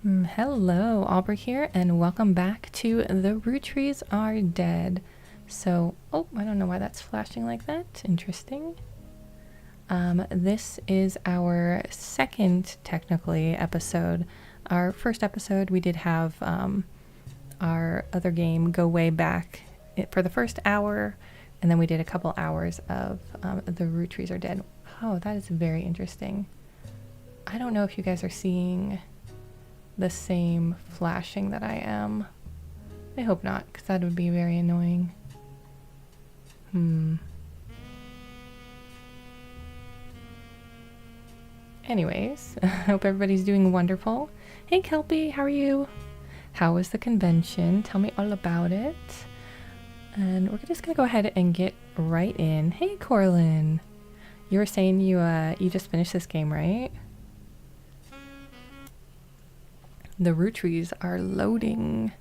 Hello, Aubrey here, and welcome back to the Roottrees Are Dead. So, I don't know why that's flashing like that. Interesting. This is our second, technically, episode. Our first episode, we did have our other game go way back for the first hour, and then we did a couple hours of the Roottrees Are Dead. Oh, that is very interesting. I don't know if you guys are seeing the same flashing that I am. I hope not, because that would be very annoying. Anyways, I hope everybody's doing wonderful. Hey Kelpie, how are you? How was the convention? Tell me all about it. And we're just gonna go ahead and get right in. Hey Corlin, you were saying you just finished this game, right? The Rootrees are loading.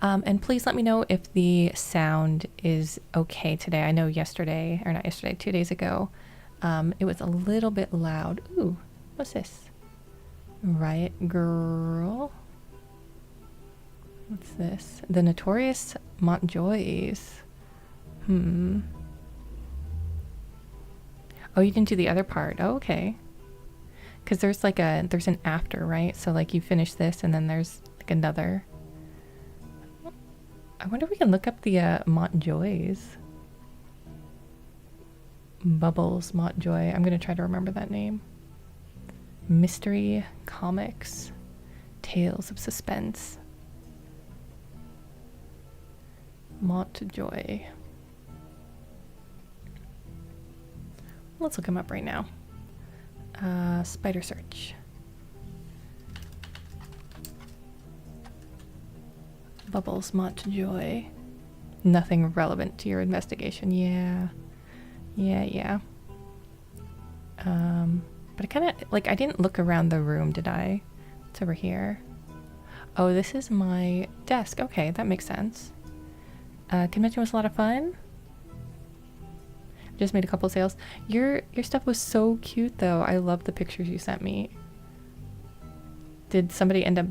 And please let me know if the sound is okay today. I know not yesterday, 2 days ago, it was a little bit loud. Ooh, what's this? Riot Girl. What's this? The Notorious Montjoys. Oh, you didn't do the other part. Oh, okay. Because there's an after, right? So like you finish this and then there's like another. I wonder if we can look up the Montjoys. Bubbles Montjoy. I'm going to try to remember that name. Mystery Comics. Tales of Suspense. Montjoy. Let's look him up right now. Spider search. Bubbles Montjoy. Nothing relevant to your investigation. Yeah. But I kind of, I didn't look around the room, did I? It's over here. Oh, this is my desk. Okay, that makes sense. Convention was a lot of fun. Just made a couple sales. Your stuff was so cute though. I love the pictures you sent me. Did somebody end up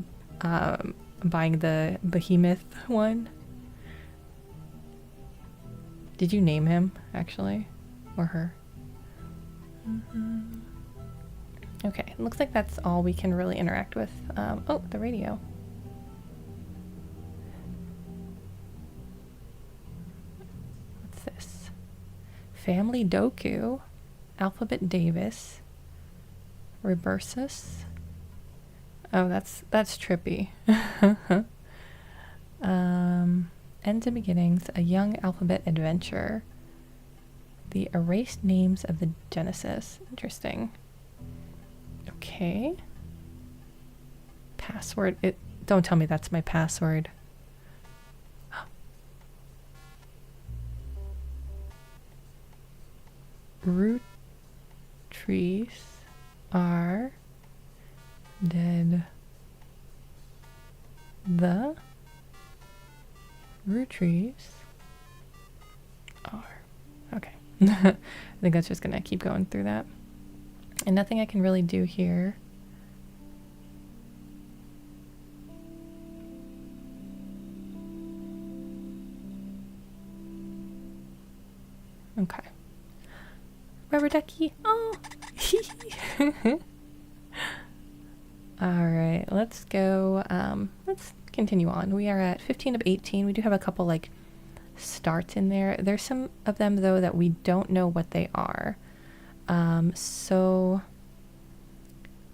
buying the behemoth one? Did you name him actually? Or her? Okay, looks like that's all we can really interact with. Oh, the radio. What's this? Family Doku, Alphabet Davis, Reversus. Oh, that's trippy. Ends and Beginnings, A Young Alphabet Adventure. The Erased Names of the Genesis. Interesting. Okay. Password. Don't tell me that's my password. Roottrees are dead. The Roottrees are. Okay. I think that's just gonna keep going through that. And nothing I can really do here. Okay. Rubber ducky. Oh. Alright, let's go. Let's continue on. We are at 15 of 18. We do have a couple starts in there. There's some of them though that we don't know what they are. So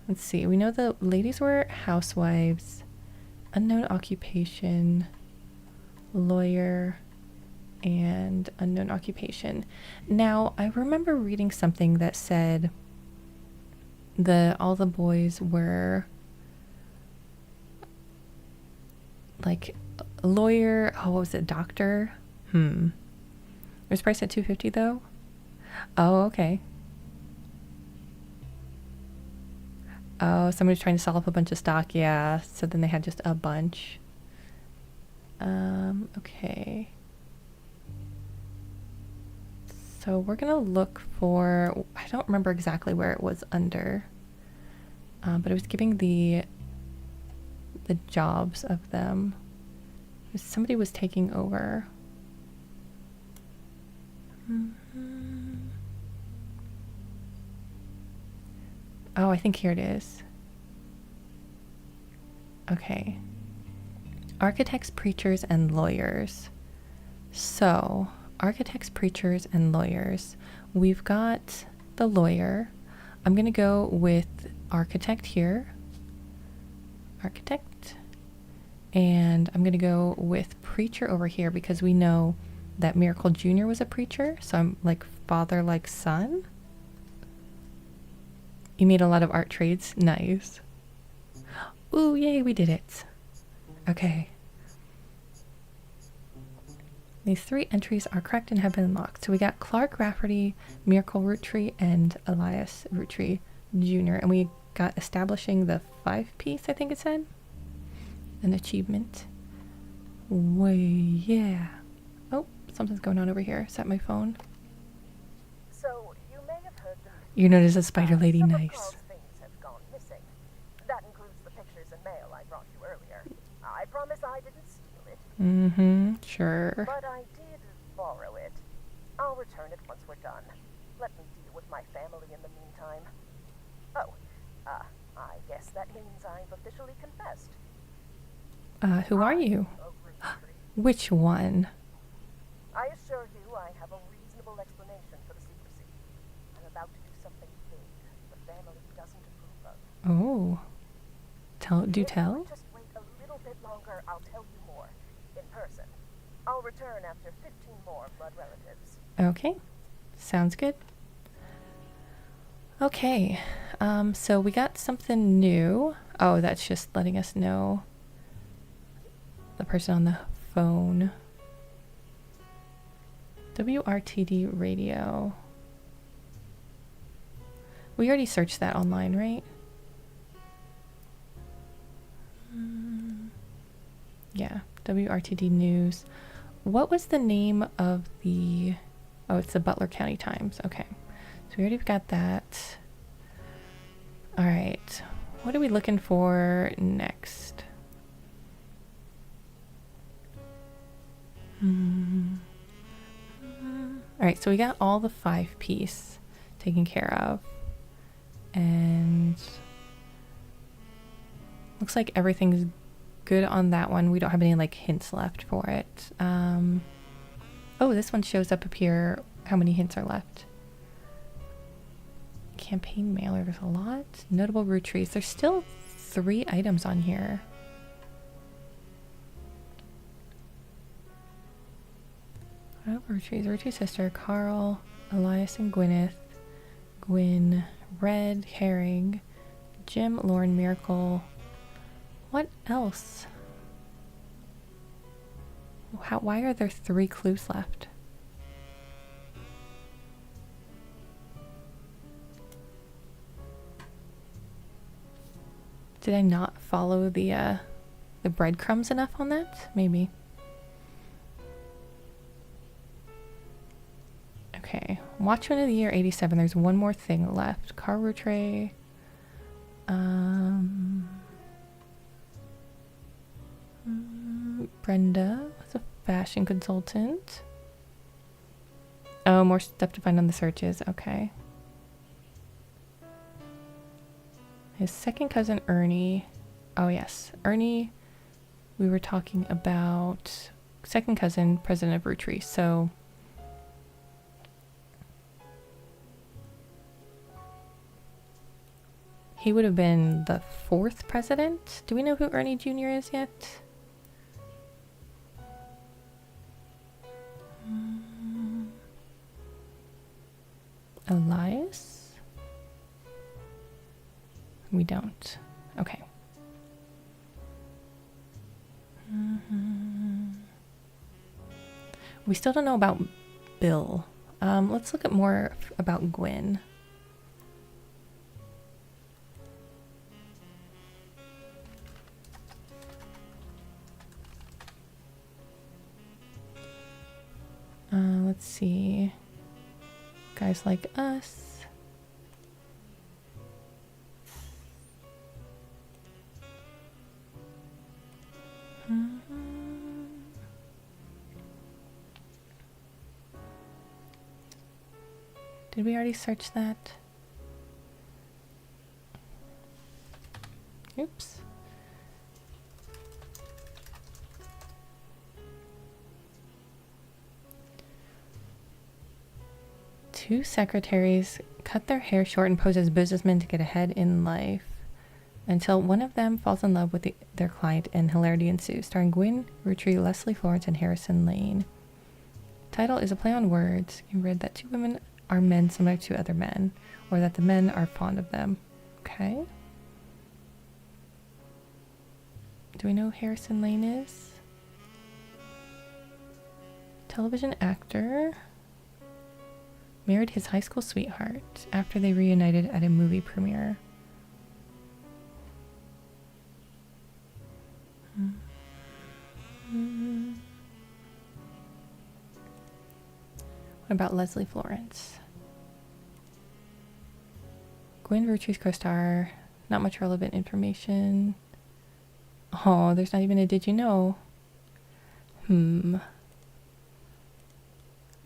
let's see. We know the ladies were housewives, unknown occupation, lawyer, and unknown occupation. Now, I remember reading something that said all the boys were like a lawyer. Oh, what was it? Doctor? It was priced at $250 though. Oh, okay. Oh, somebody's trying to sell off a bunch of stock. Yeah. So then they had just a bunch. Okay. So we're going to look for, I don't remember exactly where it was under, but it was giving the the jobs of them. Somebody was taking over. Oh, I think here it is. Okay. Architects, preachers, and lawyers. So, architects, preachers, and lawyers. We've got the lawyer. I'm going to go with architect here. Architect. And I'm going to go with preacher over here because we know that Miracle Jr. was a preacher. So I'm like father, like son. You made a lot of art trades. Nice. Ooh, yay, we did it. Okay. These 3 entries are correct and have been unlocked. So we got Clark Rafferty, Miracle Roottree, and Elias Roottree Jr. And we got establishing the 5-piece, I think it said. An achievement. Way, yeah. Oh, something's going on over here. Is that my phone? So you may have heard the You notice a spider lady. some of Nice. Carl's things have gone missing. That includes the pictures and mail I brought you earlier. I promise I didn't steal it. Mm-hmm, sure. But I did borrow it. I'll return it once we're done. Let me deal with my family in the meantime. Oh, I guess that means I've officially confessed. Who are you? A Roottree. Which one? I assure you I have a reasonable explanation for the secrecy. I'm about to do something big the family doesn't approve of. Oh. Do If tell? you just wait a little bit longer, I'll tell you more. In person. I'll return after 15 more blood relatives. Okay. Sounds good. Okay. So we got something new. Oh, that's just letting us know the person on the phone. WRTD radio. We already searched that online, right? Yeah, WRTD news. What was the name of the... Oh, it's the Butler County Times. Okay. So we already got that. All right. What are we looking for next? All right, so we got all the 5-piece taken care of. And looks like everything's good on that one. We don't have any like hints left for it. Oh, this one shows up here. How many hints are left? Campaign mailer, there's a lot. Notable Rootrees. There's still 3 items on here. Roottree sister, Carl, Elias and Gwyneth, Gwyn, Red, Herring, Jim, Lauren, Miracle. What else? Why are there 3 clues left? Did I not follow the breadcrumbs enough on that? Maybe. Okay, Watchman of the Year 87. There's one more thing left. Car Roottree. Brenda was a fashion consultant. Oh, more stuff to find on the searches. Okay. His second cousin, Ernie. Oh, yes. Ernie, we were talking about second cousin, president of Roottree. So he would have been the 4th president. Do we know who Ernie Jr. is yet? Elias? We don't. Okay. We still don't know about Bill. Let's look at more about Gwen. Let's see. Guys like us. Did we already search that? Oops. Two secretaries cut their hair short and pose as businessmen to get ahead in life until one of them falls in love with their client and hilarity ensues. Starring Gwyn, Roottree, Leslie Florence, and Harrison Lane. Title is a play on words. You read that two women are men similar to other men, or that the men are fond of them. Okay. Do we know who Harrison Lane is? Television actor. Married his high school sweetheart after they reunited at a movie premiere. What about Leslie Florence? Gwyn Rootree's co-star. Not much relevant information. Oh, there's not even a did you know?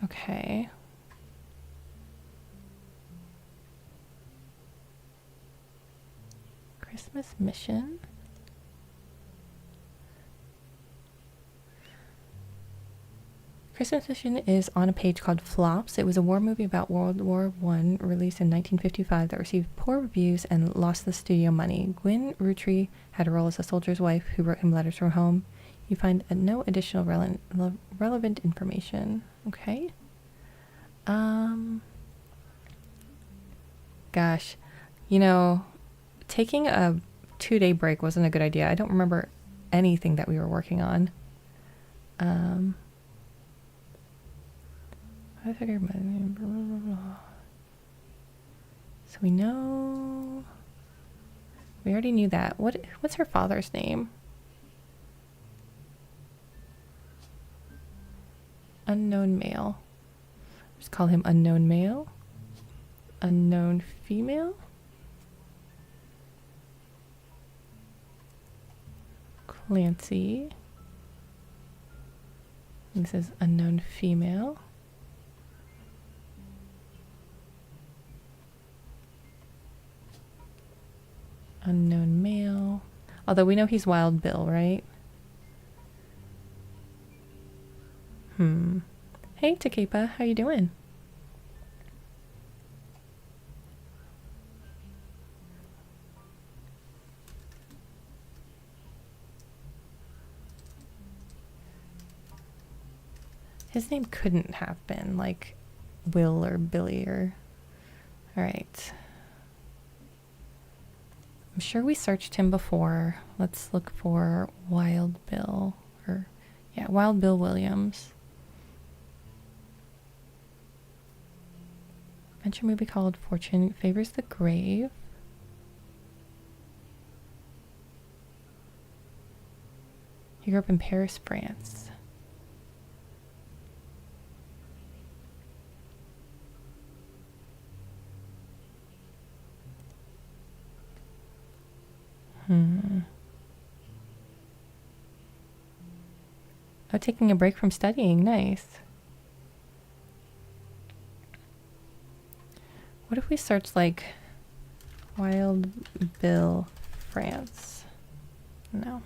Okay. Christmas Mission? Christmas Mission is on a page called Flops. It was a war movie about World War I, released in 1955, that received poor reviews and lost the studio money. Gwyn Roottree had a role as a soldier's wife who wrote him letters from home. You find no additional relevant information. Okay. Gosh, you know, taking a 2-day break wasn't a good idea. I don't remember anything that we were working on. I figured my name. Blah, blah, blah. So we know. We already knew that. What's her father's name? Unknown male. Just call him unknown male. Unknown female. Clancy. This is unknown female. Unknown male. Although we know he's Wild Bill, right? Hey, Takepa, how you doing? His name couldn't have been like Will or Billy or... Alright. I'm sure we searched him before. Let's look for Wild Bill. Or, yeah, Wild Bill Williams. Adventure movie called Fortune Favors the Grave. He grew up in Paris, France. Oh, taking a break from studying. Nice. What if we search like Wild Bill France? No.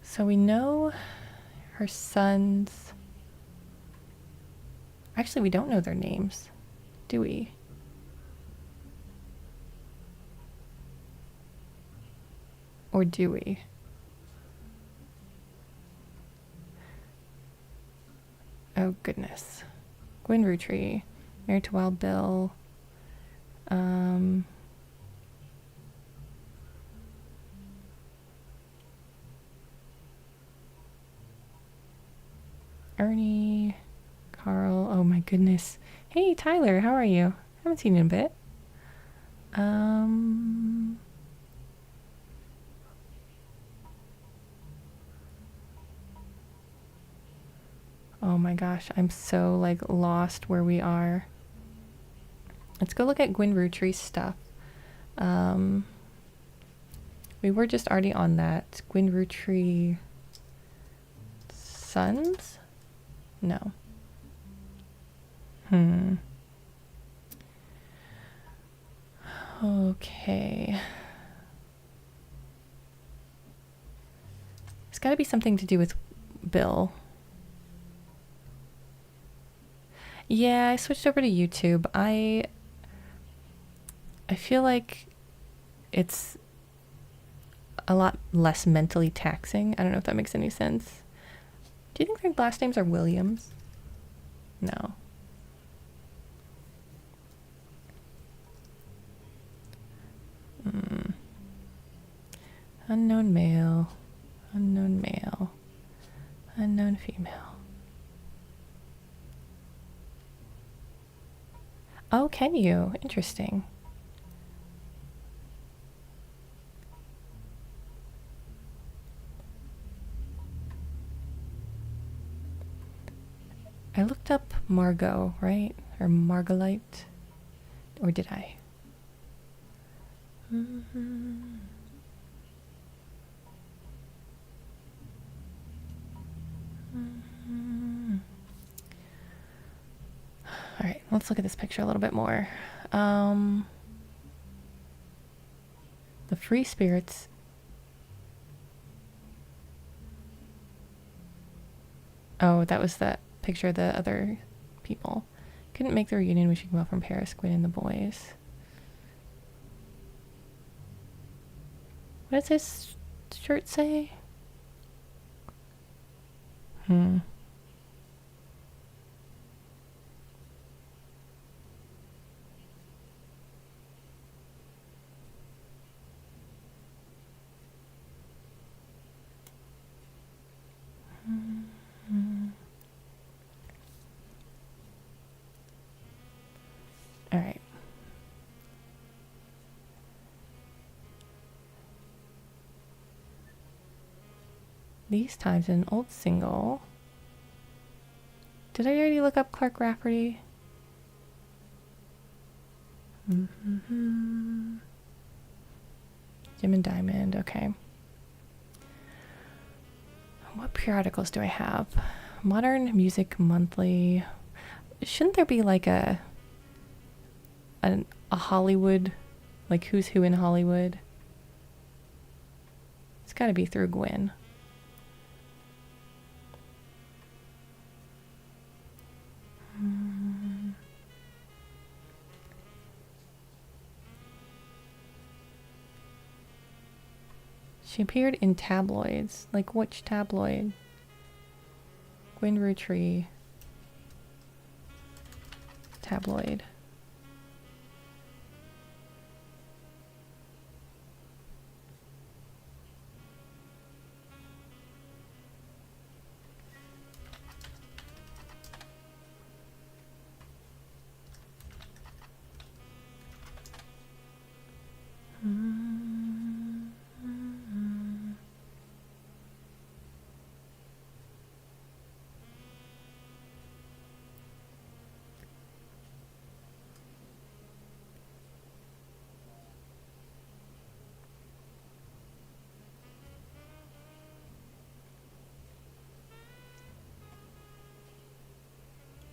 So we know her sons. Actually, we don't know their names, do we? Or do we? Oh, goodness. Gwyn Roottree, married to Wild Bill. Ernie, Carl. Oh my goodness. Hey, Tyler, how are you? I haven't seen you in a bit. Oh my gosh, I'm so like lost where we are. Let's go look at Gwyn Rootree's stuff. We were just already on that. Gwyn Roottree Sons? No. Okay. It's got to be something to do with Bill. Yeah, I switched over to YouTube. I feel like it's a lot less mentally taxing. I don't know if that makes any sense. Do you think their last names are Williams? No. Unknown male. Unknown male. Unknown female. Oh, can you? Interesting. I looked up Margot, right? Or Margolite? Or did I? Alright, let's look at this picture a little bit more. The free spirits. Oh, that was that picture of the other people. Couldn't make the reunion wishing well from Paris, Gwyn and the boys. What does his shirt say? All right. These times in an old single. Did I already look up Clark Rafferty? Jim and Diamond, okay. What periodicals do I have? Modern Music Monthly. Shouldn't there be like a Hollywood, like who's who in Hollywood? It's got to be through Gwyn. She appeared in tabloids. Like which tabloid? Gwyn Roottree tabloid.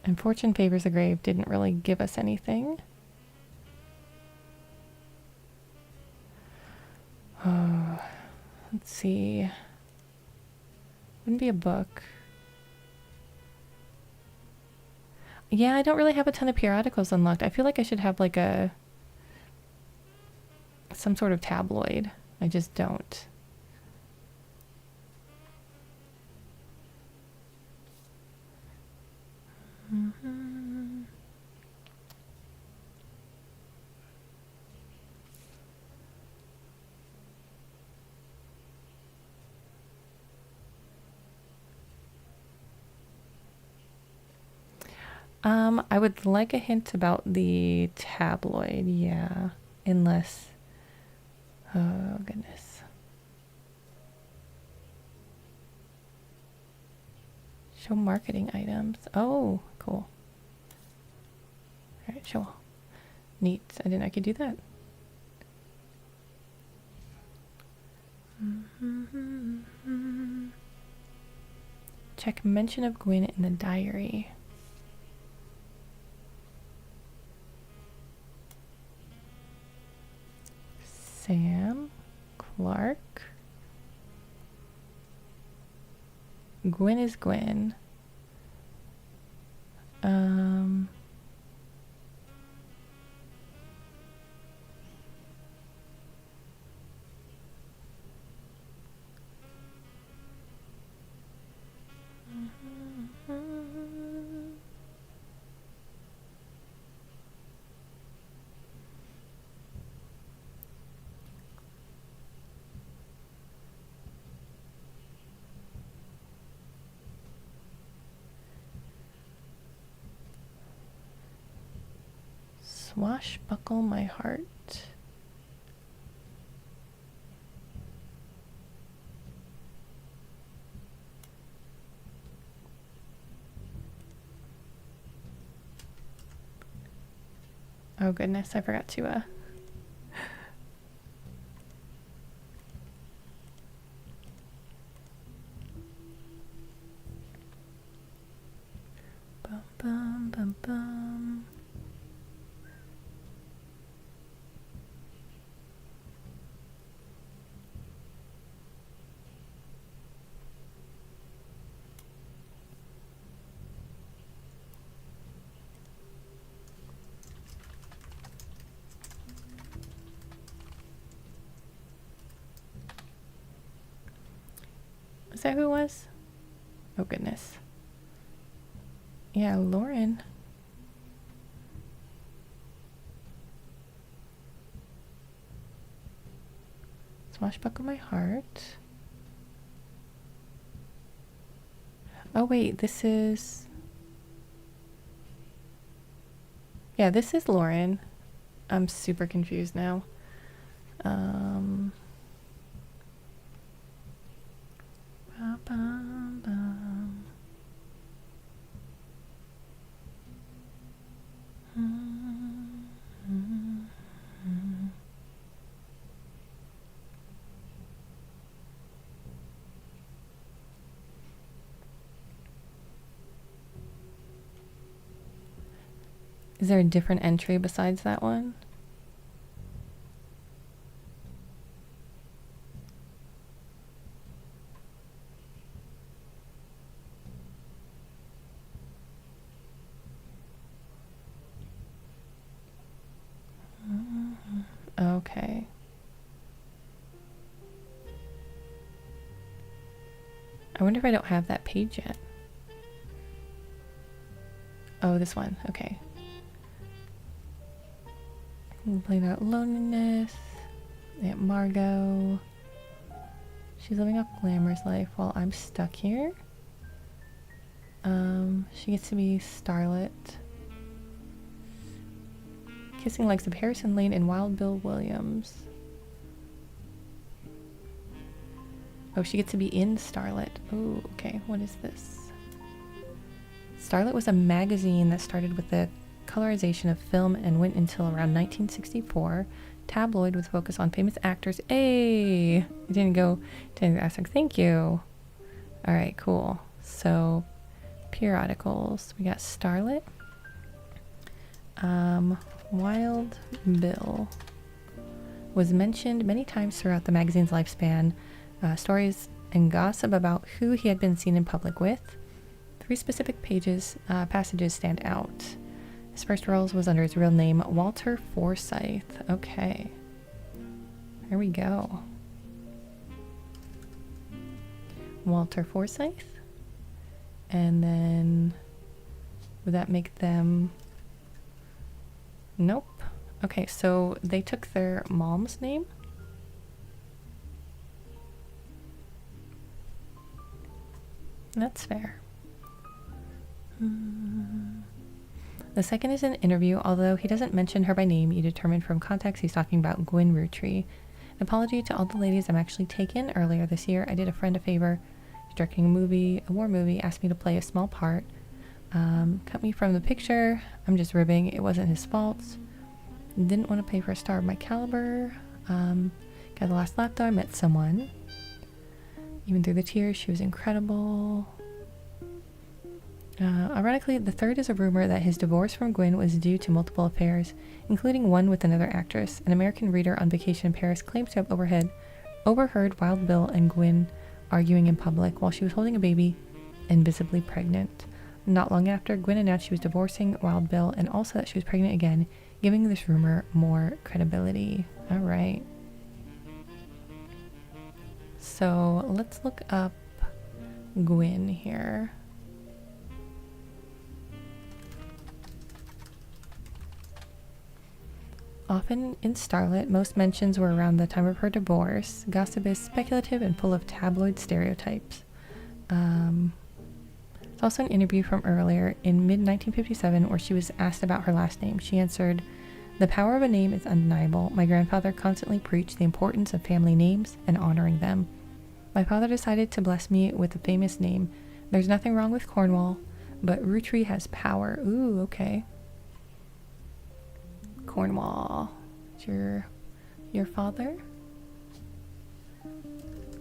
And Fortune Favors the Grave didn't really give us anything. Oh, let's see. Wouldn't be a book. Yeah, I don't really have a ton of periodicals unlocked. I feel like I should have like some sort of tabloid. I just don't. I would like a hint about the tabloid, yeah. Unless, oh goodness. Show marketing items. Oh, cool. Alright, show all. Neat. I didn't know I could do that. Check mention of Gwyn in the diary. Sam, Clark. Gwyn is Gwyn. Swashbuckle my heart. Oh goodness, I forgot to bum bum bum bum. Is that who it was? Oh goodness. Yeah, Lauren. Swashbuckle my heart. Oh wait, this is... Yeah, this is Lauren. I'm super confused now. Bum, bum, bum. Is there a different entry besides that one? Okay. I wonder if I don't have that page yet. Oh, this one. Okay. Playing out loneliness. Aunt Margot. She's living a glamorous life while I'm stuck here. She gets to be Starlet. Kissing Legs of Harrison Lane and Wild Bill Williams. Oh, she gets to be in Starlet. Oh, okay. What is this? Starlet was a magazine that started with the colorization of film and went until around 1964. Tabloid with focus on famous actors. Hey! It didn't go to ask. Thank you. Alright, cool. So, periodicals. We got Starlet. Wild Bill was mentioned many times throughout the magazine's lifespan. Stories and gossip about who he had been seen in public with. 3 specific passages stand out. His first role was under his real name, Walter Forsythe. Okay. Here we go. Walter Forsythe. And then, would that make them... Nope. Okay, so they took their mom's name. That's fair. The second is an interview. Although he doesn't mention her by name, you determine from context he's talking about Gwyn Roottree. An apology to all the ladies I'm actually taken. Earlier this year, I did a friend a favor directing a war movie, asked me to play a small part. Cut me from the picture. I'm just ribbing. It wasn't his fault. Didn't want to pay for a star of my caliber. Got the last lap though. I met someone. Even through the tears, she was incredible. Ironically, the third is a rumor that his divorce from Gwyn was due to multiple affairs, including one with another actress. An American reader on vacation in Paris claims to have overheard Wild Bill and Gwyn arguing in public while she was holding a baby and visibly pregnant. Not long after, Gwyn announced she was divorcing Wild Bill and also that she was pregnant again, giving this rumor more credibility. All right. So let's look up Gwyn here. Often in Starlit, most mentions were around the time of her divorce. Gossip is speculative and full of tabloid stereotypes. It's also an interview from earlier in mid-1957 where she was asked about her last name. She answered, "The power of a name is undeniable. My grandfather constantly preached the importance of family names and honoring them. My father decided to bless me with a famous name. There's nothing wrong with Cornwall, but Roottree has power." Ooh, okay. Cornwall. Is your father?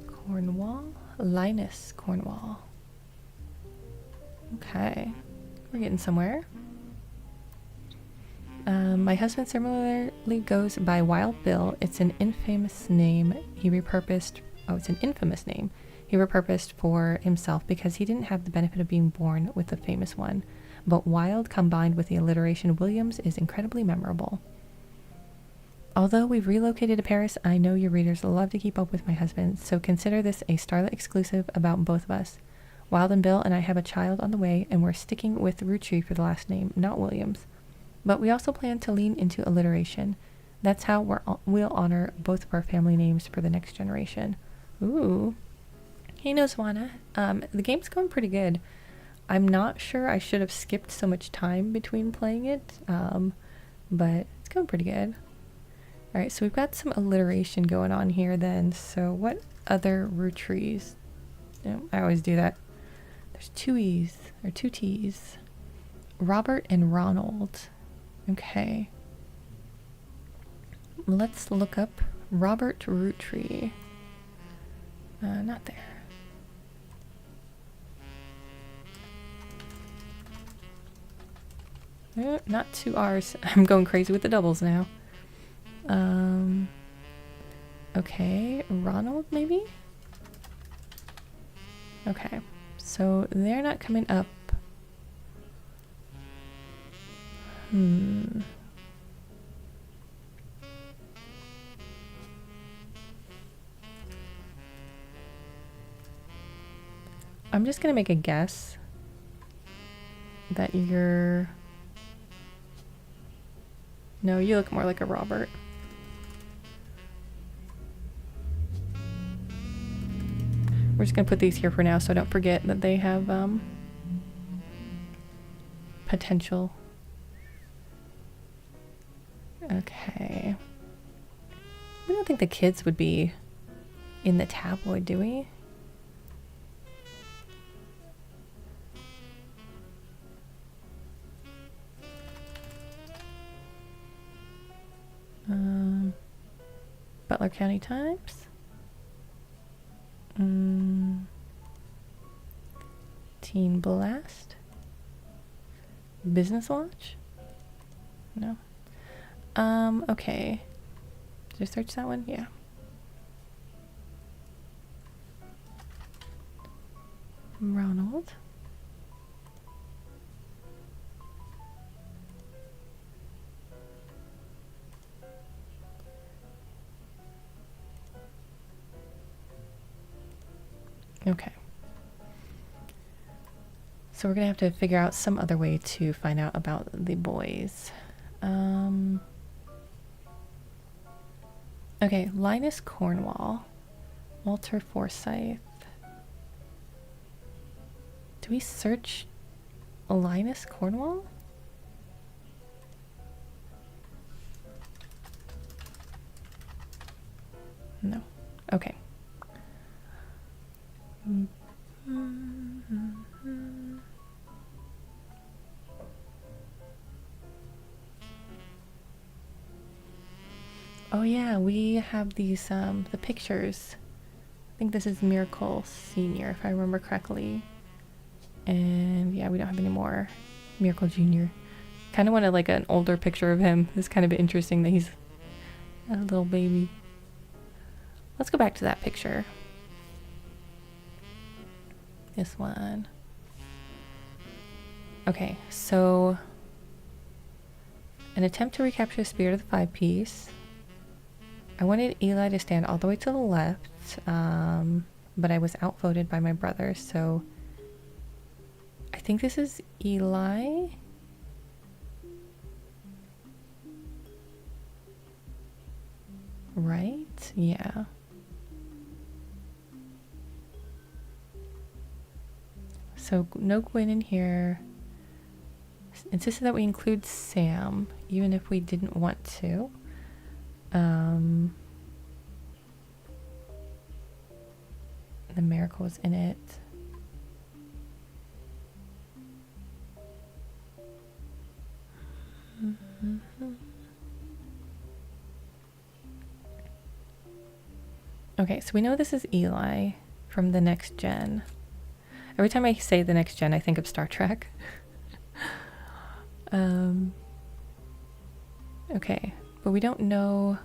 Cornwall? Linus Cornwall. Okay. We're getting somewhere. My husband similarly goes by Wild Bill. It's an infamous name he repurposed. Oh, it's an infamous name he repurposed for himself because he didn't have the benefit of being born with the famous one. But Wild combined with the alliteration Williams is incredibly memorable. Although we've relocated to Paris, I know your readers love to keep up with my husband, so consider this a Starlit exclusive about both of us. Wild and Bill and I have a child on the way, and we're sticking with Roottree for the last name, not Williams. But we also plan to lean into alliteration. That's how we'll honor both of our family names for the next generation. Ooh. Hey, Nozwana. The game's going pretty good. I'm not sure I should have skipped so much time between playing it, but it's going pretty good. Alright, so we've got some alliteration going on here then. So what other Rootrees? I always do that. There's two E's, or two T's. Robert and Ronald. Okay. Let's look up Robert Roottree. Not there. Not two R's. I'm going crazy with the doubles now. Okay, Ronald maybe? Okay, so they're not coming up. I'm just gonna make a guess that you're... No, you look more like a Robert. We're just gonna put these here for now so I don't forget that they have potential. Okay. We don't think the kids would be in the tabloid, do we? Butler County Times. Teen Blast. Business Watch? No. Okay. Did I search that one? Yeah. Ronald. Okay. So we're gonna have to figure out some other way to find out about the boys. Okay, Linus Cornwall. Walter Forsyth. Do we search Linus Cornwall? No. Okay. Oh yeah, we have these the pictures. I think this is Miracle Senior, if I remember correctly. And yeah, we don't have any more Miracle Junior. Kind of wanted like an older picture of him. It's kind of interesting that he's a little baby. Let's go back to that picture. This one. Okay, so an attempt to recapture the spirit of the 5-piece. I wanted Eli to stand all the way to the left, but I was outvoted by my brother, so I think this is Eli. Right? Yeah. So no Gwen in here. Insisted that we include Sam, even if we didn't want to. The miracle was in it. Okay, so we know this is Eli from the next gen. Every time I say the next gen, I think of Star Trek. Okay, but we don't know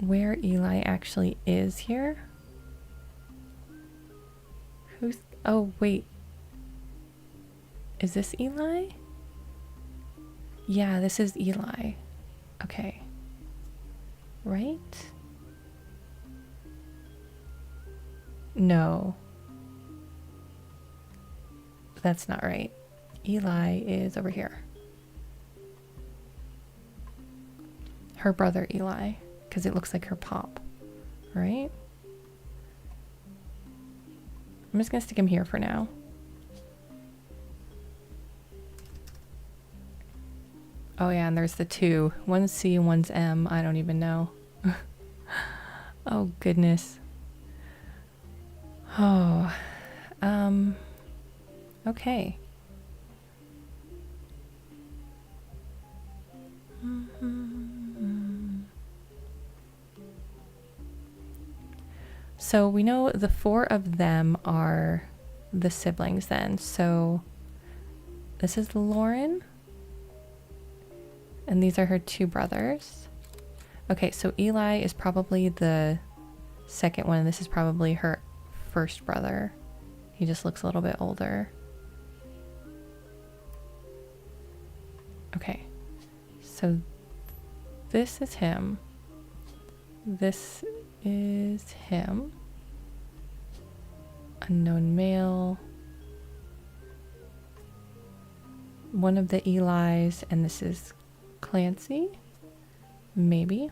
where Eli actually is here. Who's... Oh, wait. Is this Eli? Yeah, this is Eli. Okay. Right? No. That's not right. Eli is over here. Her brother Eli, because it looks like her pop, right? I'm just gonna stick him here for now. Oh yeah, and there's the two. One's C and one's M. I don't even know. Oh goodness. Oh, okay. So we know the 4 of them are the siblings then. So this is Lauren. And these are her 2 brothers. Okay, so Eli is probably the second one. This is probably her first brother. He just looks a little bit older. Okay, so this is him. This is him. Unknown male. One of the Eli's, and this is Clancy. Maybe.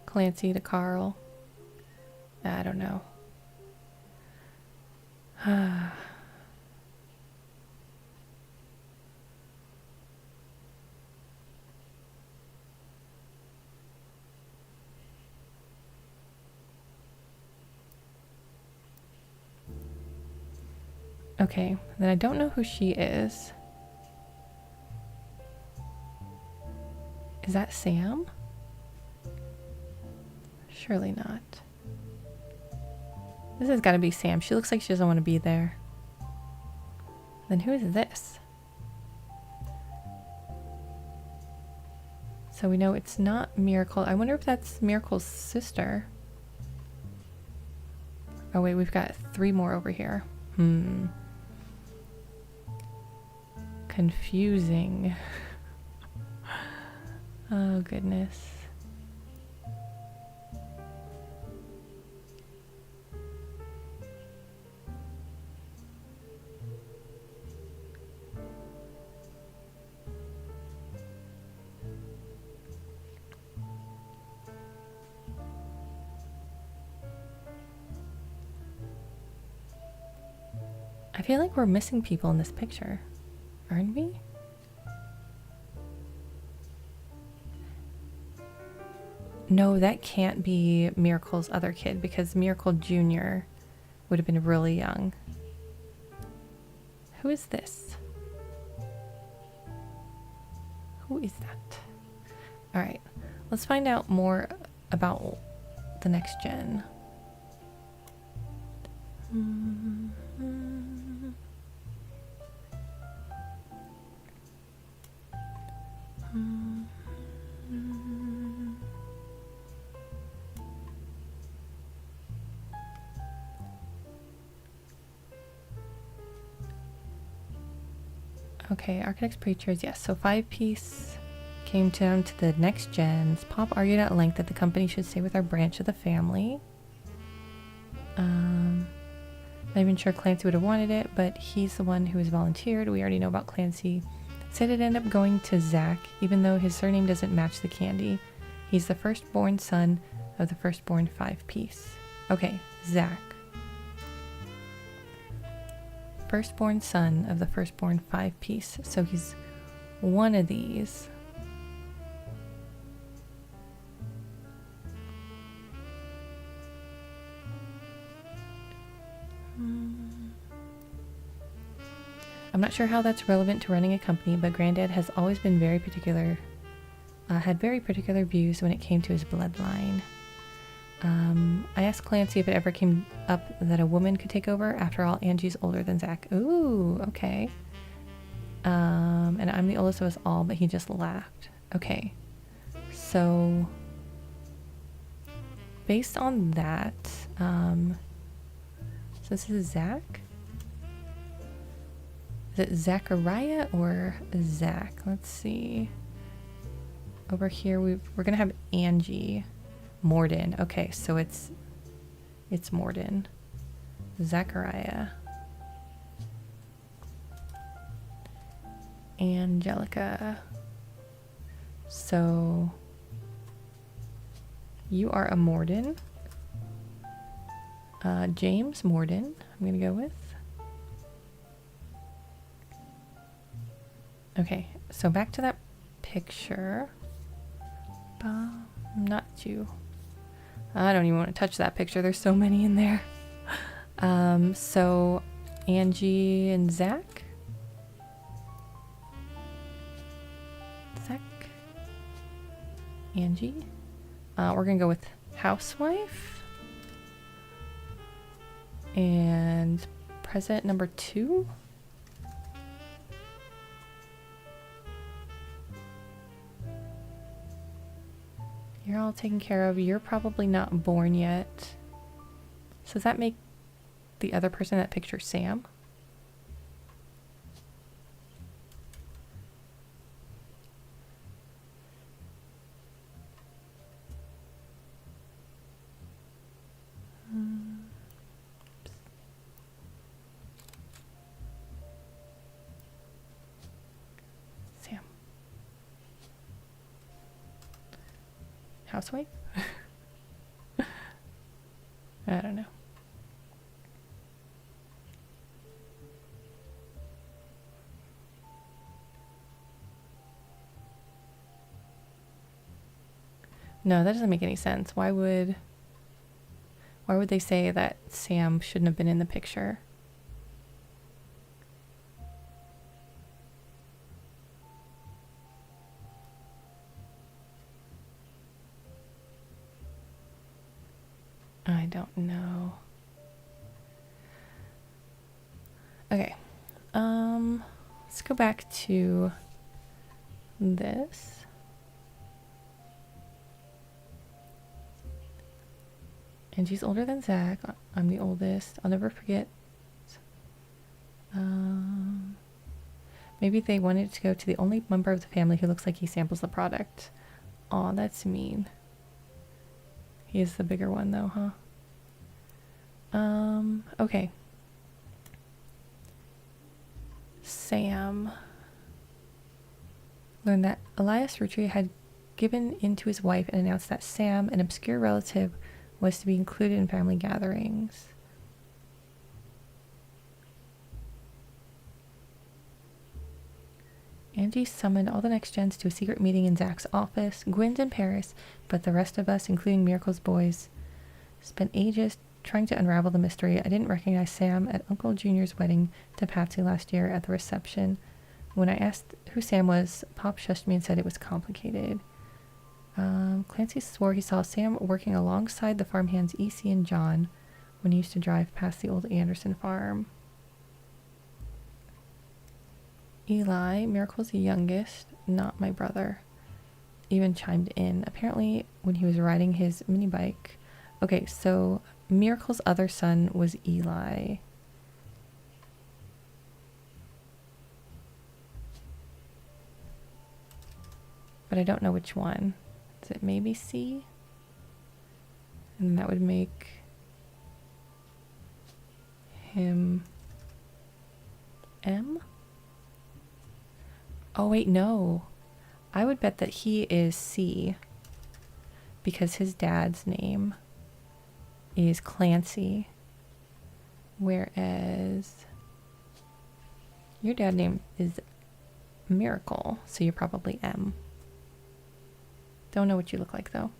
Clancy to Carl. I don't know. Okay, then I don't know who she is. Is that Sam? Surely not. This has got to be Sam. She looks like she doesn't want to be there. Then who is this? So we know it's not Miracle. I wonder if that's Miracle's sister. Oh wait, we've got 3 more over here. Confusing. Oh goodness. I feel like we're missing people in this picture, aren't we? No, that can't be Miracle's other kid because Miracle Jr. would have been really young. Who is this? Who is that? Alright, let's find out more about the next gen. Okay, Architect's Preachers, yes. So 5-piece came down to the next gens. Pop argued at length that the company should stay with our branch of the family. Not even sure Clancy would have wanted it, but he's the one who has volunteered. We already know about Clancy. Said it ended up going to Zach, even though his surname doesn't match the candy. He's the firstborn son of the firstborn 5-piece. Okay, Zach. Firstborn son of the firstborn 5-piece. So he's one of these. I'm not sure how that's relevant to running a company, but Granddad has always been very particular, had very particular views when it came to his bloodline. I asked Clancy if it ever came up that a woman could take over. After all, Angie's older than Zach. Ooh, okay. And I'm the oldest of us all, but he just laughed. Okay. So, based on that, so this is Zach? Is it Zachariah or Zach? Let's see. Over here, we're going to have Angie. Morden. Okay, so it's Morden. Zachariah. Angelica. So you are a Morden. James Morden, I'm gonna go with. Okay, so back to that picture. Not you. I don't even want to touch that picture. There's so many in there. So Angie and Zach. Zach. Angie. We're gonna go with housewife. And present number 2. You're all taken care of. You're probably not born yet. So does that make the other person in that picture Sam? Sam. Housewife? I don't know. No, that doesn't make any sense. Why would they say that Sam shouldn't have been in the picture? I don't know. Okay. Let's go back to this. Angie's older than Zach. I'm the oldest. I'll never forget. Maybe they wanted to go to the only member of the family who looks like he samples the product. Aw, that's mean. He is the bigger one though, huh? Okay. Sam learned that Elias Roottree had given in to his wife and announced that Sam, an obscure relative, was to be included in family gatherings. Angie summoned all the next gens to a secret meeting in Zach's office. Gwen's in Paris, but the rest of us, including Miracle's boys, spent ages trying to unravel the mystery. I didn't recognize Sam at Uncle Junior's wedding to Patsy last year at the reception. When I asked who Sam was, Pop shushed me and said it was complicated. Clancy swore he saw Sam working alongside the farmhands E.C. and John when he used to drive past the old Anderson farm. Eli, Miracle's youngest, not my brother, even chimed in. Apparently, when he was riding his mini bike. Okay, so Miracle's other son was Eli. But I don't know which one. Is it maybe C? And that would make him M? Oh wait, no. I would bet that he is C because his dad's name is Clancy, whereas your dad's name is Miracle, so you're probably M. Don't know what you look like though.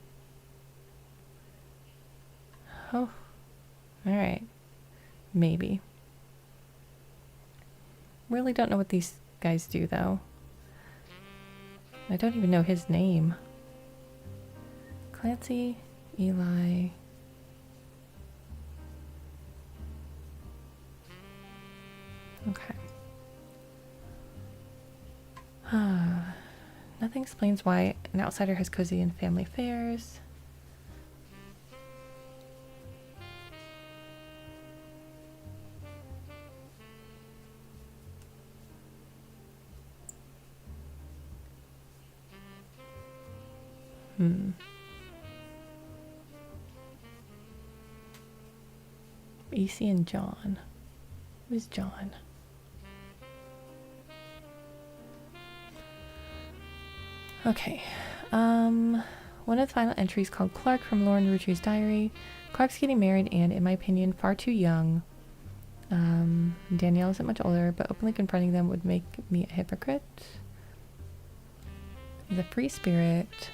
Oh, alright. Maybe. Really don't know what these guys do though. I don't even know his name. Clancy, Eli. Okay. Nothing explains why an outsider has cozy in family affairs. E.C. and John. Who's John? Okay. One of the final entries called Clark from Lauren Rootree's diary. Clark's getting married and, in my opinion, far too young. Danielle isn't much older, but openly confronting them would make me a hypocrite. He's a free spirit.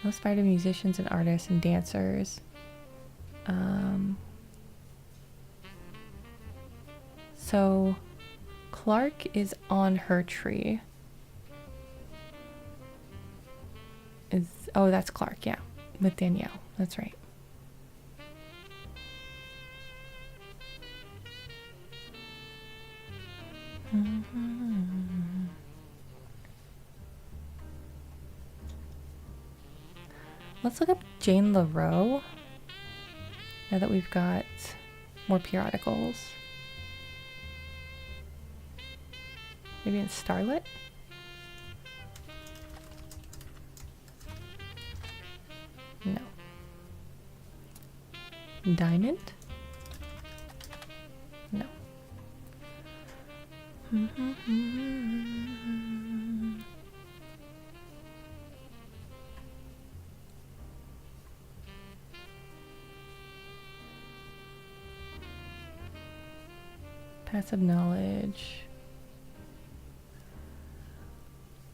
No aspire to musicians and artists and dancers. So Clark is on her tree. Oh, that's Clark, yeah. With Danielle. That's right. Let's look up Jane LaRoe. Now that we've got more periodicals. Maybe in Starlit? No. Diamond? No. Passive knowledge.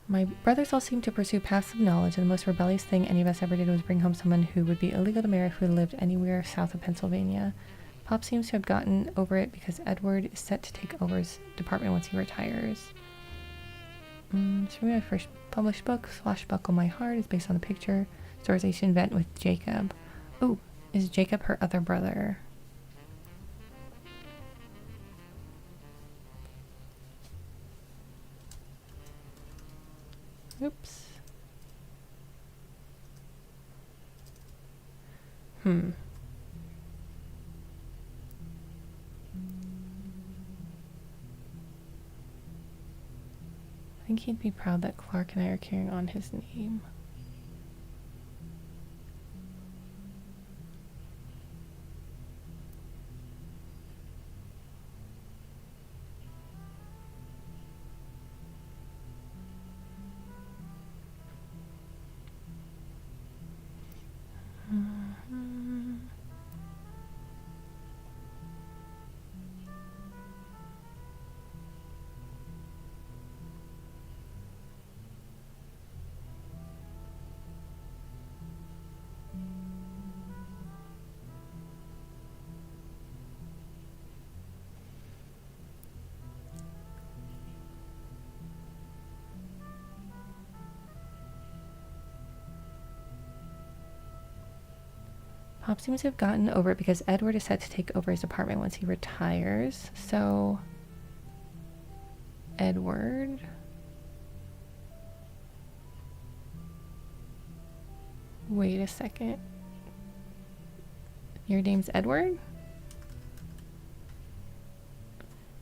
My brothers all seem to pursue passive knowledge, and the most rebellious thing any of us ever did was bring home someone who would be illegal to marry who lived anywhere south of Pennsylvania. Pop seems to have gotten over it because Edward is set to take over his department once he retires. So my first published book, Swashbuckle My Heart, is based on the picture storization event with Jacob. Ooh, is Jacob her other brother? Oops. I think he'd be proud that Clark and I are carrying on his name. Pop seems to have gotten over it because Edward is set to take over his apartment once he retires. So, Edward. Wait a second. Your name's Edward?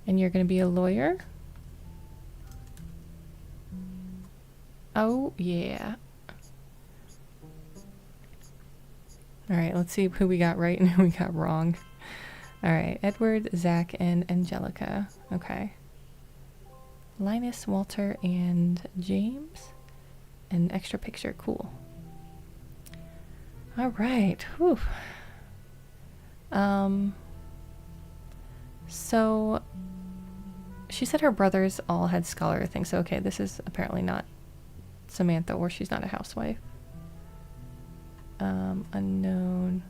And you're going to be a lawyer? Oh, yeah. Alright, let's see who we got right and who we got wrong. Alright, Edward, Zach, and Angelica. Okay. Linus, Walter, and James. An extra picture. Cool. Alright. Whew. So she said her brothers all had scholar things. So okay, this is apparently not Samantha, or she's not a housewife. Unknown.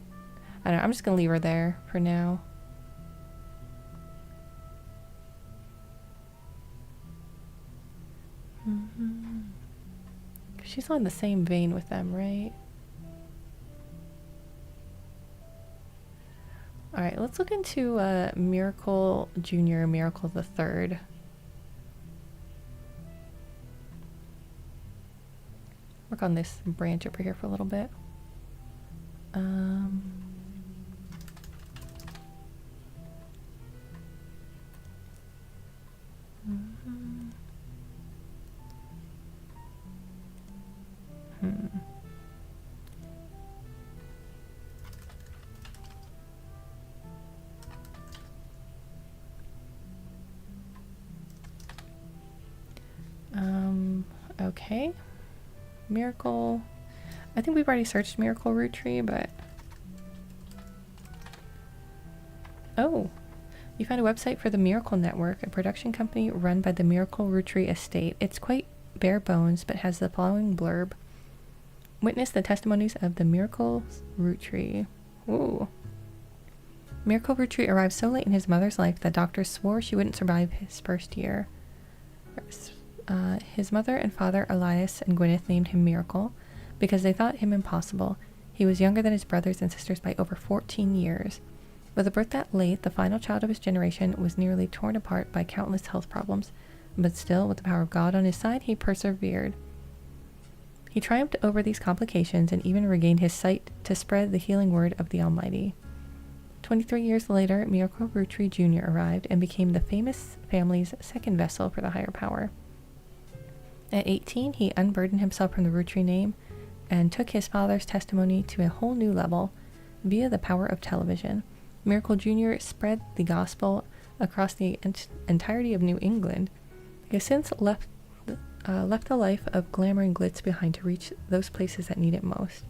I don't know, I'm just gonna leave her there for now. She's on the same vein with them, right? Alright, let's look into Miracle Jr., Miracle the Third. Work on this branch over here for a little bit. Okay. Miracle. I think we've already searched Miracle Roottree, but... Oh! You found a website for the Miracle Network, a production company run by the Miracle Roottree estate. It's quite bare bones, but has the following blurb. Witness the testimonies of the Miracle Roottree. Ooh. Miracle Roottree arrived so late in his mother's life that doctors swore she wouldn't survive his first year. His mother and father, Elias and Gwyneth, named him Miracle because they thought him impossible. He was younger than his brothers and sisters by over 14 years. With a birth that late, the final child of his generation was nearly torn apart by countless health problems, but still, with the power of God on his side, he persevered. He triumphed over these complications and even regained his sight to spread the healing word of the Almighty. 23 years later, Miracle Roottree Jr. arrived and became the famous family's second vessel for the higher power. At 18, he unburdened himself from the Roottree name and took his father's testimony to a whole new level via the power of television. Miracle Jr. spread the gospel across the entirety of New England. He has since left the life of glamour and glitz behind to reach those places that need it most.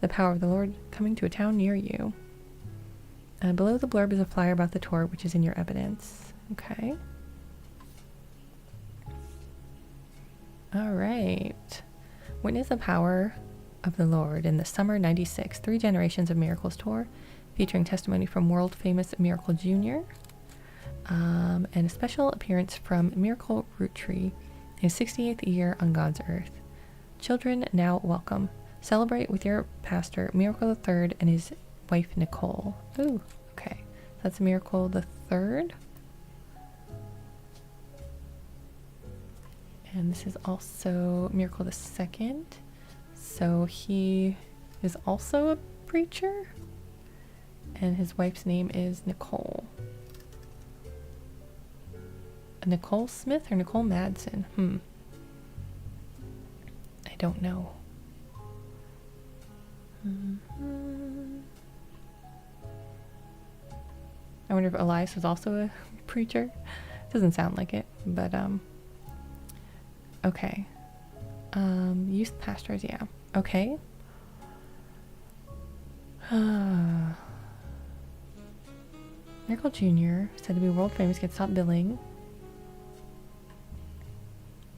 The power of the Lord coming to a town near you. Below the blurb is a flyer about the tour, which is in your evidence. Okay. Alright. Witness the power of the Lord in the Summer 96 3 Generations of Miracles tour, featuring testimony from world-famous Miracle Jr. And a special appearance from Miracle Roottree, his 68th year on God's earth. Children, now welcome. Celebrate with your pastor, Miracle the Third, and his wife, Nicole. Ooh, okay. That's Miracle the Third. And this is also Miracle the Second. So he is also a preacher. And his wife's name is Nicole. Nicole Smith or Nicole Madsen? I don't know. I wonder if Elias was also a preacher. Doesn't sound like it, but okay. Youth pastors, yeah. Okay. Miracle Jr., said to be world famous, gets top billing.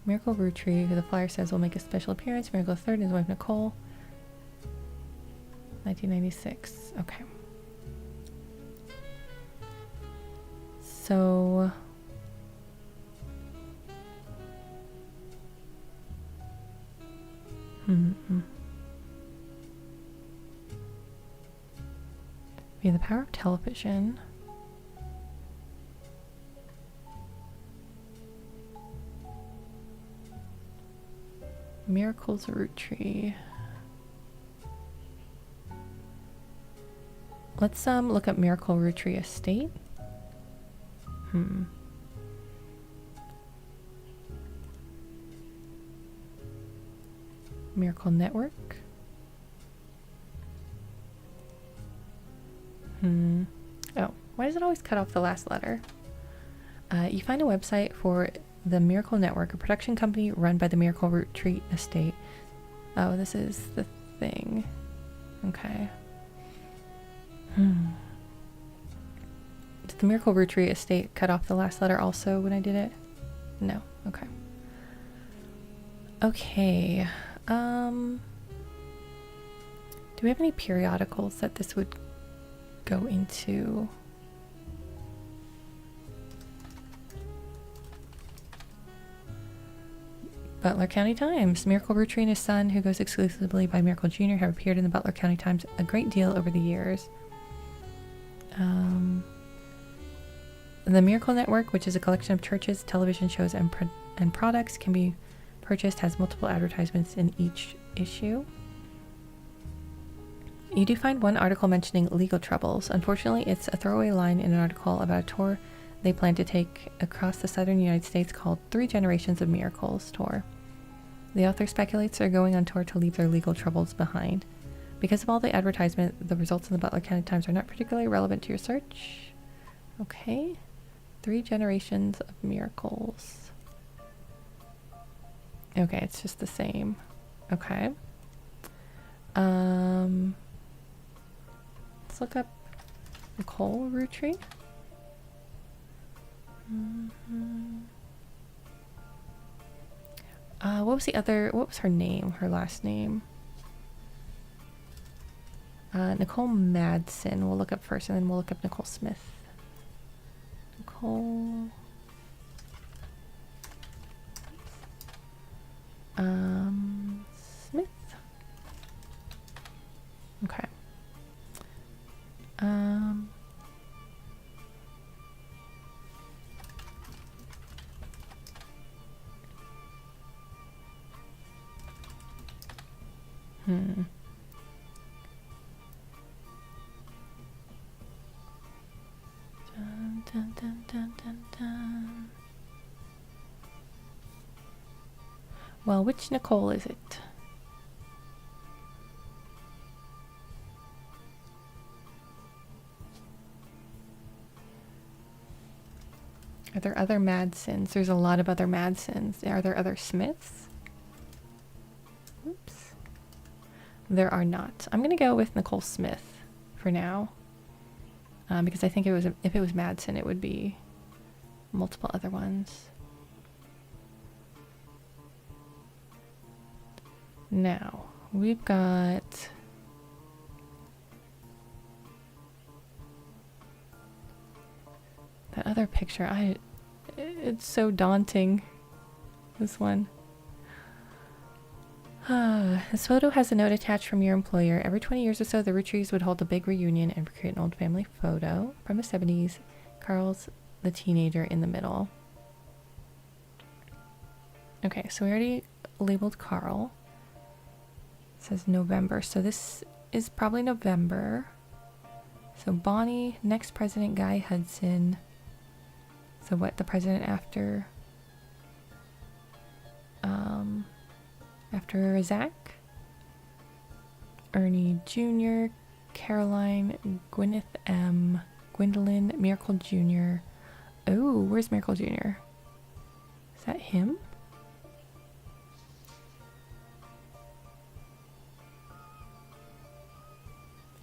Miracle Roottree, who the flyer says will make a special appearance. Miracle the Third and his wife Nicole. 1996. Okay. So... Via the power of television. Miracles Roottree. Let's look up Miracle Roottree Estate. Miracle Network. Oh, why does it always cut off the last letter? You find a website for the Miracle Network, a production company run by the Miracle Roottree Estate. Oh, this is the thing. Okay. Did the Miracle Roottree Estate cut off the last letter also when I did it? No. Okay. Okay. Do we have any periodicals that this would go into? Butler County Times. Miracle Roottree and his son, who goes exclusively by Miracle Jr., have appeared in the Butler County Times a great deal over the years. The Miracle Network, which is a collection of churches, television shows, and products, can be purchased, has multiple advertisements in each issue. You do find one article mentioning legal troubles. Unfortunately, it's a throwaway line in an article about a tour they plan to take across the southern United States called 3 Generations of Miracles Tour. The author speculates they're going on tour to leave their legal troubles behind. Because of all the advertisement, the results in the Butler County Times are not particularly relevant to your search. Okay. 3 Generations of Miracles. Okay, it's just the same. Okay. Let's look up Nicole Roottree. What was her name? Her last name? Nicole Madsen. We'll look up first, and then we'll look up Nicole Smith. Nicole. Smith. Okay. Dun, dun, dun, dun, dun, dun. Well, which Nicole is it? Are there other Madsons? There's a lot of other Madsons. Are there other Smiths? Oops. There are not. I'm going to go with Nicole Smith for now. Because I think if it was Madsen, it would be multiple other ones. Now, we've got that other picture. It's so daunting, this one. This photo has a note attached from your employer. Every 20 years or so, the Roottrees would hold a big reunion and create an old family photo from the 70s. Carl's the teenager in the middle. Okay, so we already labeled Carl. It says November, so this is probably November. So Bonnie, next president, Guy Hudson. So what, the president after Zach? Ernie Jr., Caroline, Gwyneth M., Gwendolyn, Miracle Jr. Oh, where's Miracle Jr.? Is that him?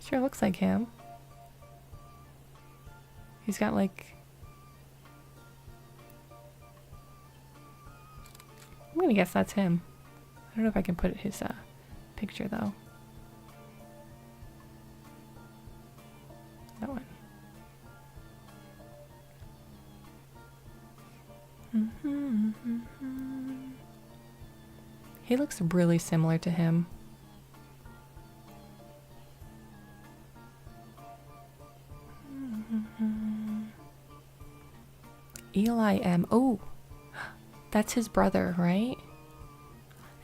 Sure looks like him. He's got like... I'm gonna guess that's him. I don't know if I can put his picture though. That one. He looks really similar to him. Eli M. Oh, that's his brother, right?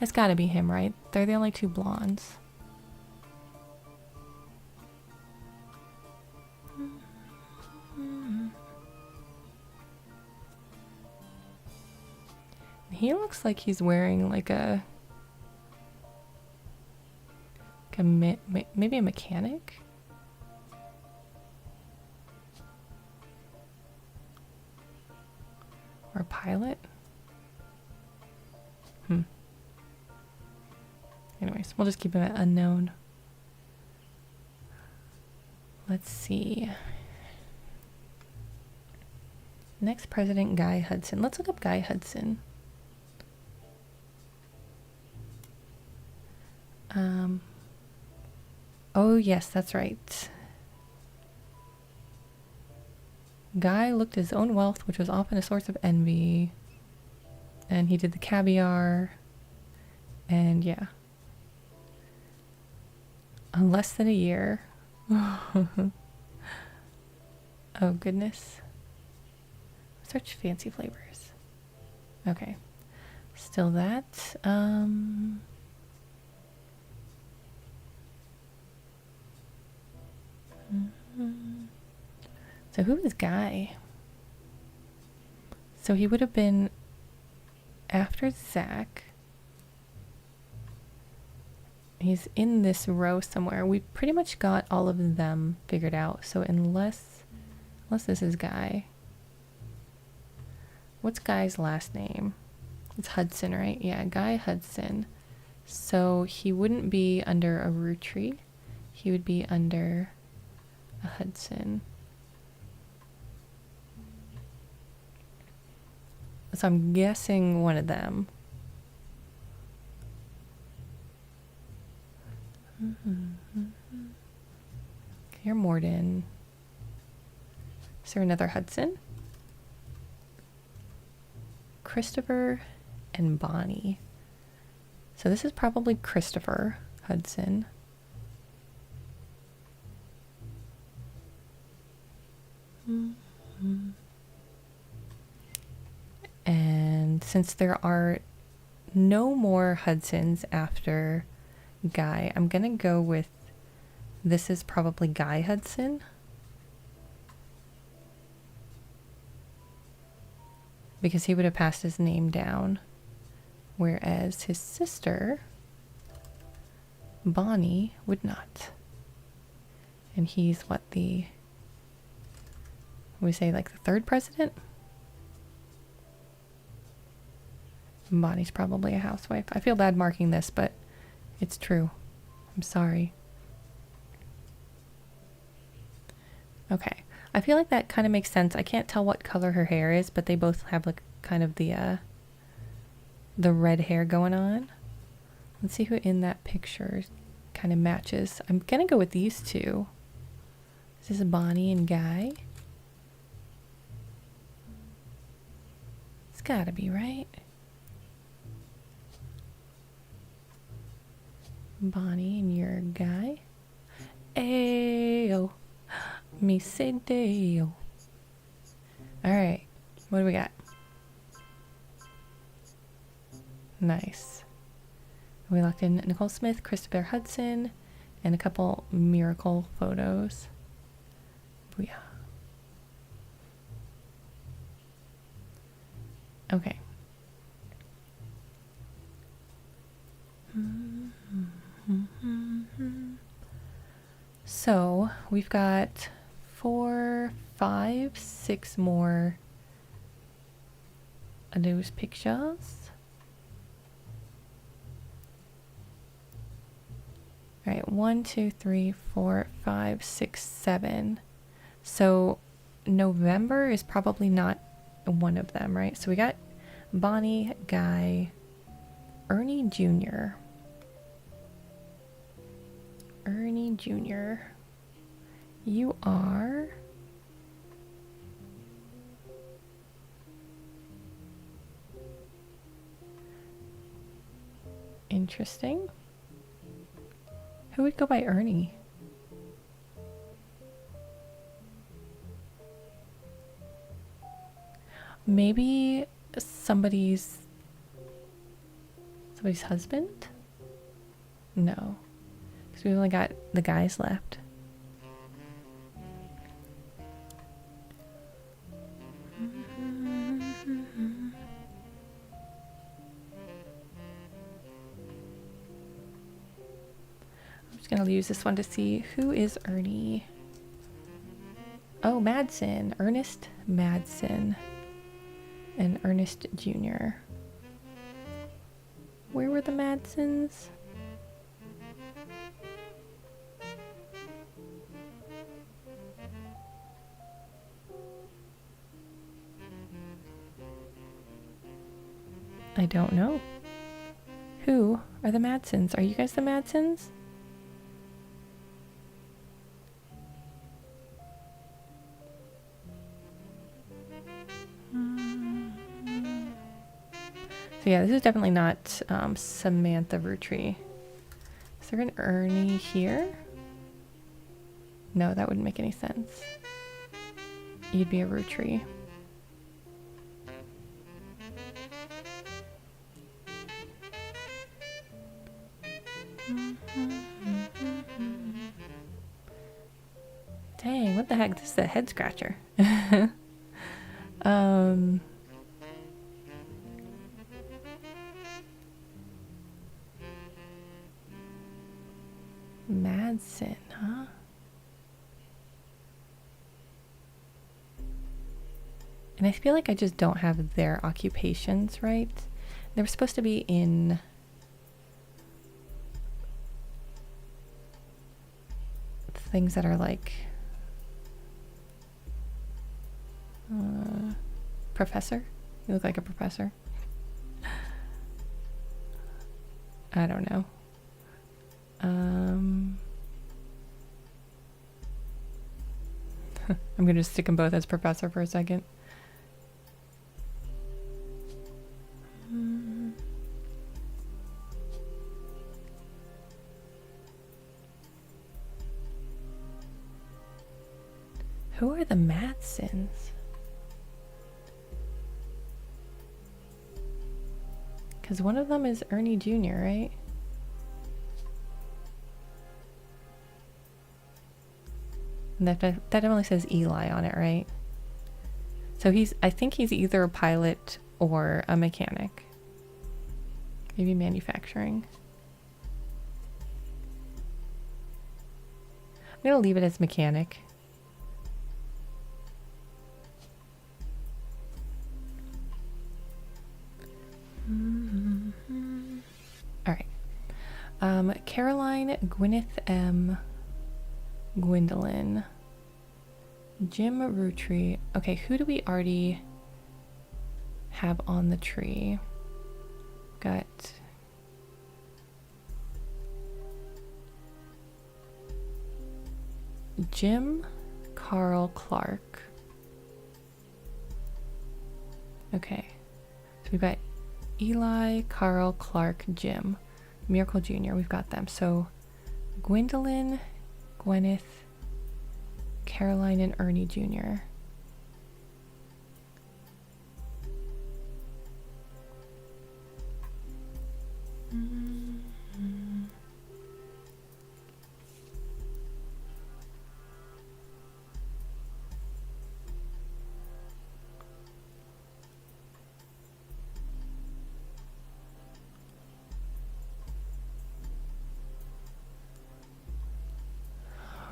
It's gotta be him, right? They're the only two blondes. He looks like he's wearing like maybe a mechanic? Or a pilot? Anyways, we'll just keep him at unknown. Let's see. Next president, Guy Hudson. Let's look up Guy Hudson. Oh yes, that's right. Guy looked at his own wealth, which was often a source of envy. And he did the caviar. And yeah. In less than a year. Oh goodness. Such fancy flavors. Okay. Still that. So who is Guy? So he would have been after Zach. He's in this row somewhere. We pretty much got all of them figured out. So unless this is Guy. What's Guy's last name? It's Hudson, right? Yeah, Guy Hudson. So he wouldn't be under a Roottree. He would be under a Hudson. So I'm guessing one of them. Here, Morden. Is there another Hudson? Christopher and Bonnie. So this is probably Christopher Hudson. And since there are no more Hudsons after Guy, I'm gonna go with this is probably Guy Hudson. Because he would have passed his name down. Whereas his sister, Bonnie, would not. And he's what, we say like the third president? Bonnie's probably a housewife. I feel bad marking this, but it's true. I'm sorry. Okay. I feel like that kind of makes sense. I can't tell what color her hair is, but they both have like kind of the red hair going on. Let's see who in that picture kind of matches. I'm gonna go with these two. This is Bonnie and Guy. It's gotta be, right? Bonnie and your Guy. Ayo. Me say Dale. Alright. What do we got? Nice. We locked in Nicole Smith, Christopher Hudson, and a couple miracle photos. Booyah. Okay. So we've got 4, 5, 6 more of those pictures. All right, 1, 2, 3, 4, 5, 6, 7. So November is probably not one of them, right? So we got Bonnie, Guy, Ernie Jr. Ernie Jr. You are interesting. Who would go by Ernie? Maybe somebody's husband? No. Because we only got the guys left. I'm just going to use this one to see who is Ernie. Oh, Madsen. Ernest Madsen. And Ernest Jr. Where were the Madsens? I don't know. Who are the Madsens? Are you guys the Madsens? So yeah, this is definitely not Samantha Roottree. Is there an Ernie here? No, that wouldn't make any sense. You'd be a Roottree. Dang, what the heck? This is a head scratcher. Madsen, huh? And I feel like I just don't have their occupations right. They were supposed to be in things that are like professor. You look like a professor. I don't know. I'm gonna stick them both as professor for a second. Who are the Madsens? Because one of them is Ernie Jr., right? And that definitely says Eli on it, right? So I think he's either a pilot or a mechanic. Maybe manufacturing. I'm gonna leave it as mechanic. All right. Caroline, Gwyneth M, Gwendolyn, Jim Roottree. Okay, who do we already have on the tree? Got Jim, Carl, Clark. Okay, so we've got Eli, Carl, Clark, Jim, Miracle Jr. We've got them. So Gwendolyn, Gwyneth, Caroline, and Ernie Jr.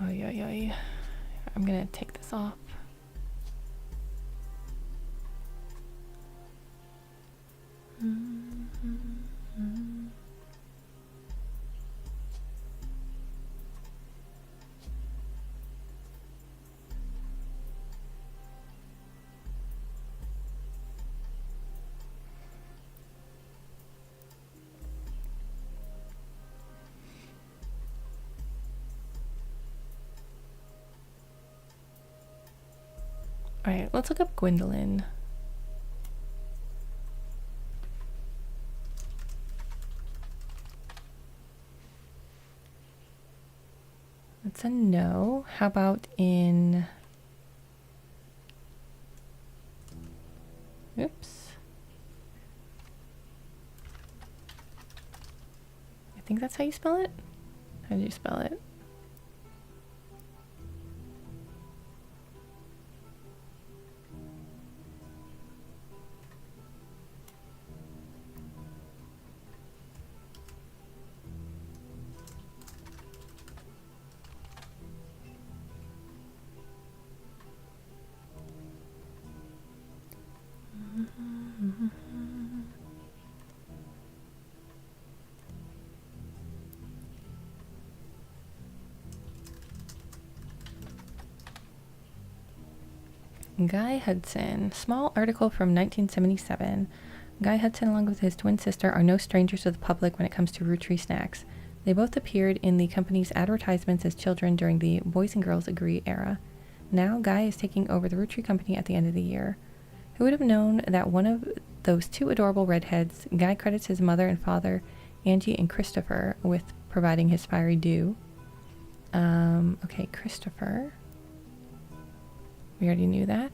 Oy, oy, oy. I'm gonna take this off. All right, let's look up Gwendolyn. That's a no. How about in Oops. I think that's how you spell it. How do you spell it? Guy Hudson. Small article from 1977. Guy Hudson, along with his twin sister, are no strangers to the public when it comes to Roottree snacks. They both appeared in the company's advertisements as children during the Boys and Girls Agree era. Now, Guy is taking over the Roottree company at the end of the year. Who would have known that one of those two adorable redheads, Guy credits his mother and father, Angie and Christopher, with providing his fiery due. Okay, Christopher. We already knew that.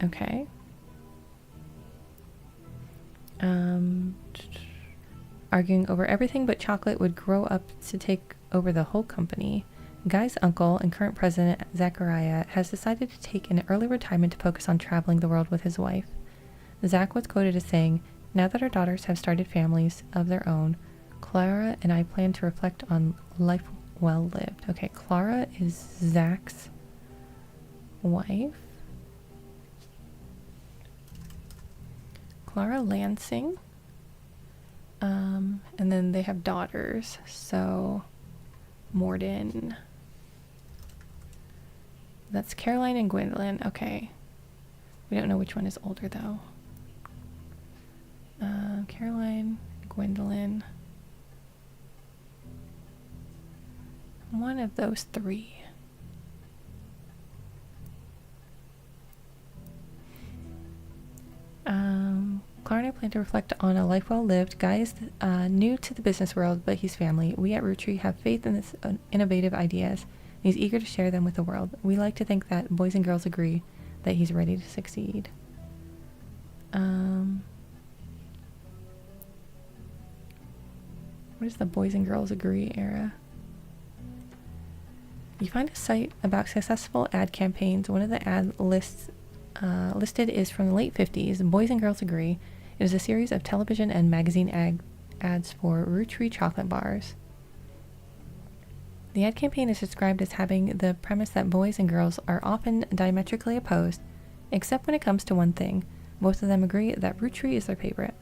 Okay. Arguing over everything but chocolate would grow up to take over the whole company. Guy's uncle and current president, Zachariah, has decided to take an early retirement to focus on traveling the world with his wife. Zach was quoted as saying, "Now that our daughters have started families of their own, Clara and I plan to reflect on life well lived." Okay, Clara is Zach's wife. Clara Lansing. And then they have daughters. So, Morden. That's Caroline and Gwendolyn. Okay. We don't know which one is older, though. Caroline, Gwendolyn. One of those three. Clara and I plan to reflect on a life well lived. Guy is new to the business world, but he's family. We at Roottree have faith in this innovative ideas, and he's eager to share them with the world. We like to think that Boys and Girls Agree that he's ready to succeed. What is the Boys and Girls Agree era? You find a site about successful ad campaigns. One of the ad lists listed is from the late 50s. Boys and Girls Agree. It is a series of television and magazine ads for Roottree chocolate bars. The ad campaign is described as having the premise that boys and girls are often diametrically opposed, except when it comes to one thing. Both of them agree that Roottree is their favorite.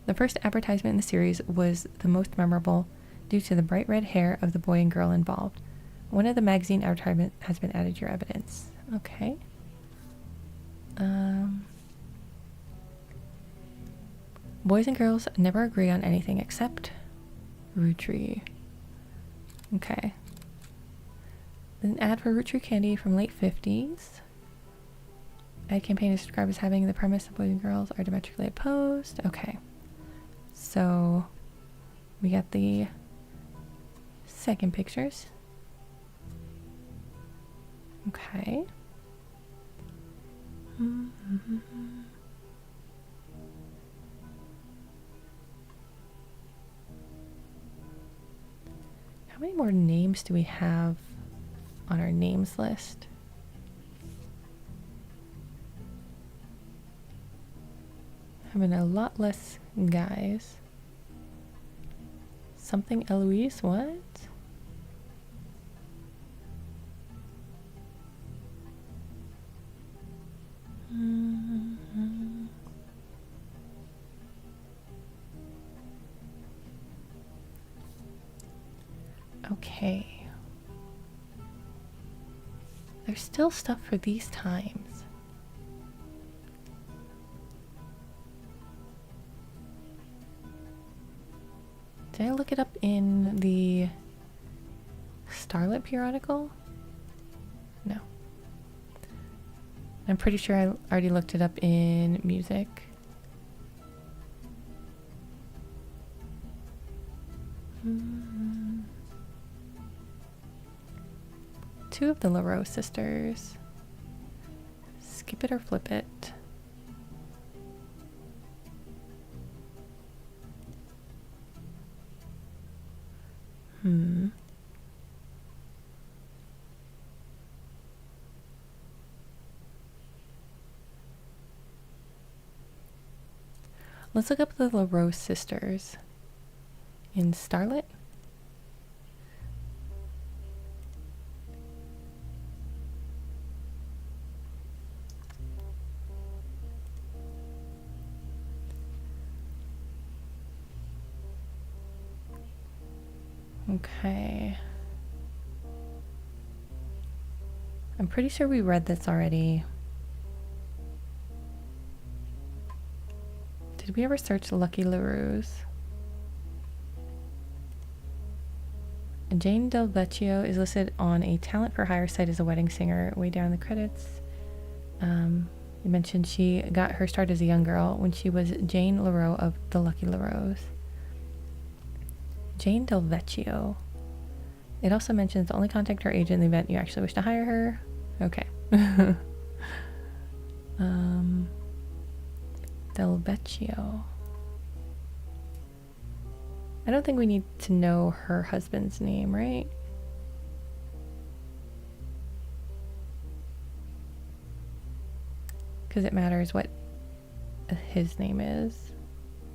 The first advertisement in the series was the most memorable due to the bright red hair of the boy and girl involved. One of the magazine advertisements has been added to your evidence. Okay. Boys and girls never agree on anything except Roottree. Okay. An ad for Roottree candy from late 50s. Ad campaign is described as having the premise that boys and girls are diametrically opposed. Okay. So we got the second pictures. Okay. How many more names do we have on our names list? Having a lot less guys. Something Eloise, what? Okay. There's still stuff for these times. Did I look it up in the Starlit periodical? No. I'm pretty sure I already looked it up in music. Two of the LaRose sisters. Skip it or flip it. Let's look up the LaRoe sisters in Starlit. Okay. I'm pretty sure we read this already. Did we ever search Lucky LaRue's? Jane Del Vecchio is listed on a talent for hire site as a wedding singer way down in the credits. You mentioned she got her start as a young girl when she was Jane LaRoe of the Lucky LaRoes. Jane Del Vecchio. It also mentions only contact her agent in the event you actually wish to hire her. Okay. Del Vecchio. I don't think we need to know her husband's name, right? Because it matters what his name is.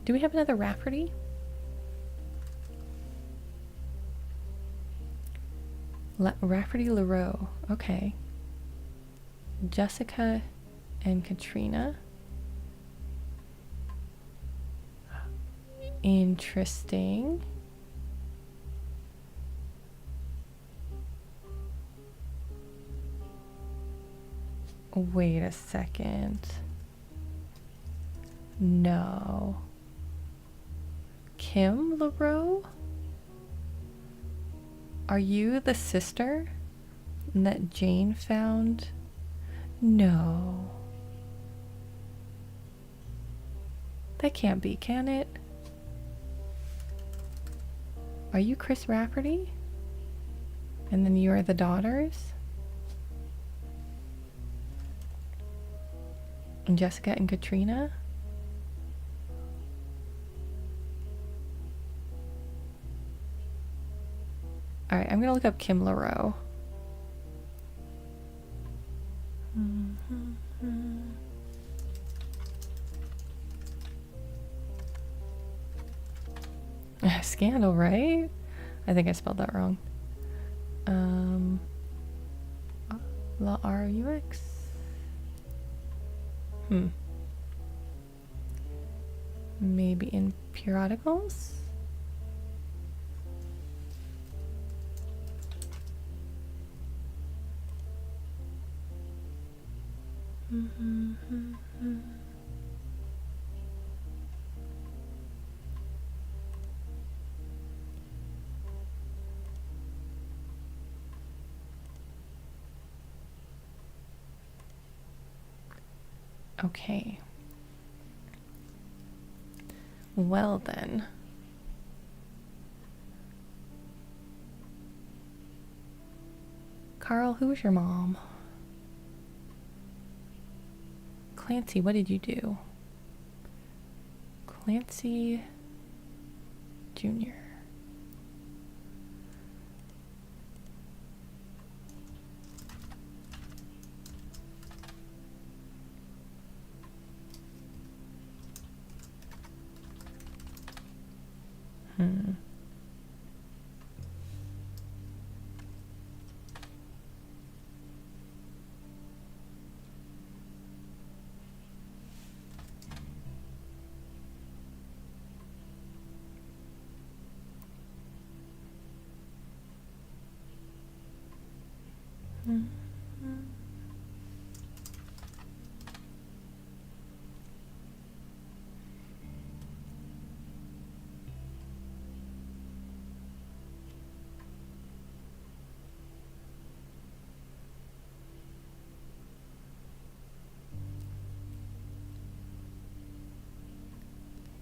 Do we have another Rafferty? Rafferty LaRoe. Okay. Jessica and Katrina. Interesting. Wait a second. No. Kim LaRoe? Are you the sister that Jane found? No. That can't be, can it? Are you Chris Rafferty? And then you're the daughters? And Jessica and Katrina? Alright, I'm gonna look up Kim LaRoe. Scandal, right? I think I spelled that wrong. LaRux? Maybe in periodicals? Okay. Well then. Carl, who's your mom? Clancy, what did you do? Clancy Jr.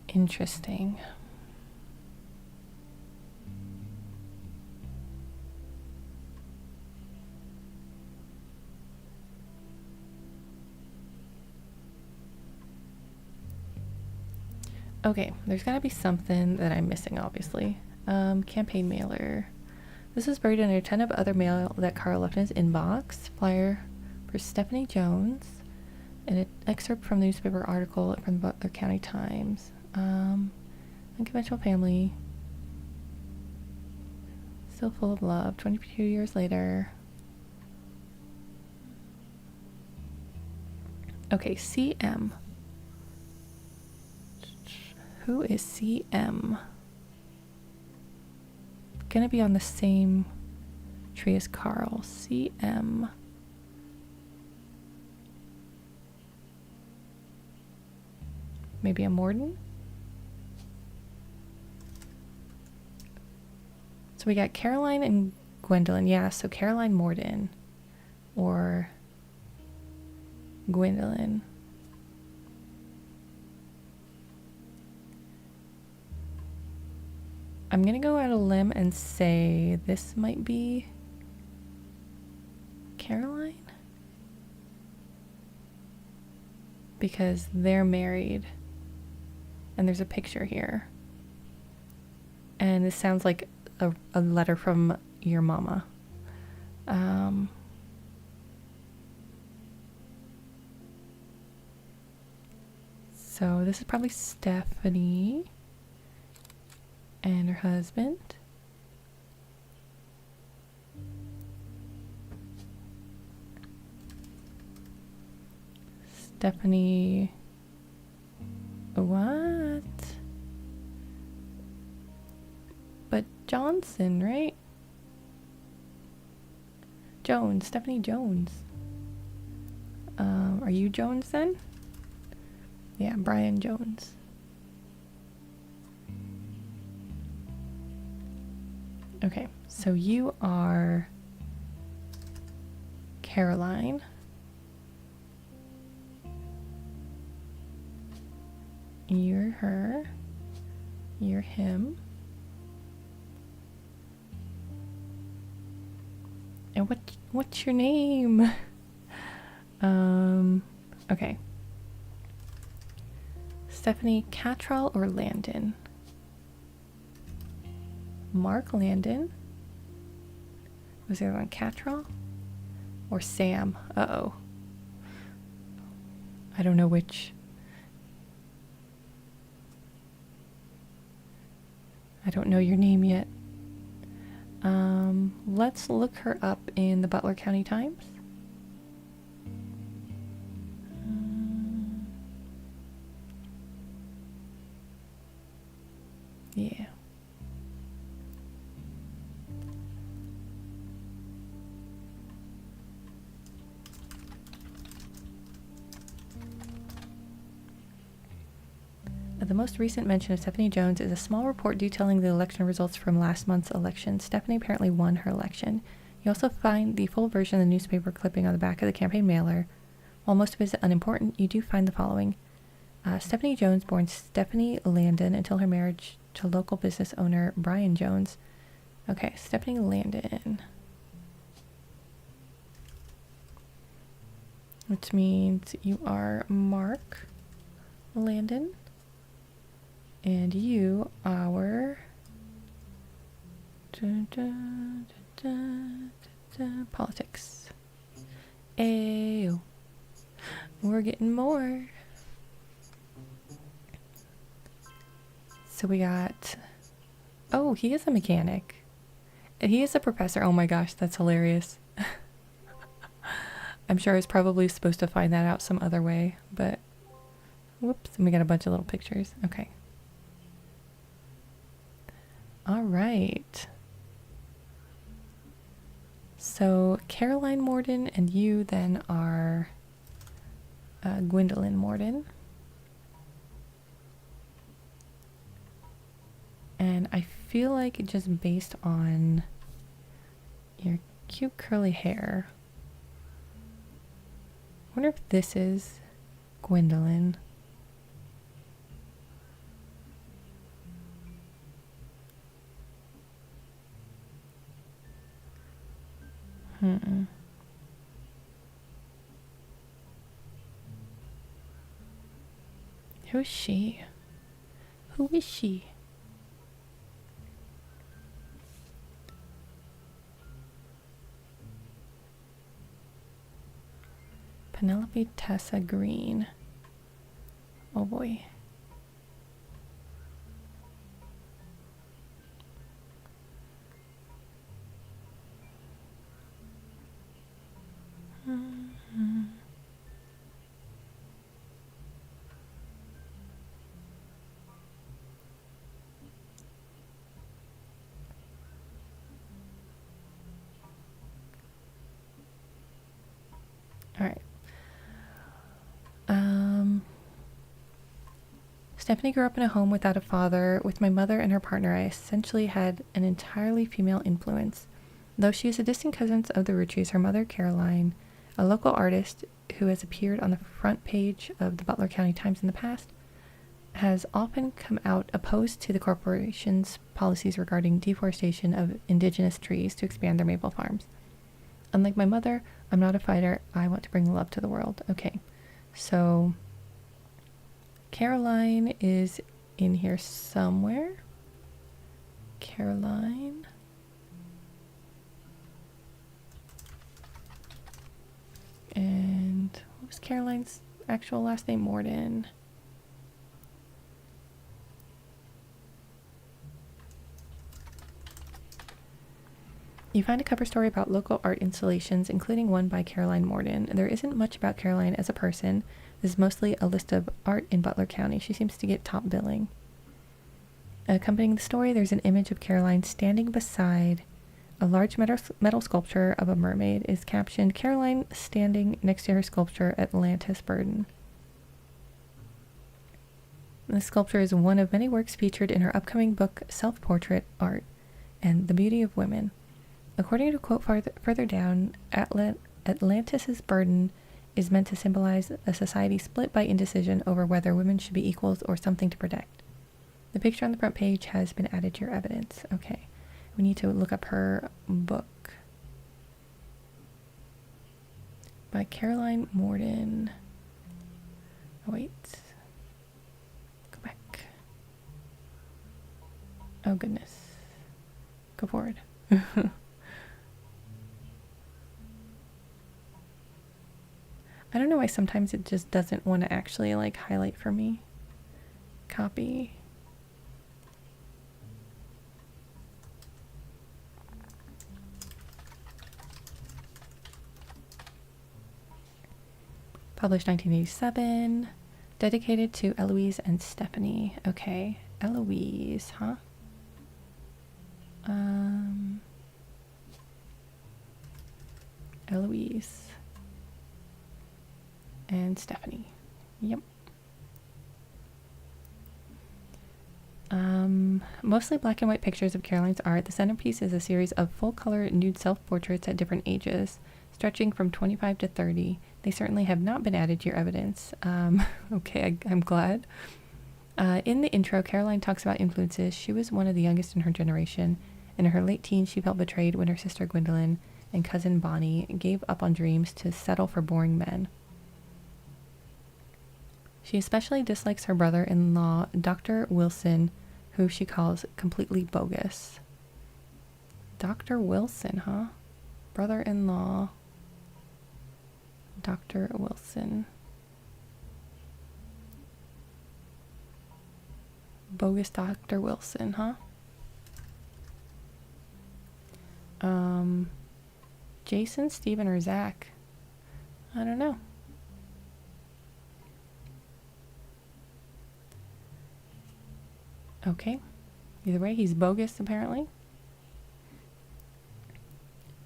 Interesting. Okay, there's gotta be something that I'm missing, obviously. Campaign mailer. This is buried under a ton of other mail that Carl left in his inbox. Flyer for Stephanie Jones. And an excerpt from the newspaper article from the Butler County Times. Unconventional family. Still full of love. 22 years later. Okay, CM. Who is CM? Gonna be on the same tree as Carl. CM. Maybe a Morden? So we got Caroline and Gwendolyn. Yeah, so Caroline Morden. Or Gwendolyn. I'm gonna go out a limb and say this might be Caroline, because they're married and there's a picture here, and this sounds like a letter from your mama. So this is probably Stephanie and her husband. Stephanie, what? But Johnson, right? Jones, Stephanie Jones. Are you Jones then? Yeah, Brian Jones. Okay, so you are Caroline. You're her. You're him. And what's your name? Okay. Stephanie Cattrall or Landon? Mark Landon. Was there one Cattrall? Or Sam? Uh-oh. I don't know which. I don't know your name yet. Let's look her up in the Butler County Times. Yeah. The most recent mention of Stephanie Jones is a small report detailing the election results from last month's election. Stephanie apparently won her election. You also find the full version of the newspaper clipping on the back of the campaign mailer. While most of it is unimportant, you do find the following. Stephanie Jones, born Stephanie Landon until her marriage to local business owner Brian Jones. Okay, Stephanie Landon. Which means you are Mark Landon. And you are politics. Ayo. We're getting more. So we got, oh, he is a mechanic. He is a professor. Oh my gosh, that's hilarious. I'm sure I was probably supposed to find that out some other way, but whoops, and we got a bunch of little pictures. Okay. All right. So Caroline Morden and you then are Gwendolyn Morden. And I feel like just based on your cute curly hair, I wonder if this is Gwendolyn. Who is she? Who is she? Penelope Tessa Green. Oh boy. All right. Stephanie grew up in a home without a father. With my mother and her partner, I essentially had an entirely female influence. Though she is a distant cousin of the Rootrees, her mother, Caroline, a local artist who has appeared on the front page of the Butler County Times in the past, has often come out opposed to the corporation's policies regarding deforestation of indigenous trees to expand their maple farms. Unlike my mother, I'm not a fighter. I want to bring love to the world. Okay, so Caroline is in here somewhere. Caroline. And what was Caroline's actual last name? Morden. You find a cover story about local art installations, including one by Caroline Morden. There isn't much about Caroline as a person. This is mostly a list of art in Butler County. She seems to get top billing. Accompanying the story, there's an image of Caroline standing beside a large metal sculpture of a mermaid. Is captioned, Caroline standing next to her sculpture, Atlantis Burden. The sculpture is one of many works featured in her upcoming book, Self-Portrait Art and the Beauty of Women. According to a quote further down, Atlantis's burden is meant to symbolize a society split by indecision over whether women should be equals or something to protect. The picture on the front page has been added to your evidence. Okay, we need to look up her book. By Caroline Morden. Oh, wait. Go back. Oh, goodness. Go forward. I don't know why sometimes it just doesn't want to actually like highlight for me. Copy. Published 1987. Dedicated to Eloise and Stephanie. Okay, Eloise, huh? Eloise. And Stephanie. Yep. Mostly black and white pictures of Caroline's art. The centerpiece is a series of full-color nude self-portraits at different ages, stretching from 25 to 30. They certainly have not been added to your evidence. Okay, I'm glad. In the intro, Caroline talks about influences. She was one of the youngest in her generation. In her late teens, she felt betrayed when her sister Gwendolyn and cousin Bonnie gave up on dreams to settle for boring men. She especially dislikes her brother-in-law, Dr. Wilson, who she calls completely bogus. Dr. Wilson, huh? Brother-in-law, Dr. Wilson. Bogus Dr. Wilson, huh? Jason, Steven, or Zach? I don't know. Okay. Either way, he's bogus, apparently.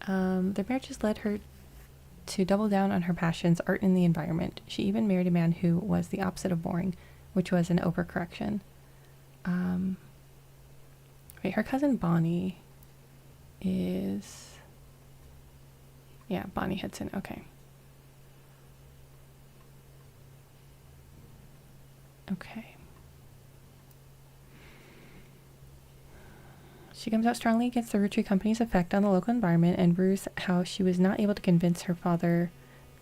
Their marriages led her to double down on her passions, art and the environment. She even married a man who was the opposite of boring, which was an overcorrection. Wait, her cousin Bonnie is... Yeah, Bonnie Hudson, okay. Okay. She comes out strongly against the Roottree Company's effect on the local environment and rues how she was not able to convince her father,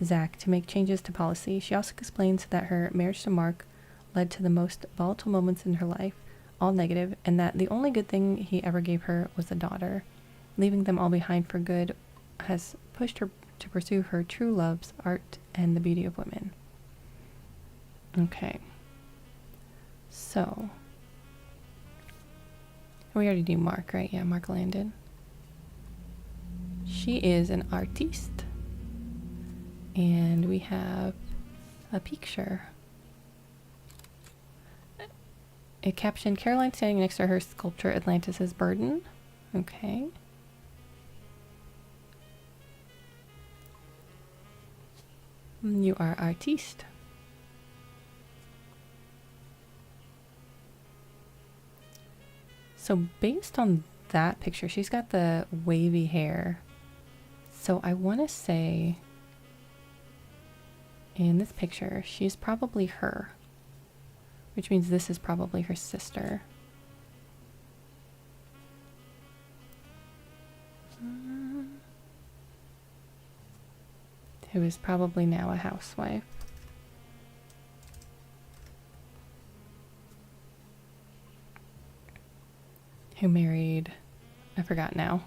Zach, to make changes to policy. She also explains that her marriage to Mark led to the most volatile moments in her life, all negative, and that the only good thing he ever gave her was a daughter. Leaving them all behind for good has pushed her to pursue her true loves, art and the beauty of women. Okay. So, we already do Mark, right? Yeah, Mark Landon. She is an artiste. And we have a picture. A caption, Caroline standing next to her sculpture, Atlantis' Burden. Okay. You are artiste. So based on that picture, she's got the wavy hair. So I want to say in this picture, she's probably her, which means this is probably her sister. Who is probably now a housewife. Who married, I forgot now,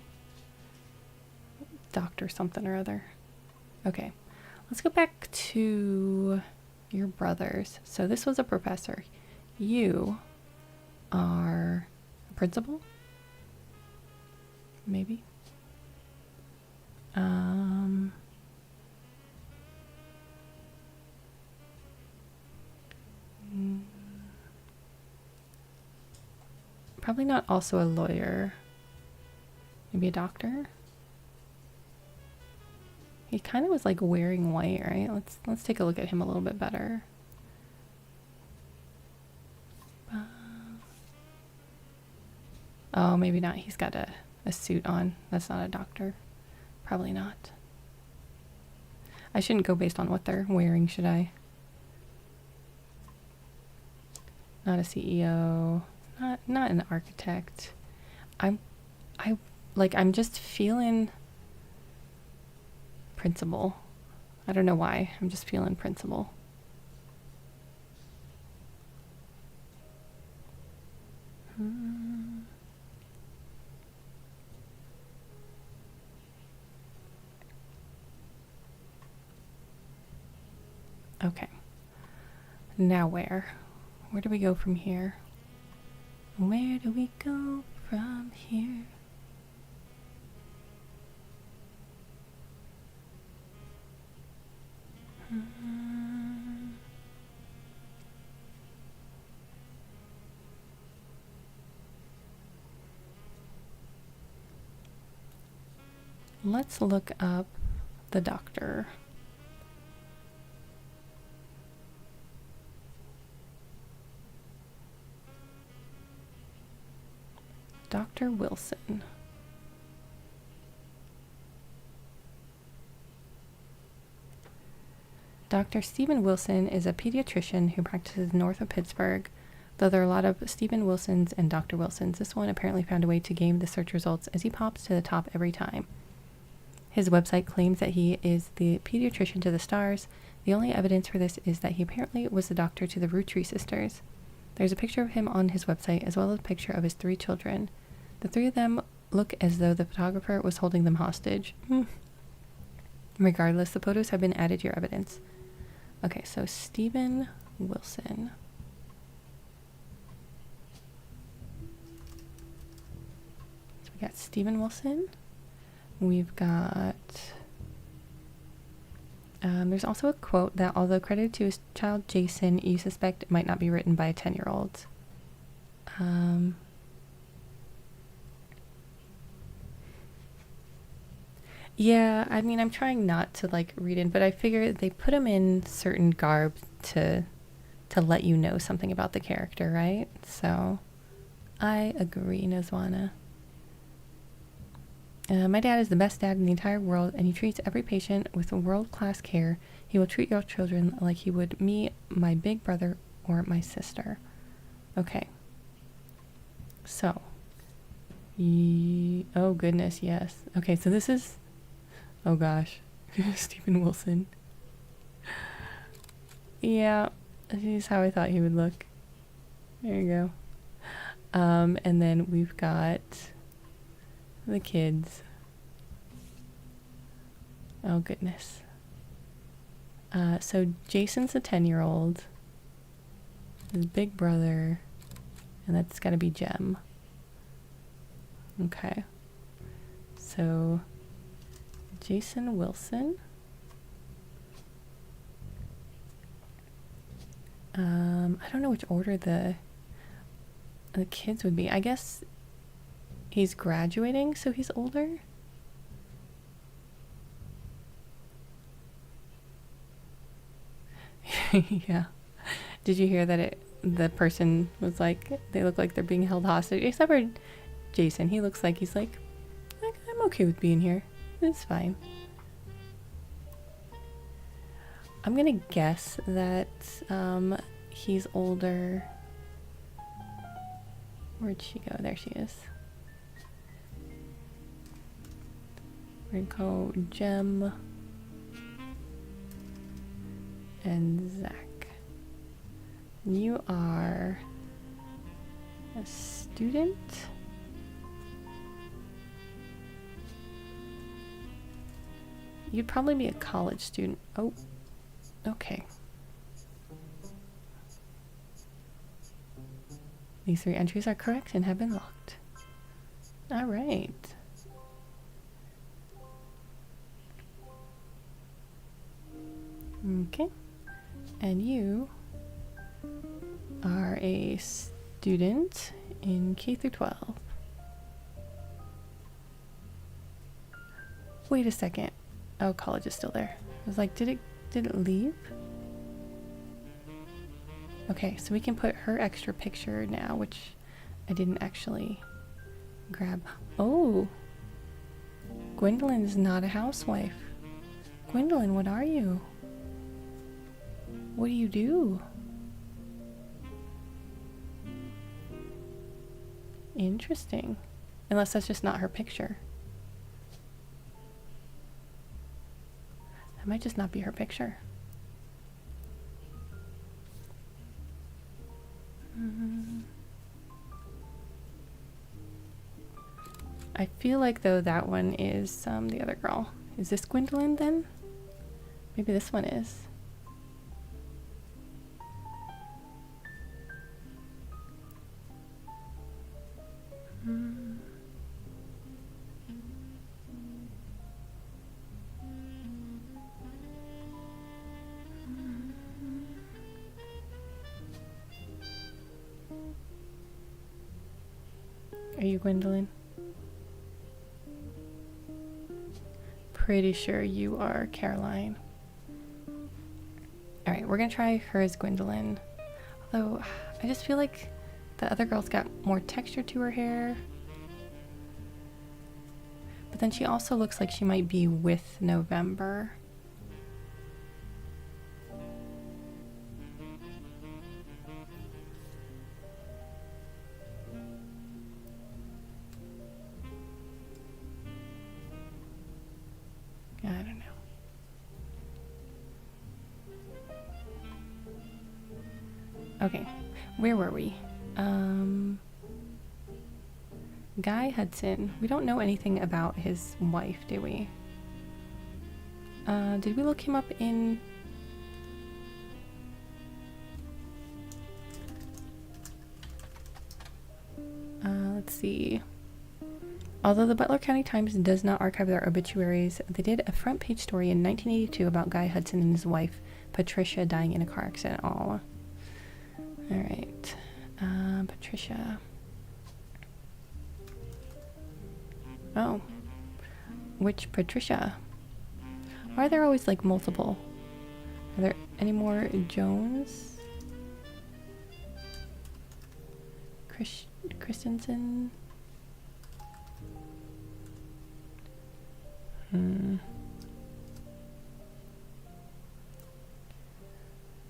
Doctor something or other. Okay, let's go back to your brothers. So this was a professor. You are a principal? Maybe? Probably not also a lawyer. Maybe a doctor? He kind of was like wearing white, right? Let's take a look at him a little bit better. Oh, maybe not. He's got a suit on. That's not a doctor. Probably not. I shouldn't go based on what they're wearing, should I? Not a CEO. Not an architect. I'm just feeling principal. I don't know why. I'm just feeling principal. Okay. Now where? Where do we go from here? Where do we go from here? Let's look up the doctor. Dr. Wilson. Dr. Stephen Wilson is a pediatrician who practices north of Pittsburgh. Though there are a lot of Stephen Wilsons and Dr. Wilsons, this one apparently found a way to game the search results as he pops to the top every time. His website claims that he is the pediatrician to the stars. The only evidence for this is that he apparently was the doctor to the Roottree sisters. There's a picture of him on his website as well as a picture of his 3 children. The 3 of them look as though the photographer was holding them hostage. Regardless, the photos have been added to your evidence. Okay, so Stephen Wilson. So we got Stephen Wilson. We've got... there's also a quote that although credited to his child Jason, you suspect it might not be written by a 10-year-old. Yeah, I mean, I'm trying not to like read in, but I figure they put him in certain garb to let you know something about the character, right? So I agree, Nozwana. My dad is the best dad in the entire world, and he treats every patient with world-class care. He will treat your children like he would me, my big brother, or my sister. Okay. So. Oh, goodness, yes. Okay, so this is... Oh, gosh. Stephen Wilson. Yeah, this is how I thought he would look. There you go. And then we've got... the kids. Oh, goodness. So Jason's a 10-year-old. His big brother. And that's got to be Jem. Okay. So Jason Wilson. I don't know which order the kids would be. I guess he's graduating, so he's older. Yeah. Did you hear that the person was like, they look like they're being held hostage, except for Jason. He looks like he's like, I'm okay with being here. It's fine. I'm gonna guess that he's older. Where'd she go? There she is. We're gonna call Jem and Zach. You are a student? You'd probably be a college student. Oh, okay. These 3 entries are correct and have been locked. All right. Okay. And you are a student in K through 12. Wait a second. Oh, college is still there. I was like, did it leave? Okay, so we can put her extra picture now, which I didn't actually grab. Oh, Gwendolyn is not a housewife. Gwendolyn, what are you? What do you do? Interesting. Unless that's just not her picture. That might just not be her picture. I feel like though that one is the other girl. Is this Gwendolyn then? Maybe this one is. Are you Gwendolyn? Pretty sure you are Caroline. Alright, we're gonna try her as Gwendolyn. Although, I just feel like the other girl's got more texture to her hair. But then she also looks like she might be with November. I don't know. Okay, where were we? Guy Hudson. We don't know anything about his wife, do we? Did we look him up in... let's see. Although the Butler County Times does not archive their obituaries, they did a front page story in 1982 about Guy Hudson and his wife, Patricia, dying in a car accident. All right. Patricia. Oh. Which Patricia? Why are there always like multiple? Are there any more Jones? Christensen?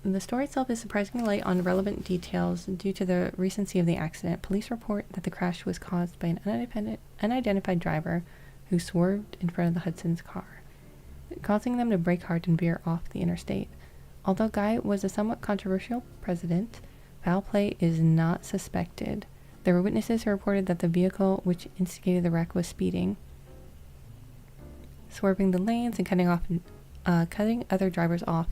The story itself is surprisingly light on relevant details due to the recency of the accident. Police report that the crash was caused by an unidentified driver who swerved in front of the Hudson's car, causing them to brake hard and veer off the interstate. Although Guy was a somewhat controversial president, foul play is not suspected. There were witnesses who reported that the vehicle which instigated the wreck was speeding, swerving the lanes and cutting other drivers off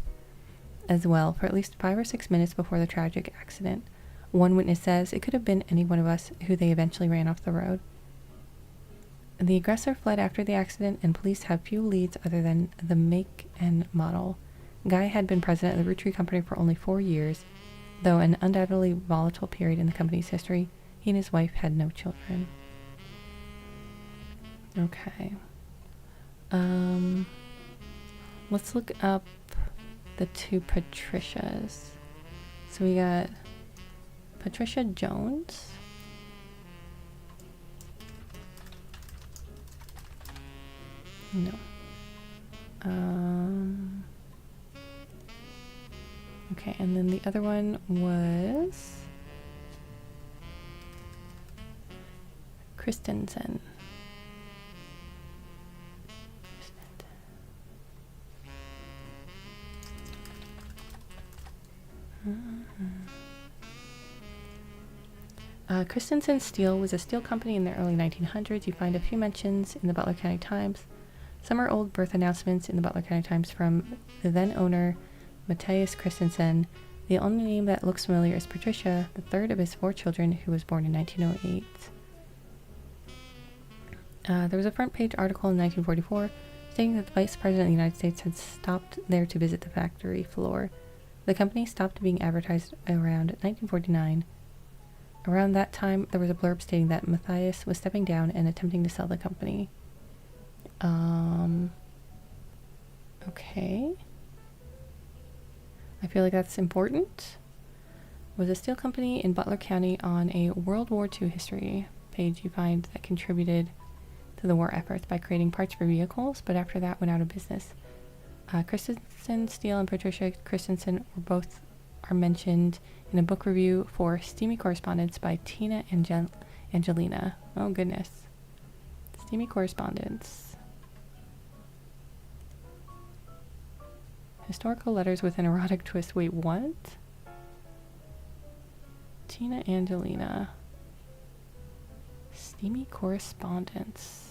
as well for at least 5 or 6 minutes before the tragic accident. One witness says it could have been any one of us who they eventually ran off the road. The aggressor fled after the accident, and police have few leads other than the make and model. Guy had been president of the Roottree Company for only 4 years, though an undoubtedly volatile period in the company's history. He and his wife had no children. Okay. Let's look up the 2 Patricias. So we got Patricia Jones. No. Okay, and then the other one was Christensen. Christensen Steel was a steel company in the early 1900s. You find a few mentions in the Butler County Times. Some are old birth announcements in the Butler County Times from the then owner, Matthias Christensen. The only name that looks familiar is Patricia, the third of his 4 children, who was born in 1908. There was a front page article in 1944 stating that the Vice President of the United States had stopped there to visit the factory floor. The company stopped being advertised around 1949. Around that time, there was a blurb stating that Matthias was stepping down and attempting to sell the company. Okay. I feel like that's important. Was a steel company in Butler County on a World War II history page you find that contributed to the war efforts by creating parts for vehicles, but after that went out of business. Christensen Steel and Patricia Christensen are mentioned in a book review for Steamy Correspondence by Tina Angelina. Oh goodness. Steamy Correspondence. Historical letters with an erotic twist. Wait, what? Tina Angelina. Steamy Correspondence.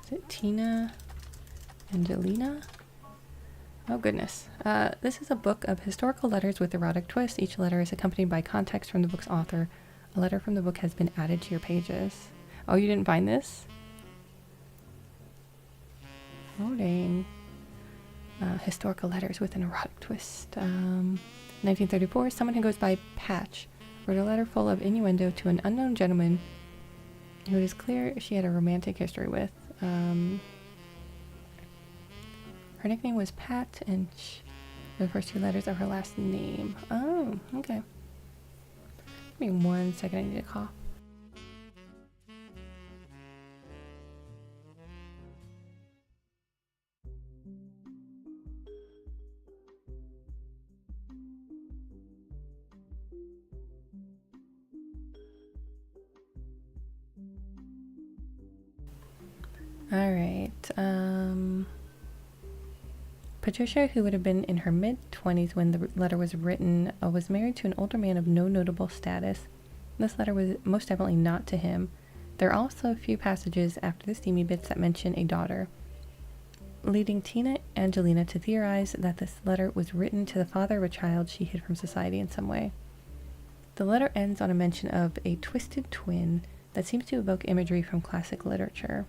Is it Tina Angelina? Oh goodness. This is a book of historical letters with erotic twists. Each letter is accompanied by context from the book's author. A letter from the book has been added to your pages. Oh, you didn't find this? Oh dang. Historical letters with an erotic twist. 1934, someone who goes by Patch wrote a letter full of innuendo to an unknown gentleman who it is clear she had a romantic history with. Her nickname was Pat, and the first 2 letters of her last name. Oh, okay. Give me 1 second, I need to cough. Alright, Patricia, who would have been in her mid-20s when the letter was written, was married to an older man of no notable status. This letter was most definitely not to him. There are also a few passages after the steamy bits that mention a daughter, leading Tina Angelina to theorize that this letter was written to the father of a child she hid from society in some way. The letter ends on a mention of a twisted twin that seems to evoke imagery from classic literature.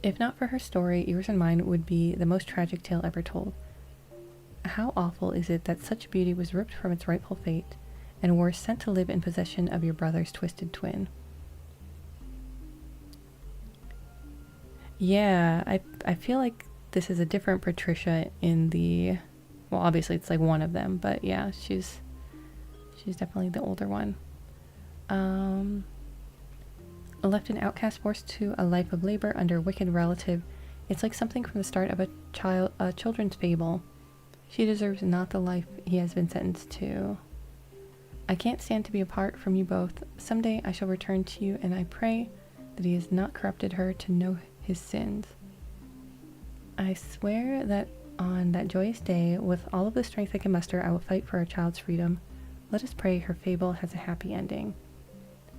If not for her story, yours and mine would be the most tragic tale ever told. How awful is it that such beauty was ripped from its rightful fate, and were sent to live in possession of your brother's twisted twin? Yeah, I feel like this is a different Patricia in the... Well, obviously it's like one of them, but yeah, she's definitely the older one. Left an outcast, forced to a life of labor under a wicked relative. It's like something from the start of a children's fable. She deserves not the life he has been sentenced to. I can't stand to be apart from you both. Someday I shall return to you, and I pray that he has not corrupted her to know his sins. I swear that on that joyous day, with all of the strength I can muster, I will fight for our child's freedom. Let us pray her fable has a happy ending.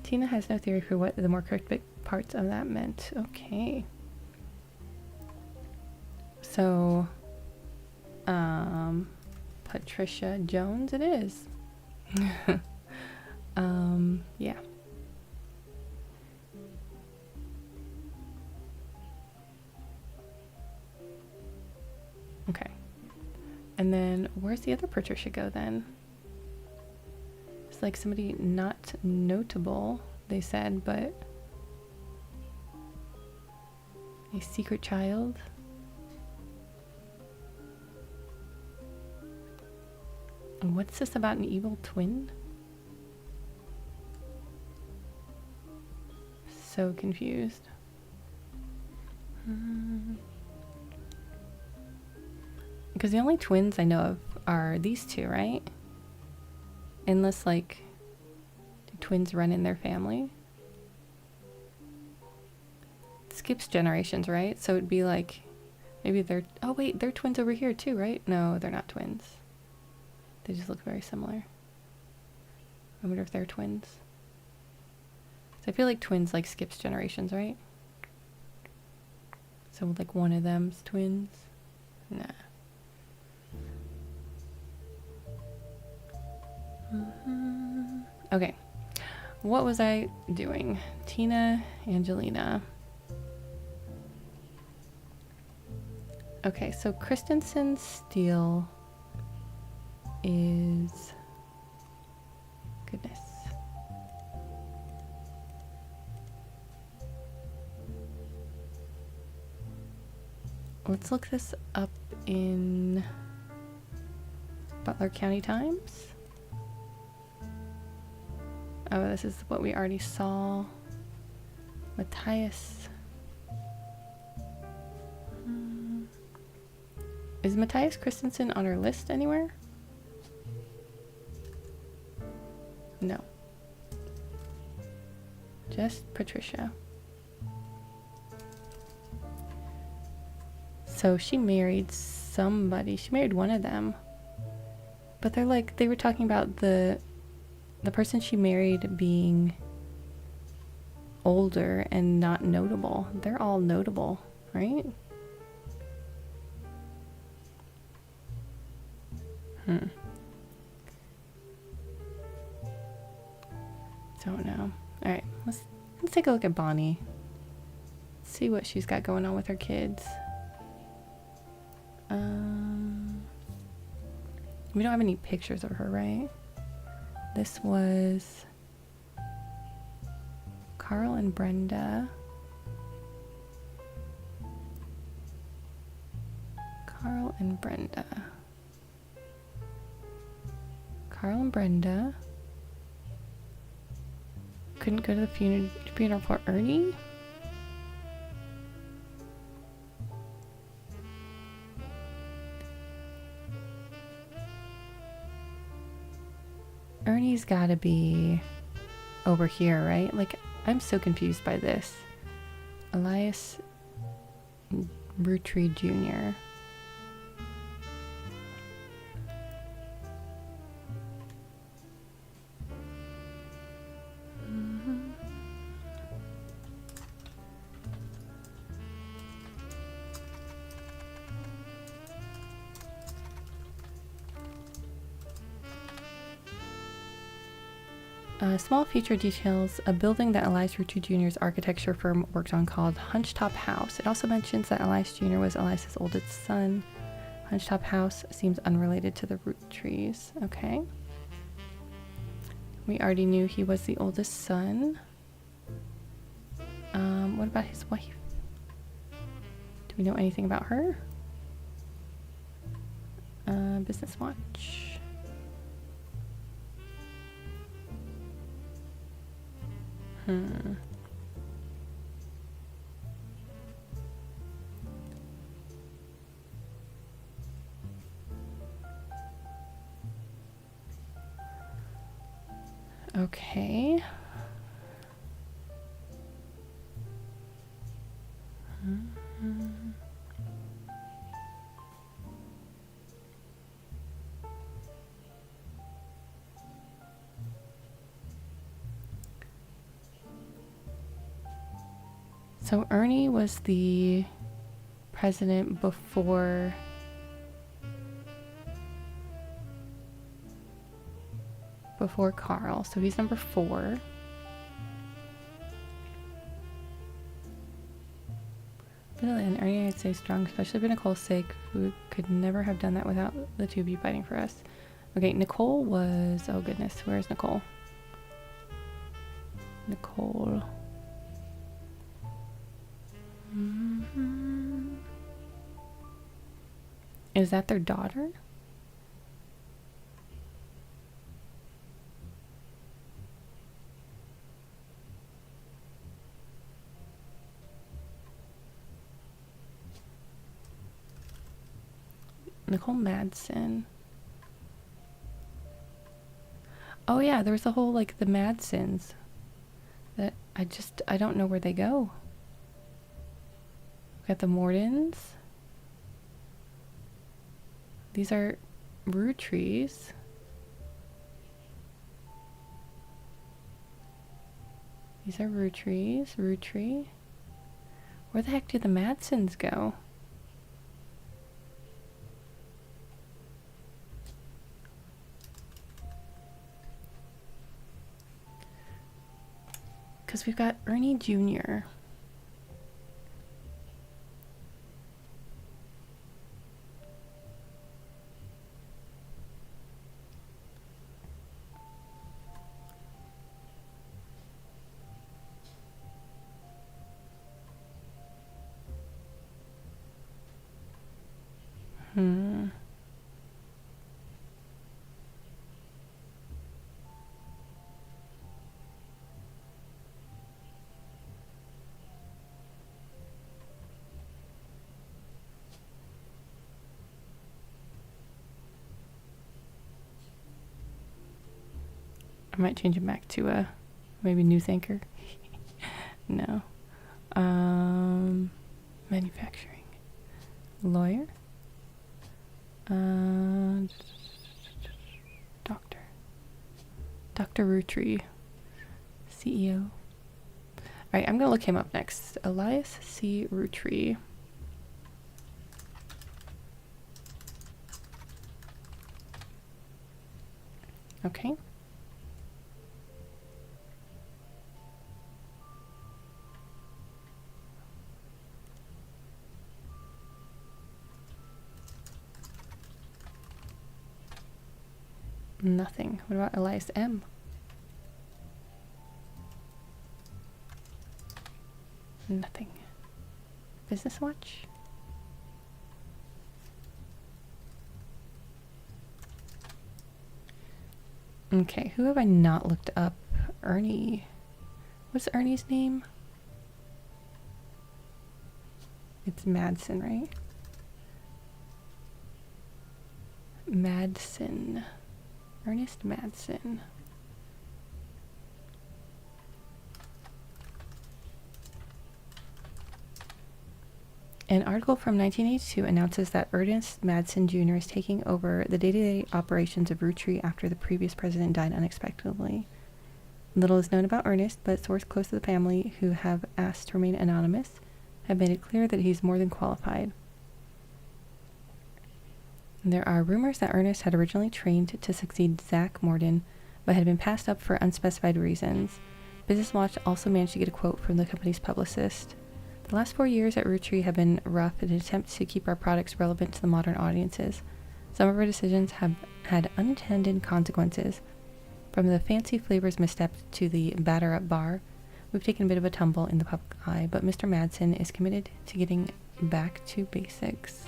Tina has no theory for what the more cryptic parts of that meant. Okay. So, Patricia Jones it is. Yeah. Okay. And then where's the other Patricia go then? It's like somebody not notable, they said, but a secret child. And what's this about an evil twin? So confused. Because the only twins I know of are these two, right? Unless, like, do twins run in their family? It skips generations, right? So it'd be like, maybe they're, oh wait, they're twins over here too, right? No, they're not twins. They just look very similar. I wonder if they're twins. So I feel like twins, like, skips generations, right? So, like, one of them's twins? Nah. Okay, what was I doing? Tina, Angelina. Okay, so Christensen Steele is, goodness. Let's look this up in Butler County Times. Oh, this is what we already saw. Matthias. Is Matthias Christensen on our list anywhere? No. Just Patricia. So she married somebody. She married one of them. But they're like, they were talking about the person she married being older and not notable. They're all notable, right? Don't know. All right, let's take a look at Bonnie. See what she's got going on with her kids. We don't have any pictures of her, right? This was Carl and Brenda. Carl and Brenda. Carl and Brenda couldn't go to the funeral for Ernie. Ernie's gotta be over here, right? Like, I'm so confused by this. Elias Roottree Jr. Small feature details a building that Elias Roottree Jr.'s architecture firm worked on called Hunchetop House. It also mentions that Elias Jr. was Elias's oldest son. Hunchetop House seems unrelated to the Roottrees. Okay. We already knew he was the oldest son. What about his wife? Do we know anything about her? Business Watch. Okay. So Ernie was the president before Carl, so he's number 4. And Ernie, I'd say strong, especially for Nicole's sake, who could never have done that without the two of you fighting for us. Okay, Nicole was, oh goodness, where's Nicole? Nicole. Is that their daughter? Nicole Madsen. Oh yeah, there was a whole, like, the Madsens that I don't know where they go. We got the Mordens. These are Roottrees. These are Roottrees. Roottree. Where the heck do the Madsens go? Because we've got Ernie Jr. I might change it back to a maybe news anchor. No. Manufacturing. Lawyer. Doctor. Dr. Roottree. CEO. Alright, I'm gonna look him up next. Elias C. Roottree. Okay. Nothing. What about Elias M? Nothing. Business Watch? Okay, who have I not looked up? Ernie. What's Ernie's name? It's Madsen, right? Madsen. Ernest Madsen. An article from 1982 announces that Ernest Madsen Jr. is taking over the day-to-day operations of Roottree after the previous president died unexpectedly. Little is known about Ernest, but sources close to the family who have asked to remain anonymous have made it clear that he's more than qualified. There are rumors that Ernest had originally trained to succeed Zach Morden, but had been passed up for unspecified reasons. Business Watch also managed to get a quote from the company's publicist. The last 4 years at Roottree have been rough in an attempt to keep our products relevant to the modern audiences. Some of our decisions have had unintended consequences. From the fancy flavors misstep to the batter-up bar, we've taken a bit of a tumble in the public eye, but Mr. Madsen is committed to getting back to basics.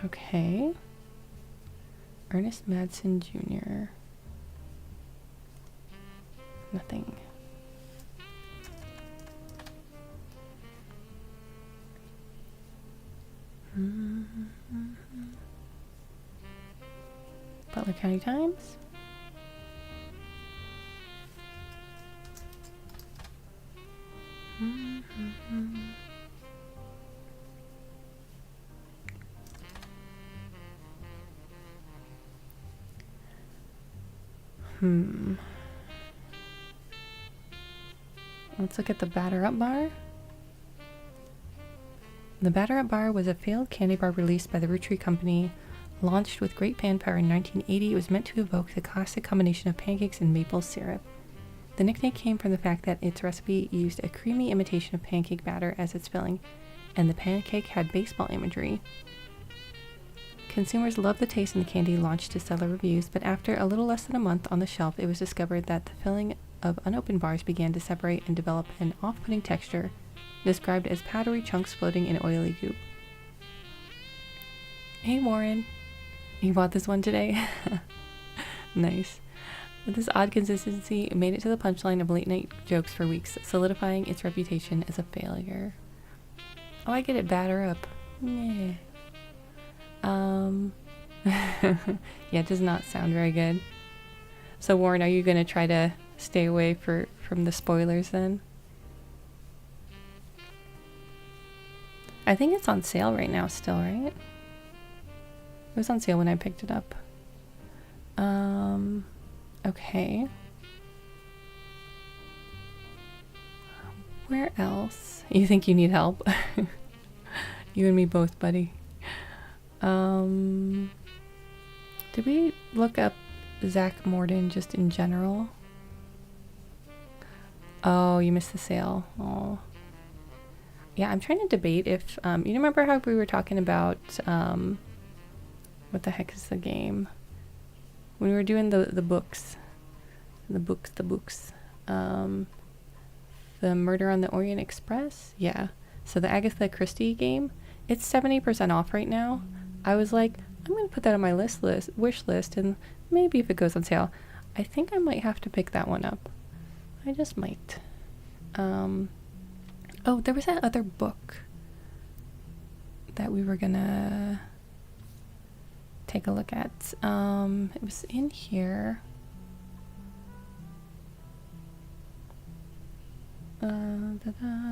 Okay. Ernest Madsen Jr. Nothing. Butler County Times. Let's look at the Batter Up Bar. The Batter Up Bar was a failed candy bar released by the Roottree Company. Launched with great fanfare in 1980, it was meant to evoke the classic combination of pancakes and maple syrup. The nickname came from the fact that its recipe used a creamy imitation of pancake batter as its filling, and the pancake had baseball imagery. Consumers loved the taste, and the candy launched to stellar reviews, but after a little less than a month on the shelf, it was discovered that the filling of unopened bars began to separate and develop an off-putting texture, described as powdery chunks floating in oily goop. Hey Warren, you bought this one today? Nice. But this odd consistency made it to the punchline of late night jokes for weeks, solidifying its reputation as a failure. Oh, I get it, batter up. Yeah. Yeah, it does not sound very good. So Warren, are you going to try to stay away from the spoilers then? I think it's on sale right now still, right? It was on sale when I picked it up. Okay. Where else? You think you need help? You and me both, buddy. Did we look up Zach Morden just in general? Oh, you missed the sale. Oh. Yeah, I'm trying to debate if, you remember how we were talking about, what the heck is the game? When we were doing the books. The books. The Murder on the Orient Express? Yeah. So the Agatha Christie game, it's 70% off right now. I was like, I'm going to put that on my wish list, and maybe if it goes on sale, I think I might have to pick that one up. I just might. Oh, there was that other book that we were gonna take a look at. It was in here.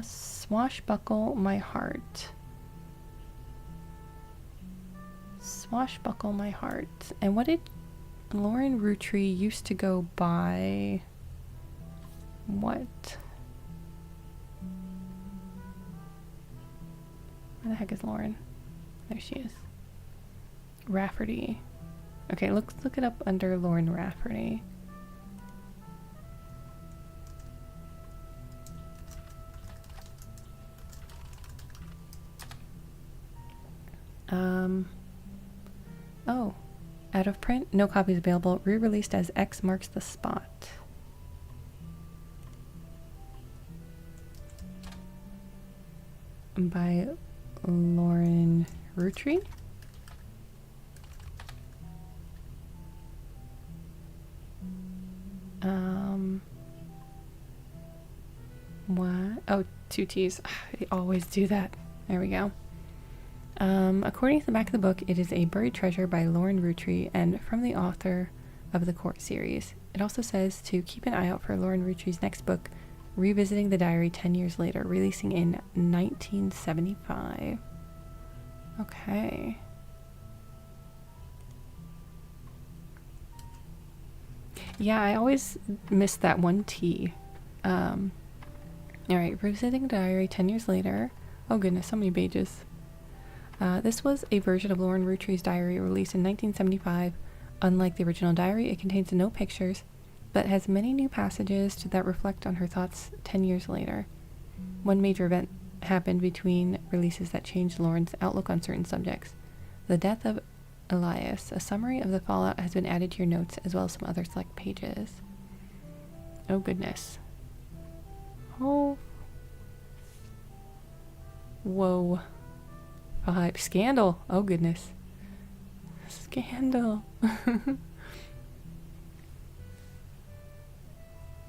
Swashbuckle My Heart. Swashbuckle My Heart. And what did Lauren Roottree used to go by? What? Where the heck is Lauren? There she is. Rafferty. Okay, look it up under Lauren Rafferty. Oh, out of print, no copies available, re-released as X Marks the Spot. By Lauren Roottree. What? Oh, 2 T's. They always do that. There we go. According to the back of the book, it is a buried treasure by Lauren Roottree and from the author of the Court series. It also says to keep an eye out for Lauren Rootree's next book, Revisiting the Diary 10 years later, releasing in 1975. Okay. Yeah, I always miss that one T. Alright, Revisiting the Diary 10 years later. Oh goodness, so many pages. This was a version of Lauren Rootree's diary released in 1975. Unlike the original diary, it contains no pictures, but has many new passages that reflect on her thoughts 10 years later. One major event happened between releases that changed Lauren's outlook on certain subjects. The death of Elias. A summary of the fallout has been added to your notes, as well as some other select pages. Oh goodness. Oh. Whoa. 5. Scandal. Oh goodness. Scandal.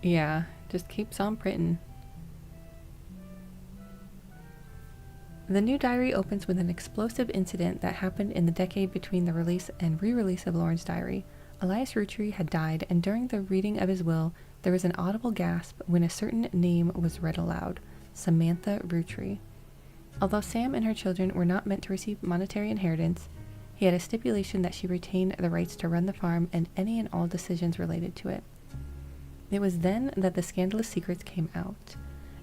Yeah, just keeps on printing. The new diary opens with an explosive incident that happened in the decade between the release and re-release of Lauren's diary. Elias Roottree had died, and during the reading of his will, there was an audible gasp when a certain name was read aloud: Samantha Roottree. Although Sam and her children were not meant to receive monetary inheritance, he had a stipulation that she retain the rights to run the farm and any and all decisions related to it. It was then that the scandalous secrets came out.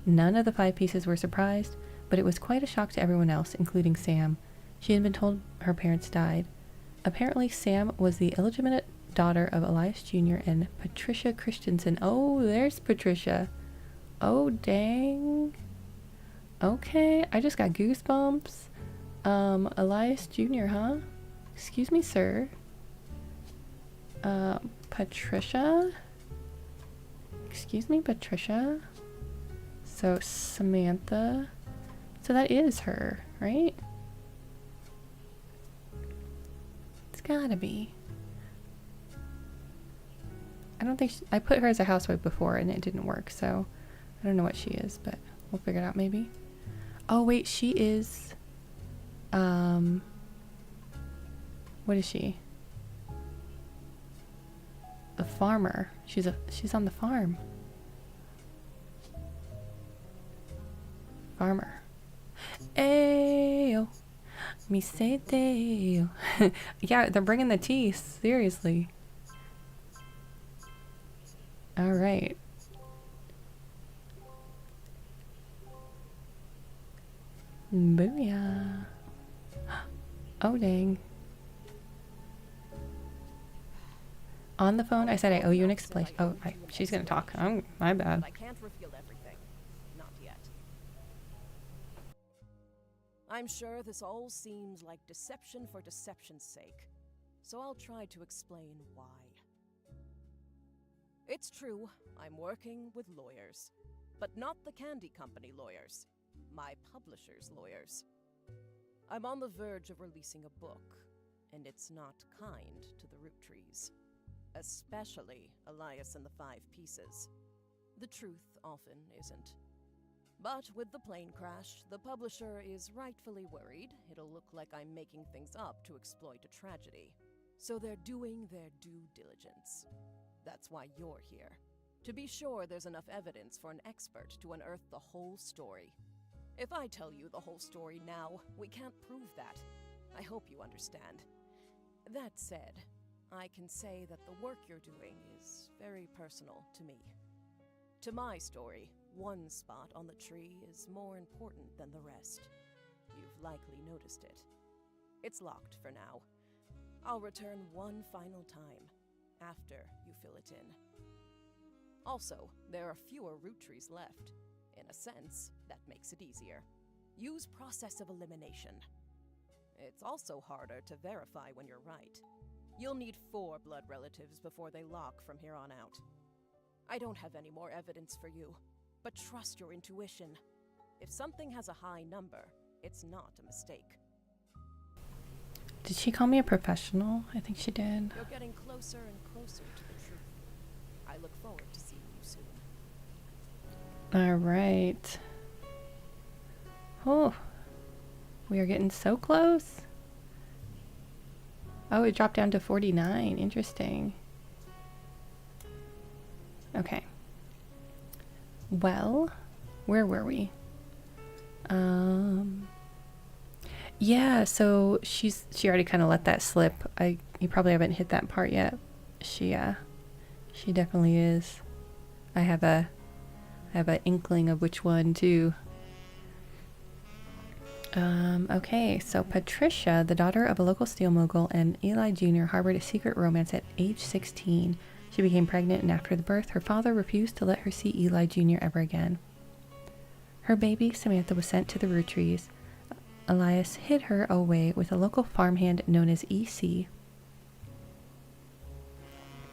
None of the 5 pieces were surprised, but it was quite a shock to everyone else, including Sam. She had been told her parents died. Apparently, Sam was the illegitimate daughter of Elias Jr. and Patricia Christensen. Oh, there's Patricia. Oh, dang. Okay, I just got goosebumps. Elias Jr., huh? Excuse me, sir. Patricia? Excuse me, Patricia? So, Samantha. So that is her, right? It's gotta be. I don't think I put her as a housewife before and it didn't work, so I don't know what she is, but we'll figure it out maybe. Oh wait, she is what is she? A farmer. She's on the farm. Farmer. Ayo. Me say deo. Yeah, they're bringing the tea, seriously. All right. Booyah. Oh, dang. On the phone, I said I owe you an explanation. Oh, she's gonna talk. Oh, my bad. I can't reveal everything. Not yet. I'm sure this all seems like deception for deception's sake, so I'll try to explain why. It's true, I'm working with lawyers, but not the candy company lawyers, my publisher's lawyers. I'm on the verge of releasing a book, and it's not kind to the Roottrees, especially Elias and the 5 pieces. The truth often isn't. But with the plane crash, the publisher is rightfully worried it'll look like I'm making things up to exploit a tragedy. So they're doing their due diligence. That's why you're here. To be sure there's enough evidence for an expert to unearth the whole story. If I tell you the whole story now, we can't prove that. I hope you understand. That said, I can say that the work you're doing is very personal to me. To my story, one spot on the tree is more important than the rest. You've likely noticed it. It's locked for now. I'll return one final time, after you fill it in. Also, there are fewer Roottrees left. In a sense, that makes it easier. Use process of elimination. It's also harder to verify when you're right. You'll need 4 blood relatives before they lock from here on out. I don't have any more evidence for you, but trust your intuition. If something has a high number, it's not a mistake. Did she call me a professional? I think she did. You're getting closer and closer to the truth. I look forward to seeing you soon. All right. Oh, we are getting so close. Oh, it dropped down to 49. Interesting. Okay. Well, where were we? Yeah, so she already kind of let that slip. You probably haven't hit that part yet. She definitely is. I have a inkling of which one too. Okay, so Patricia, the daughter of a local steel mogul, and Eli Jr. harbored a secret romance at age 16. She became pregnant, and after the birth, her father refused to let her see Eli Jr. ever again. Her baby, Samantha, was sent to the Rootrees. Elias hid her away with a local farmhand known as EC.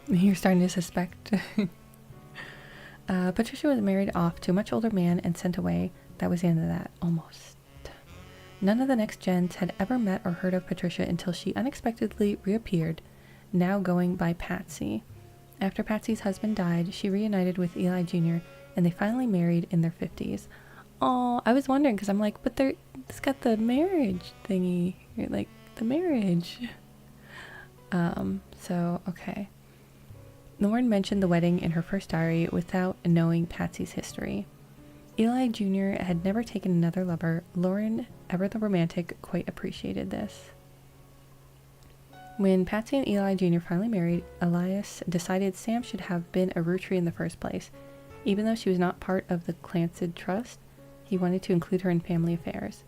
You're starting to suspect. Patricia was married off to a much older man and sent away. That was the end of that, almost. None of the next gens had ever met or heard of Patricia until she unexpectedly reappeared, now going by Patsy. After Patsy's husband died, she reunited with Eli Jr., and they finally married in their 50s. Oh, I was wondering, because I'm like, but it's got the marriage thingy. Like, the marriage. So, okay. Lauren mentioned the wedding in her first diary without knowing Patsy's history. Eli Jr. had never taken another lover. Lauren, ever the romantic, quite appreciated this. When Patsy and Eli Jr. finally married, Elias decided Sam should have been a Roottree in the first place. Even though she was not part of the Clancid Trust, he wanted to include her in family affairs.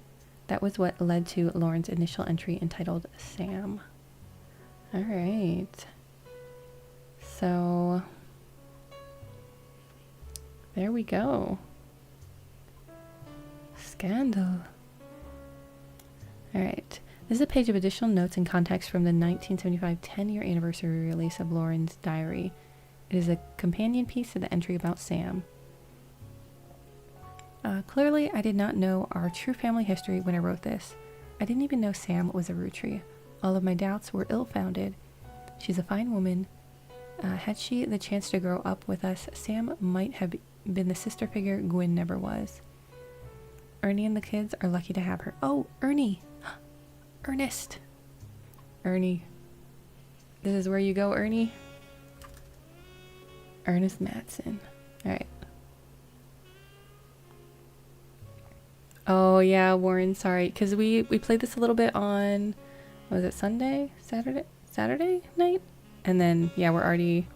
That was what led to Lauren's initial entry entitled Sam. Alright. So, there we go. Scandal. Alright. This is a page of additional notes and context from the 1975 10-year anniversary release of Lauren's diary. It is a companion piece to the entry about Sam. Clearly, I did not know our true family history when I wrote this. I didn't even know Sam was a Roottree. All of my doubts were ill-founded. She's a fine woman. Had she the chance to grow up with us, Sam might have been the sister figure Gwen never was. Ernie and the kids are lucky to have her. Oh, Ernie! Ernest! Ernie. This is where you go, Ernie. Ernest Matson. Alright. Oh, yeah, Warren, sorry. Because we played this a little bit on, was it Sunday? Saturday night? And then, yeah, we're already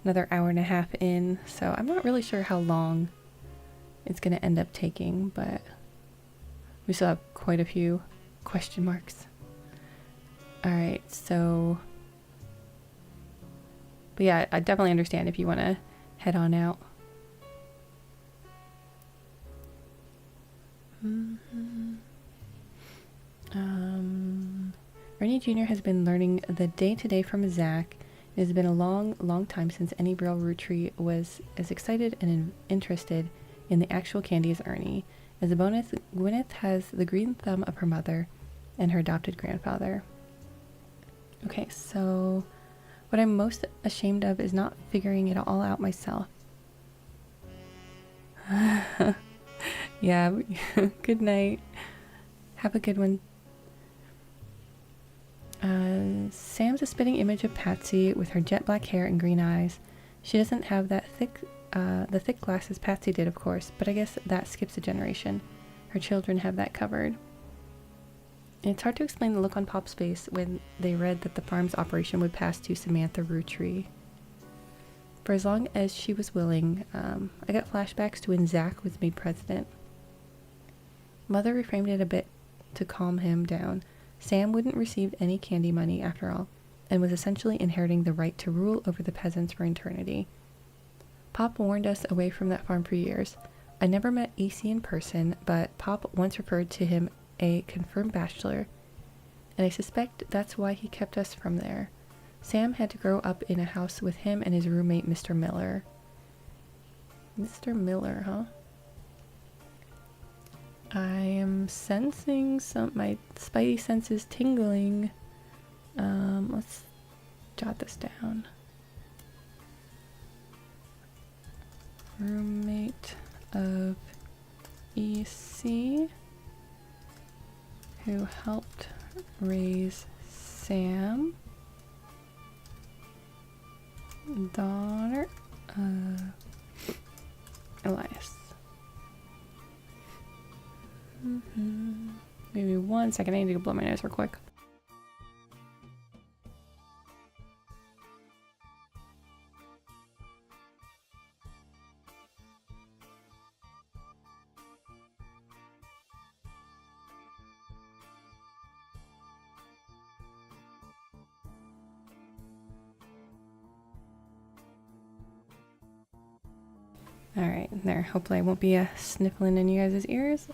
another hour and a half in. So I'm not really sure how long it's going to end up taking, but we still have quite a few question marks. Alright, so... But yeah, I definitely understand if you want to head on out. Ernie Jr. has been learning the day-to-day from Zach. It has been a long time since any real Roottree was as excited and interested in the actual candy as Ernie. As a bonus, Gwyneth has the green thumb of her mother and her adopted grandfather. Okay, so what I'm most ashamed of is not figuring it all out myself. Yeah, good night. Have a good one. Sam's a spitting image of Patsy with her jet black hair and green eyes. She doesn't have that the thick glasses Patsy did, of course, but I guess that skips a generation. Her children have that covered. And it's hard to explain the look on Pop's face when they read that the farm's operation would pass to Samantha Roottree. For as long as she was willing, I got flashbacks to when Zach was made president. Mother reframed it a bit to calm him down. Sam wouldn't receive any candy money after all, and was essentially inheriting the right to rule over the peasants for eternity. Pop warned us away from that farm for years. I never met E.C. in person, but Pop once referred to him a confirmed bachelor, and I suspect that's why he kept us from there. Sam had to grow up in a house with him and his roommate, Mr. Miller. Mr. Miller, huh? I am sensing my spidey senses tingling. Let's jot this down. Roommate of E.C. who helped raise Sam, daughter of Elias. Maybe 1 second, I need to blow my nose real quick. Alright, there. Hopefully I won't be sniffling in you guys' ears.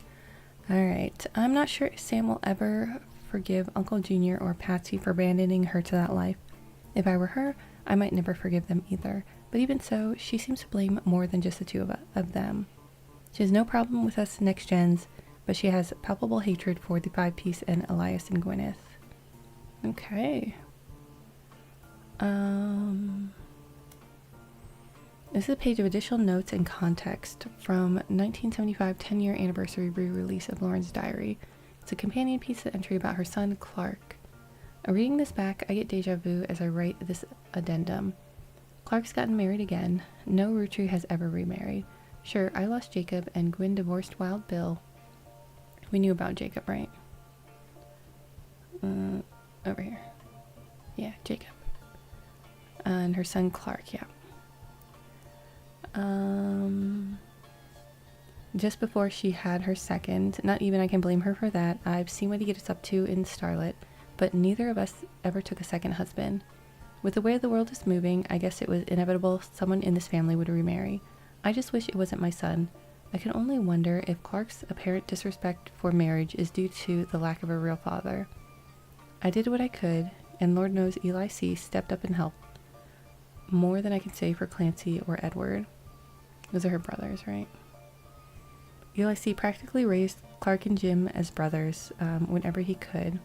Alright, I'm not sure Sam will ever forgive Uncle Junior or Patsy for abandoning her to that life. If I were her, I might never forgive them either. But even so, she seems to blame more than just the two of them. She has no problem with us next gens, but she has palpable hatred for the five-piece and Elias and Gwyneth. Okay. This is a page of additional notes and context from 1975 10-year anniversary re-release of Lauren's diary. It's a companion piece to the entry about her son, Clark. Reading this back, I get deja vu as I write this addendum. Clark's gotten married again. No Roottree has ever remarried. Sure, I lost Jacob and Gwen divorced Wild Bill. We knew about Jacob, right? Over here. Yeah, Jacob. And her son, Clark, yeah. Just before she had her second, not even I can blame her for that. I've seen what he gets up to in Starlet, but neither of us ever took a second husband. With the way the world is moving, I guess it was inevitable someone in this family would remarry. I just wish it wasn't my son. I can only wonder if Clark's apparent disrespect for marriage is due to the lack of a real father. I did what I could, and Lord knows Eli C. stepped up and helped. More than I can say for Clancy or Edward. Those are her brothers, right? Eli C. practically raised Clark and Jim as brothers whenever he could.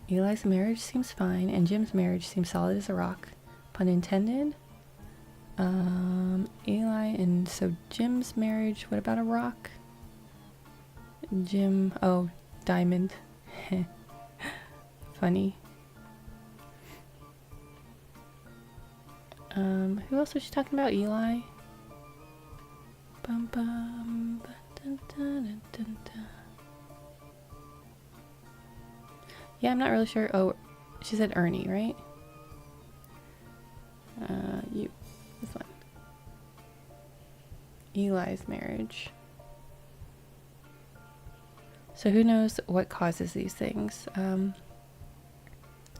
Eli's marriage seems fine, and Jim's marriage seems solid as a rock. Pun intended. Eli and so Jim's marriage, what about a rock? Jim, oh, diamond. Funny. Who else was she talking about? Eli? Bum, bum, ba, dun, dun, dun, dun, dun. Yeah, I'm not really sure. Oh, she said Ernie, right? This one. Eli's marriage. So who knows what causes these things?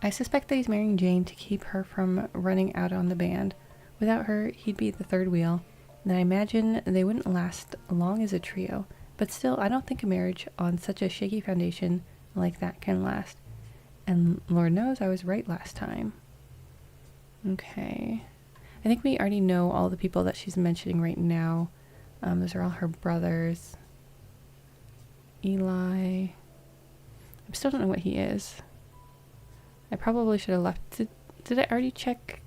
I suspect that he's marrying Jane to keep her from running out on the band. Without her, he'd be the third wheel. And I imagine they wouldn't last long as a trio. But still, I don't think a marriage on such a shaky foundation like that can last. And Lord knows I was right last time. Okay. I think we already know all the people that she's mentioning right now. Those are all her brothers. Eli. I still don't know what he is. I probably should have left. Did I already check?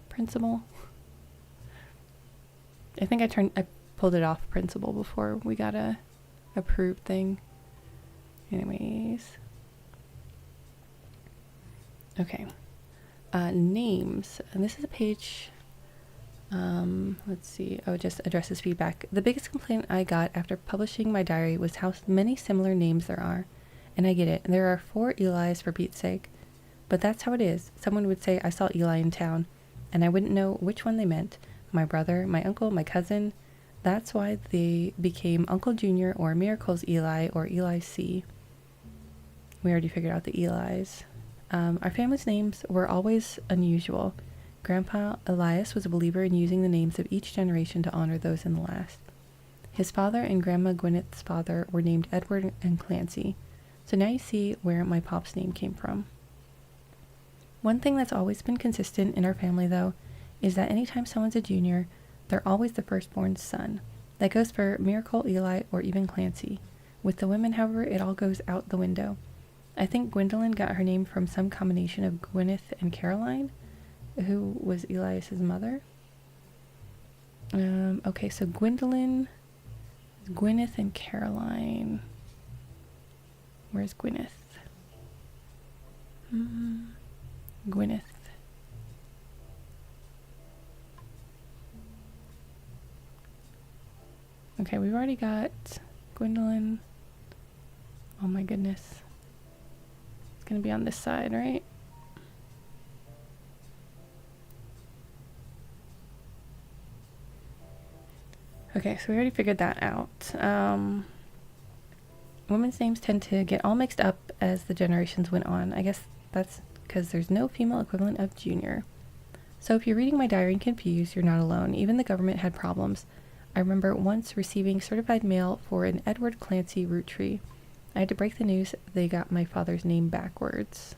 Principal. I think I pulled it off principal before we got a approved thing. Anyways. Okay. Names. And this is a page. Let's see. Oh, it just addresses feedback. The biggest complaint I got after publishing my diary was how many similar names there are. And I get it. There are 4 Elis for Pete's sake. But that's how it is. Someone would say, I saw Eli in town. And I wouldn't know which one they meant. My brother, my uncle, my cousin. That's why they became Uncle Junior or Miracles Eli or Eli C. We already figured out the Elis. Our family's names were always unusual. Grandpa Elias was a believer in using the names of each generation to honor those in the last. His father and Grandma Gwyneth's father were named Edward and Clancy. So now you see where my pop's name came from. One thing that's always been consistent in our family, though, is that anytime someone's a junior, they're always the firstborn son. That goes for Miracle, Eli, or even Clancy. With the women, however, it all goes out the window. I think Gwendolyn got her name from some combination of Gwyneth and Caroline, who was Elias's mother. Okay, so Gwendolyn, Gwyneth, and Caroline. Where's Gwyneth? Gwyneth. Okay, we've already got Gwendolyn. Oh my goodness. It's gonna be on this side, right? Okay, so we already figured that out. Women's names tend to get all mixed up as the generations went on. I guess that's because there's no female equivalent of junior. So if you're reading my diary and confused, you're not alone. Even the government had problems. I remember once receiving certified mail for an Edward Clancy Roottree. I had to break the news they got my father's name backwards.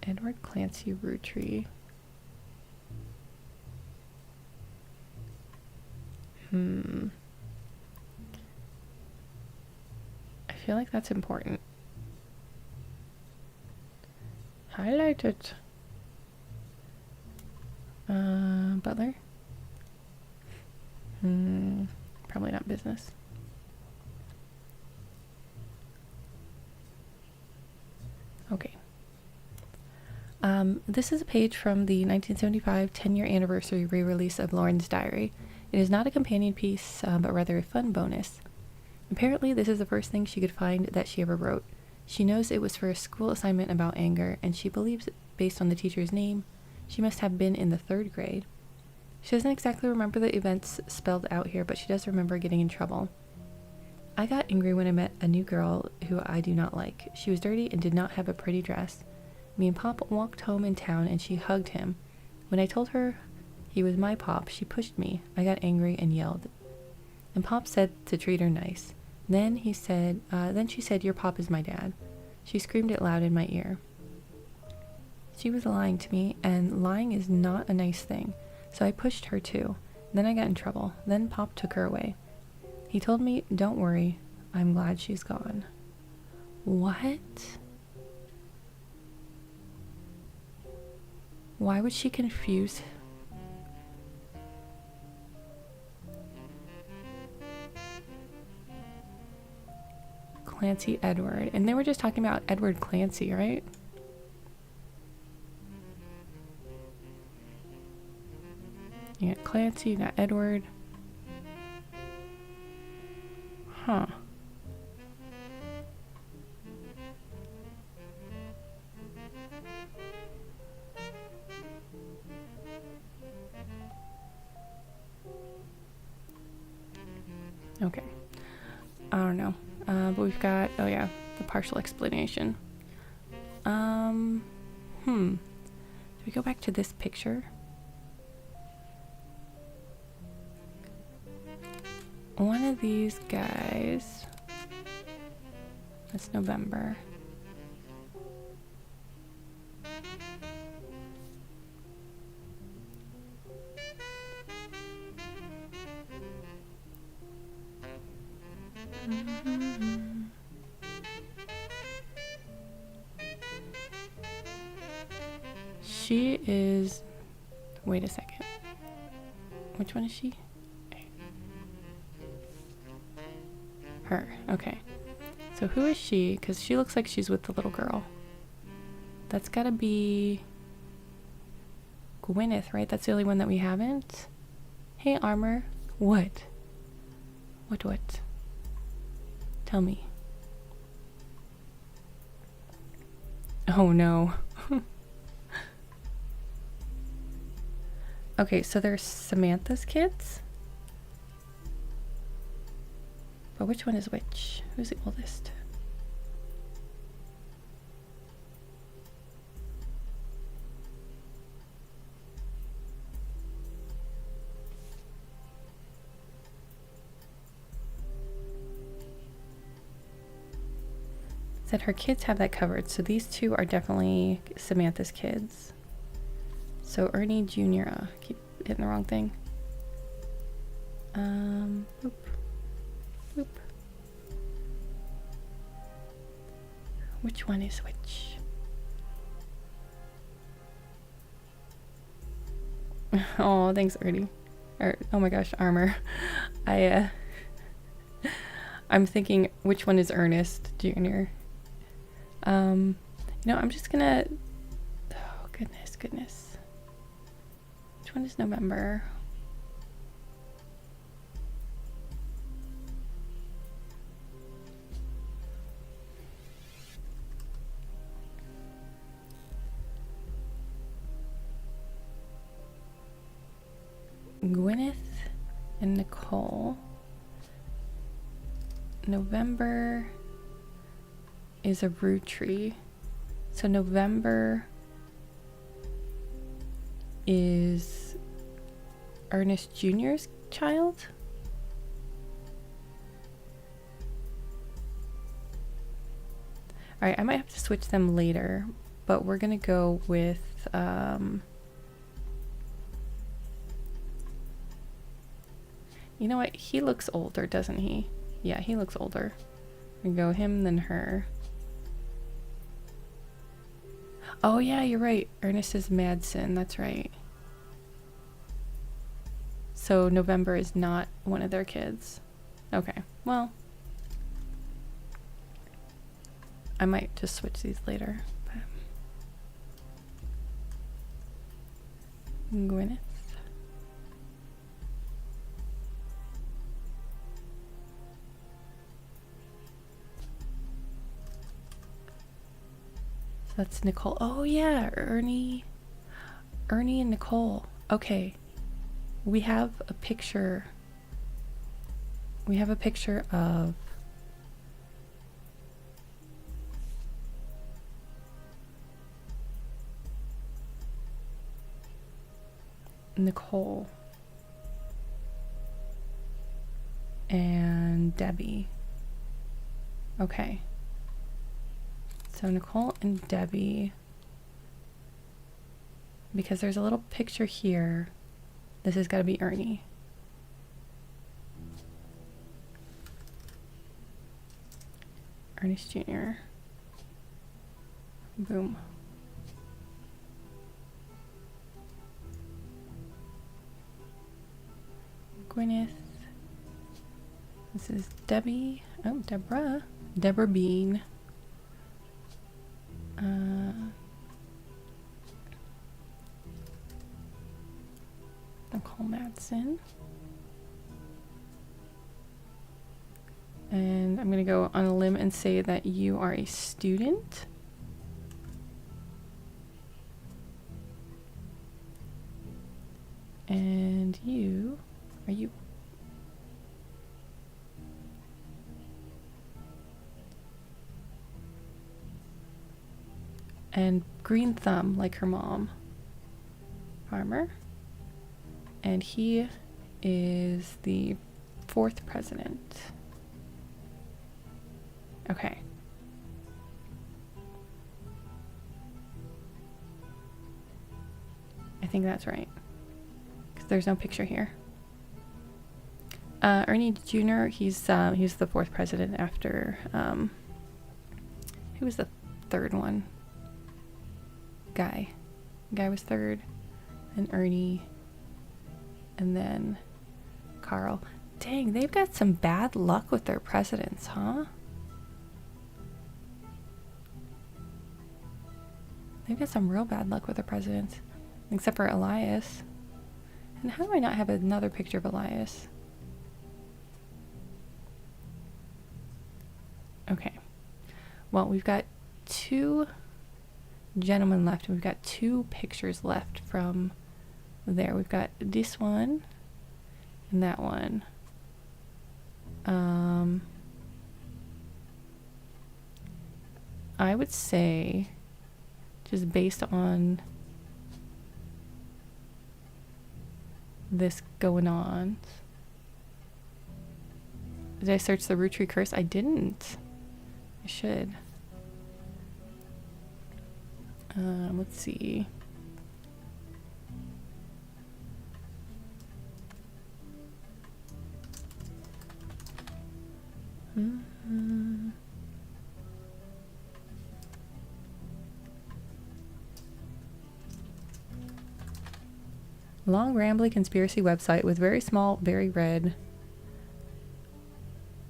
Edward Clancy Roottree. I feel like that's important. Highlight it. Butler? Probably not business. Okay. This is a page from the 1975 10-year anniversary re-release of Lauren's diary. It is not a companion piece, but rather a fun bonus. Apparently, this is the first thing she could find that she ever wrote. She knows it was for a school assignment about anger, and she believes, based on the teacher's name, she must have been in the 3rd grade. She doesn't exactly remember the events spelled out here, but she does remember getting in trouble. I got angry when I met a new girl who I do not like. She was dirty and did not have a pretty dress. Me and Pop walked home in town and she hugged him. When I told her he was my Pop, she pushed me. I got angry and yelled. And Pop said to treat her nice. Then she said, your Pop is my dad. She screamed it loud in my ear. She was lying to me, and lying is not a nice thing. So I pushed her too. Then I got in trouble. Then Pop took her away. He told me, don't worry, I'm glad she's gone. What? Why would she confuse? Clancy Edward. And they were just talking about Edward Clancy, right? You got Clancy, you got Edward. Huh. Okay. I don't know. But we've got, oh yeah, the partial explanation. Do we go back to this picture? One of these guys, that's November. She is, wait a second. Which one is she? Her, okay. So who is she? Because she looks like she's with the little girl. That's gotta be Gwyneth, right? That's the only one that we haven't. Hey, Armor. What? What? Tell me. Oh no. Okay, so there's Samantha's kids. But which one is which? Who's the oldest? Said her kids have that covered, so these two are definitely Samantha's kids. So Ernie Jr. Keep hitting the wrong thing. Boop. Boop. Which one is which? Oh, thanks, Ernie. Oh my gosh, Armor. I'm thinking, which one is Ernest Jr.? I'm just gonna. Oh goodness. Which one is November? Gwyneth and Nicole. November is a Roottree. So November is Ernest Jr.'s child? Alright, I might have to switch them later, but we're gonna go with you know what? He looks older, doesn't he? Yeah, he looks older. We go him, then her. Oh yeah, you're right. Ernest is Madsen. That's right. So November is not one of their kids. Okay, well. I might just switch these later. But. Gwyneth. So that's Nicole. Oh yeah, Ernie and Nicole. Okay. We have a picture. We have a picture of Nicole and Debbie. Okay. So Nicole and Debbie, because there's a little picture here. This has got to be Ernie. Ernest Jr. Boom. Gwyneth. This is Debbie. Oh, Deborah. Deborah Bean. Nicole Madsen. And I'm going to go on a limb and say that you are a student. And you, are you? And green thumb, like her mom. Farmer. And he is the 4th president. Okay. I think that's right. Because there's no picture here. Ernie Jr., he's the 4th president after, who was the 3rd one? Guy was 3rd, and Ernie, and then Carl. Dang, they've got some bad luck with their presidents, huh? They've got some real bad luck with their presidents, except for Elias. And how do I not have another picture of Elias? Okay. Well, we've got 2 gentlemen left, and we've got 2 pictures left from there. We've got this one and that one. I would say, just based on this going on, did I search the Roottree curse? I didn't. I should. Let's see. Long, rambly conspiracy website with very small, very red.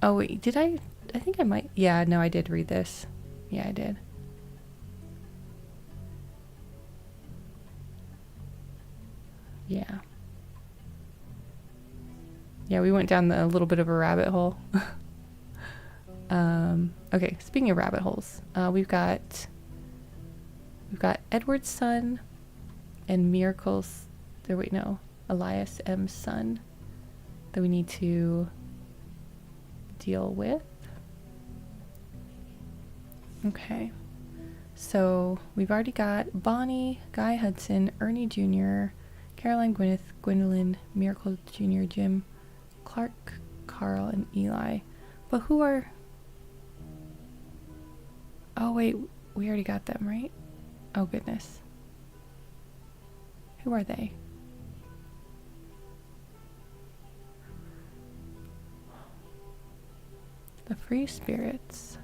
Oh, wait, did I think I might. Yeah, no, I did read this. Yeah, I did. Yeah. Yeah, we went down a little bit of a rabbit hole. Okay, speaking of rabbit holes, we've got Edward's son and Miracle's, wait, no, Elias M's son that we need to deal with. Okay, so we've already got Bonnie, Guy Hudson, Ernie Jr., Caroline, Gwyneth, Gwendolyn, Miracle Jr., Jim, Clark, Carl, and Eli. But who are... Oh, wait, we already got them, right? Oh, goodness. Who are they? The Free Spirits.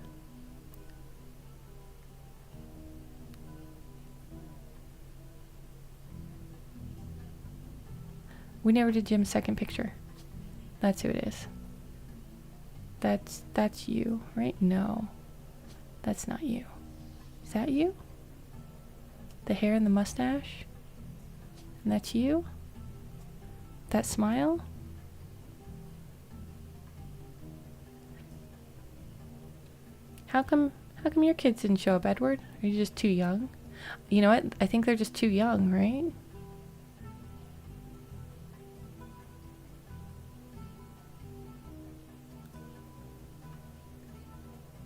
We never did Jim's second picture. That's who it is. That's you, right? No. That's not you. Is that you? The hair and the mustache? And that's you? That smile? How come How come your kids didn't show up, Edward? Are you just too young? You know what? I think they're just too young, right?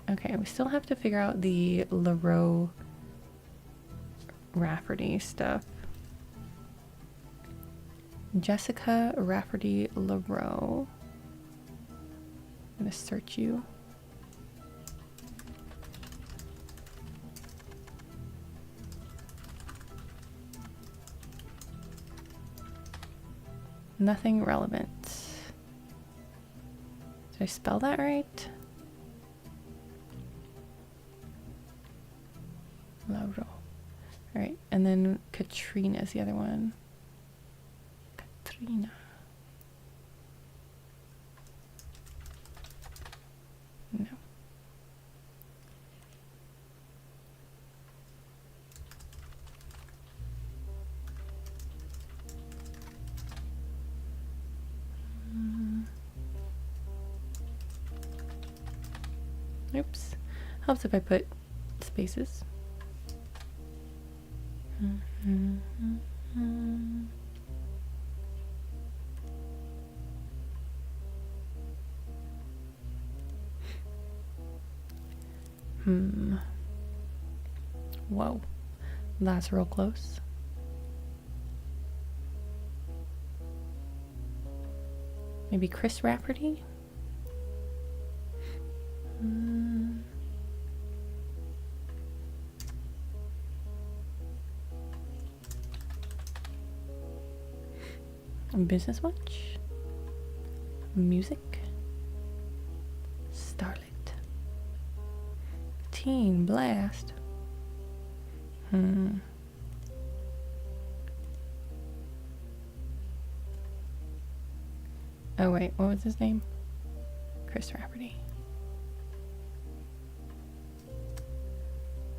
Okay, we still have to figure out the LaRoe Rafferty stuff. Jessica Rafferty LaRoe. I'm gonna search you. Nothing relevant. Did I spell that right? LaRoe. Alright, and then Katrina is the other one. Katrina. No. Oops. Helps if I put spaces. Whoa. That's real close. Maybe Chris Rafferty? Business Watch? Music? Starlet? Teen Blast? Oh wait, what was his name? Chris Rafferty.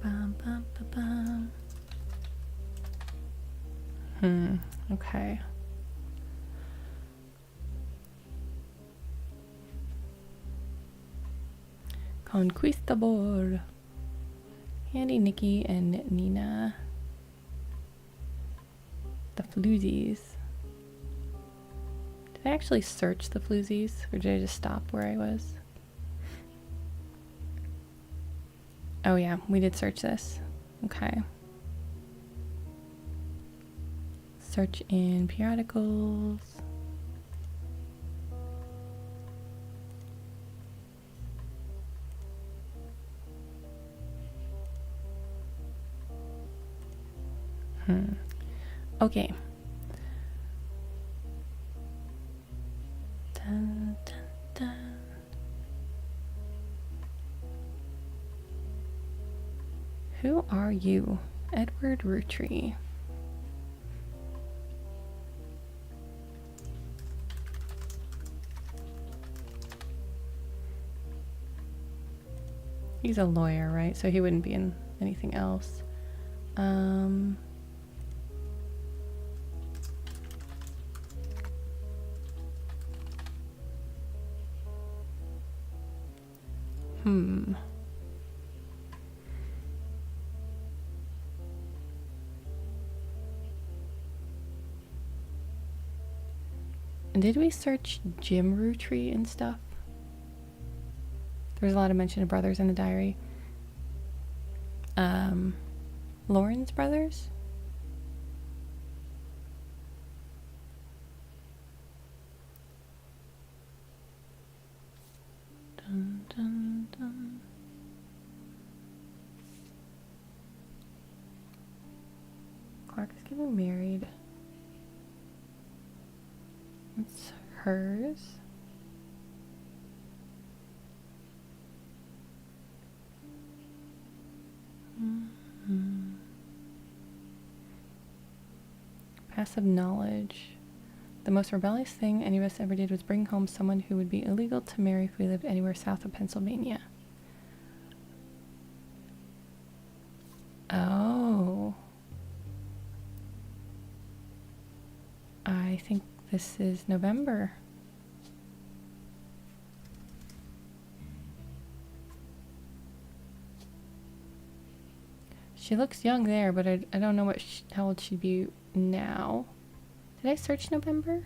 Bum, bum, bum, bum. Okay. Conquistador. Andy, Nikki, and Nina. The floozies. Did I actually search the floozies? Or did I just stop where I was? Oh yeah, we did search this. Okay. Search in periodicals. Okay. Dun, dun, dun. Who are you? Edward Roottree. He's a lawyer, right? So he wouldn't be in anything else. And did we search Jim Roottree and stuff? There was a lot of mention of brothers in the diary. Lauren's brothers? Dun, dun, dun. Clark is getting married. It's hers. Passive knowledge. The most rebellious thing any of us ever did was bring home someone who would be illegal to marry if we lived anywhere south of Pennsylvania. Oh. I think this is November. She looks young there, but I don't know what how old she'd be now. Did I search November?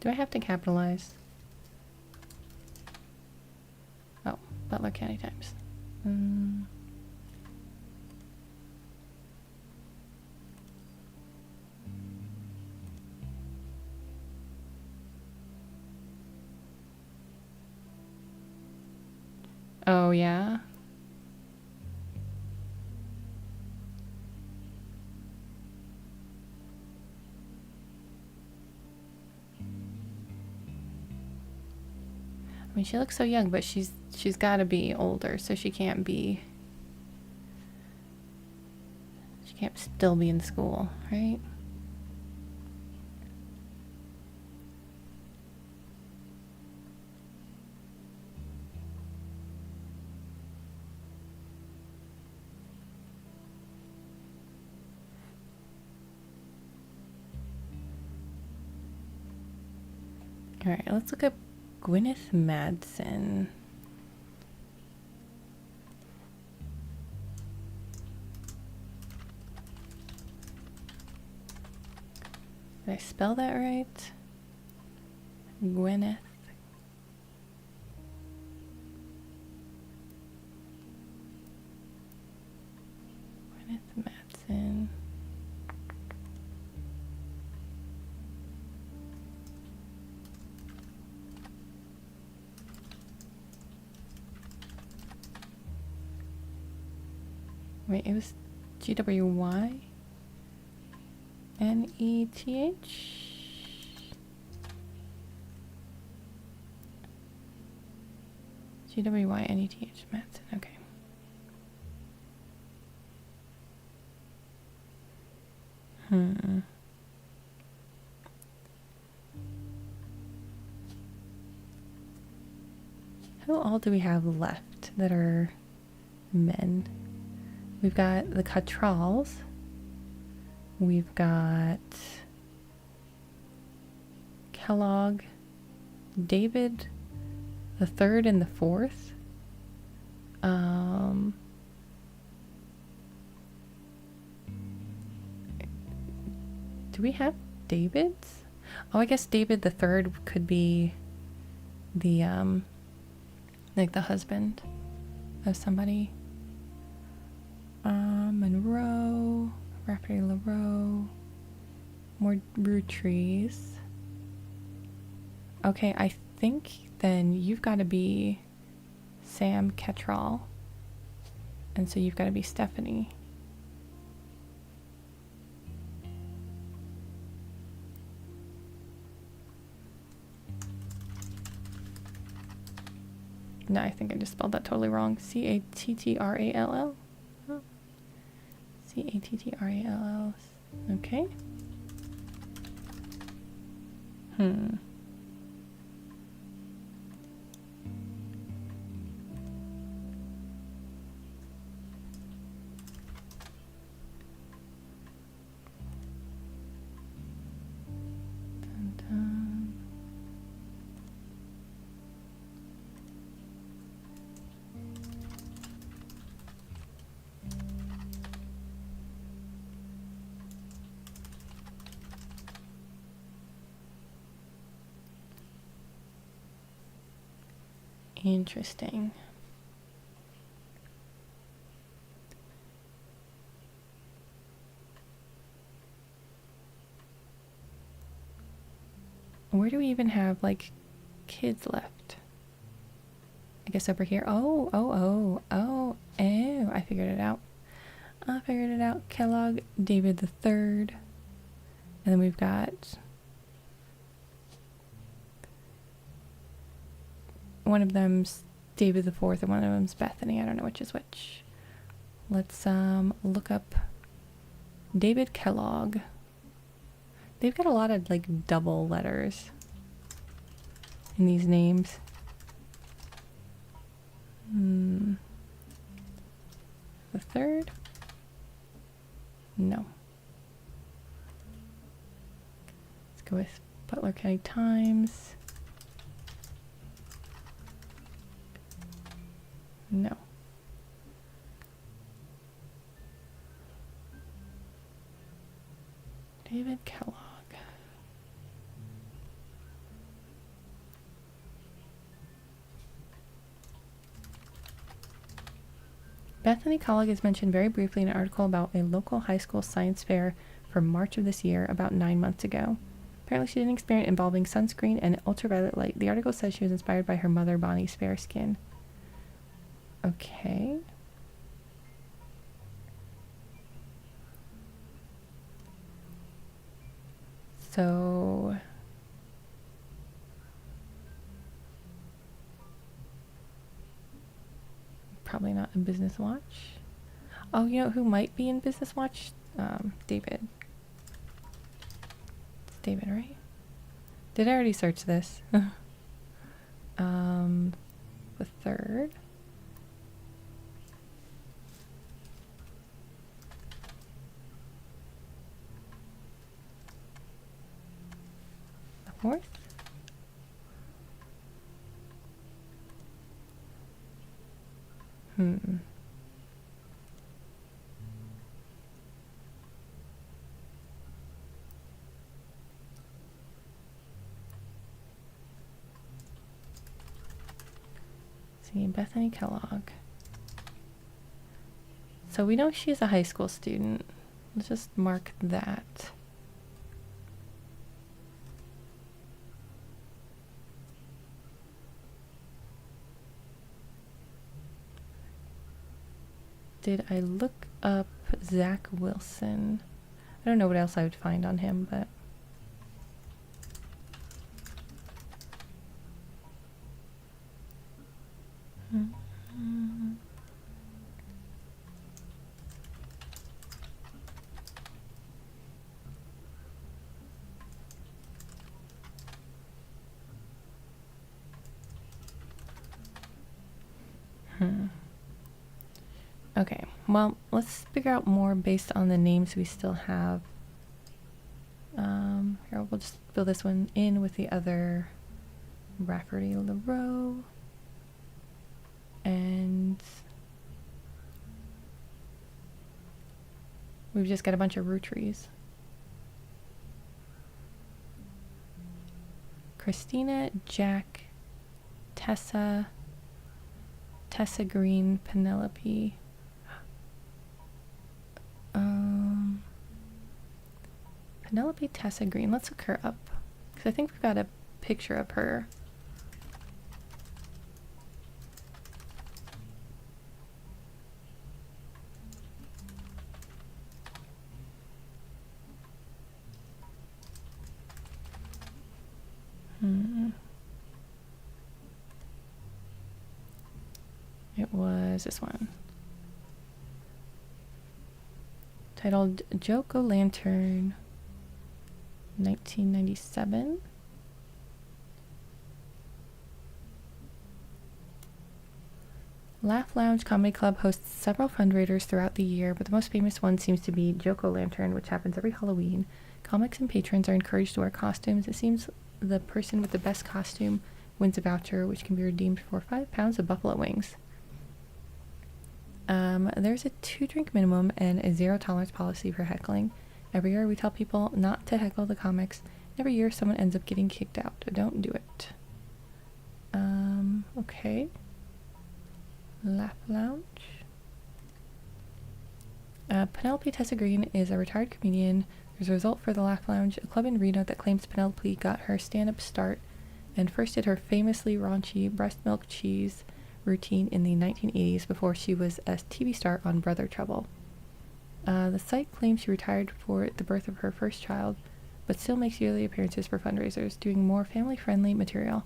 Do I have to capitalize? Oh, Butler County Times. Oh, yeah? I mean, she looks so young, but she's got to be older, so she can't still be in school, right? All right, let's look up Gwyneth Madsen. Did I spell that right? Gwyneth. Gwyneth Madsen. Wait, it was GWYNETH? GWYNETH, Madsen, okay. Who all do we have left that are men? We've got the Cottrells. We've got Kellogg, David the third and the fourth. Do we have Davids? Oh, I guess David the third could be the like the husband of somebody. Monroe, Rafferty LaRoe, more Roottrees. Okay, I think then you've got to be Sam Cattrall, and so you've got to be Stephanie. No, I think I just spelled that totally wrong. Cattrall. Oh. Cattrall. Okay. Dun, dun. Interesting. Where do we even have like kids left? I guess over here. Oh, I figured it out. Kellogg, David the third. And then we've got one of them's David the fourth and one of them's Bethany. I don't know which is which. Let's look up David Kellogg. They've got a lot of like double letters in these names. The third? No. Go with Butler County Times. No. David Kellogg. Bethany Kellogg is mentioned very briefly in an article about a local high school science fair from March of this year, about 9 months ago. Apparently she did an experiment involving sunscreen and ultraviolet light. The article says she was inspired by her mother Bonnie's fair skin. Okay. So probably not in Business Watch. Oh, you know who might be in Business Watch? David. It's David, right? Did I already search this? The third. The fourth. See, Bethany Kellogg. So we know she's a high school student. Let's just mark that. Did I look up Zach Wilson? I don't know what else I would find on him, but... Okay, well, let's figure out more based on the names we still have. Here, we'll just fill this one in with the other Rafferty LaRoe. And we've just got a bunch of Rootrees. Christina, Jack, Tessa Green, Penelope. Penelope Tessa Green. Let's look her up, because I think we've got a picture of her. It was this one. Titled Jack-O-Lantern, 1997. Laugh Lounge Comedy Club hosts several fundraisers throughout the year, but the most famous one seems to be Jack-O-Lantern, which happens every Halloween. Comics and patrons are encouraged to wear costumes. It seems the person with the best costume wins a voucher, which can be redeemed for 5 pounds of buffalo wings. There's a 2-drink minimum and a 0 tolerance policy for heckling. Every year we tell people not to heckle the comics. Every year someone ends up getting kicked out. Don't do it. Okay. Laugh Lounge. Penelope Tessa Green is a retired comedian. There's a result for the Laugh Lounge, a club in Reno that claims Penelope got her stand-up start and first did her famously raunchy breast milk cheese routine in the 1980s before she was a TV star on Brother Trouble. The site claims she retired for the birth of her first child, but still makes yearly appearances for fundraisers, doing more family-friendly material.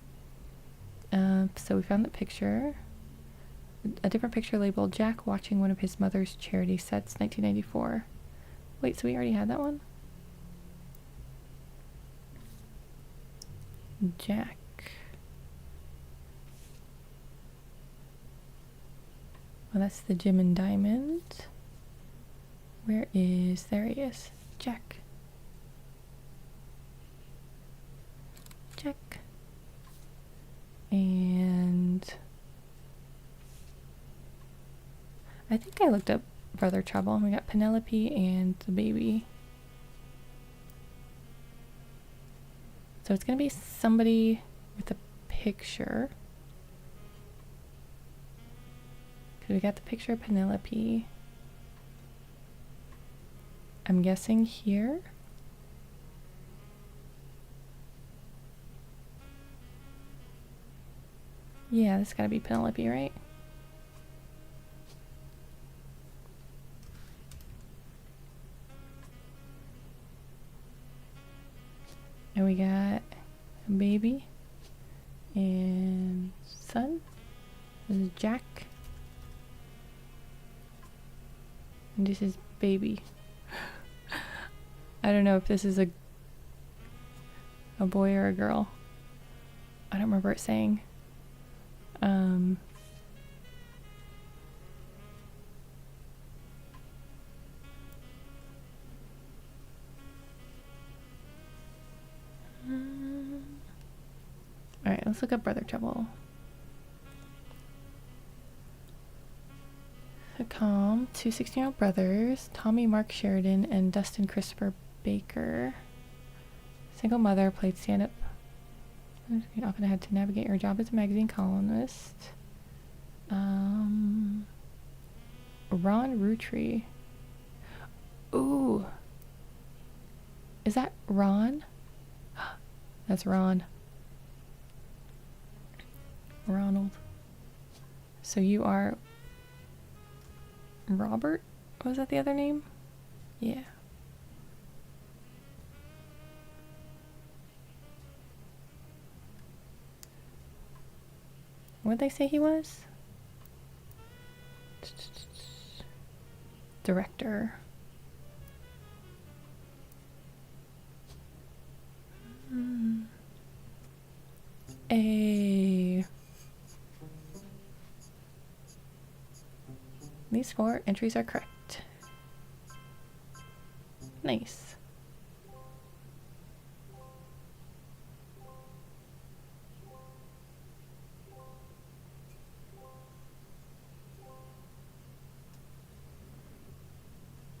So we found the picture. A different picture labeled Jack watching one of his mother's charity sets, 1994. Wait, so we already had that one? Jack. Well, that's the Jim and Diamond. There he is. Jack. And I think I looked up Brother Trouble. We got Penelope and the baby. So it's going to be somebody with a picture. Because we got the picture of Penelope. I'm guessing here. Yeah, this gotta be Penelope, right? And we got a baby and son. This is Jack. And this is baby. I don't know if this is a boy or a girl. I don't remember it saying. Alright, let's look up Brother Trouble. Calm, two 16-year-old brothers, Tommy Mark Sheridan and Dustin Christopher Baker. Single mother, played stand-up. You often had to navigate your job as a magazine columnist. Ron Roottree. Ooh. Is that Ron? That's Ron. Ronald. So you are Robert? Was that the other name? Yeah. What'd they say he was? Director. These 4 entries are correct. Nice.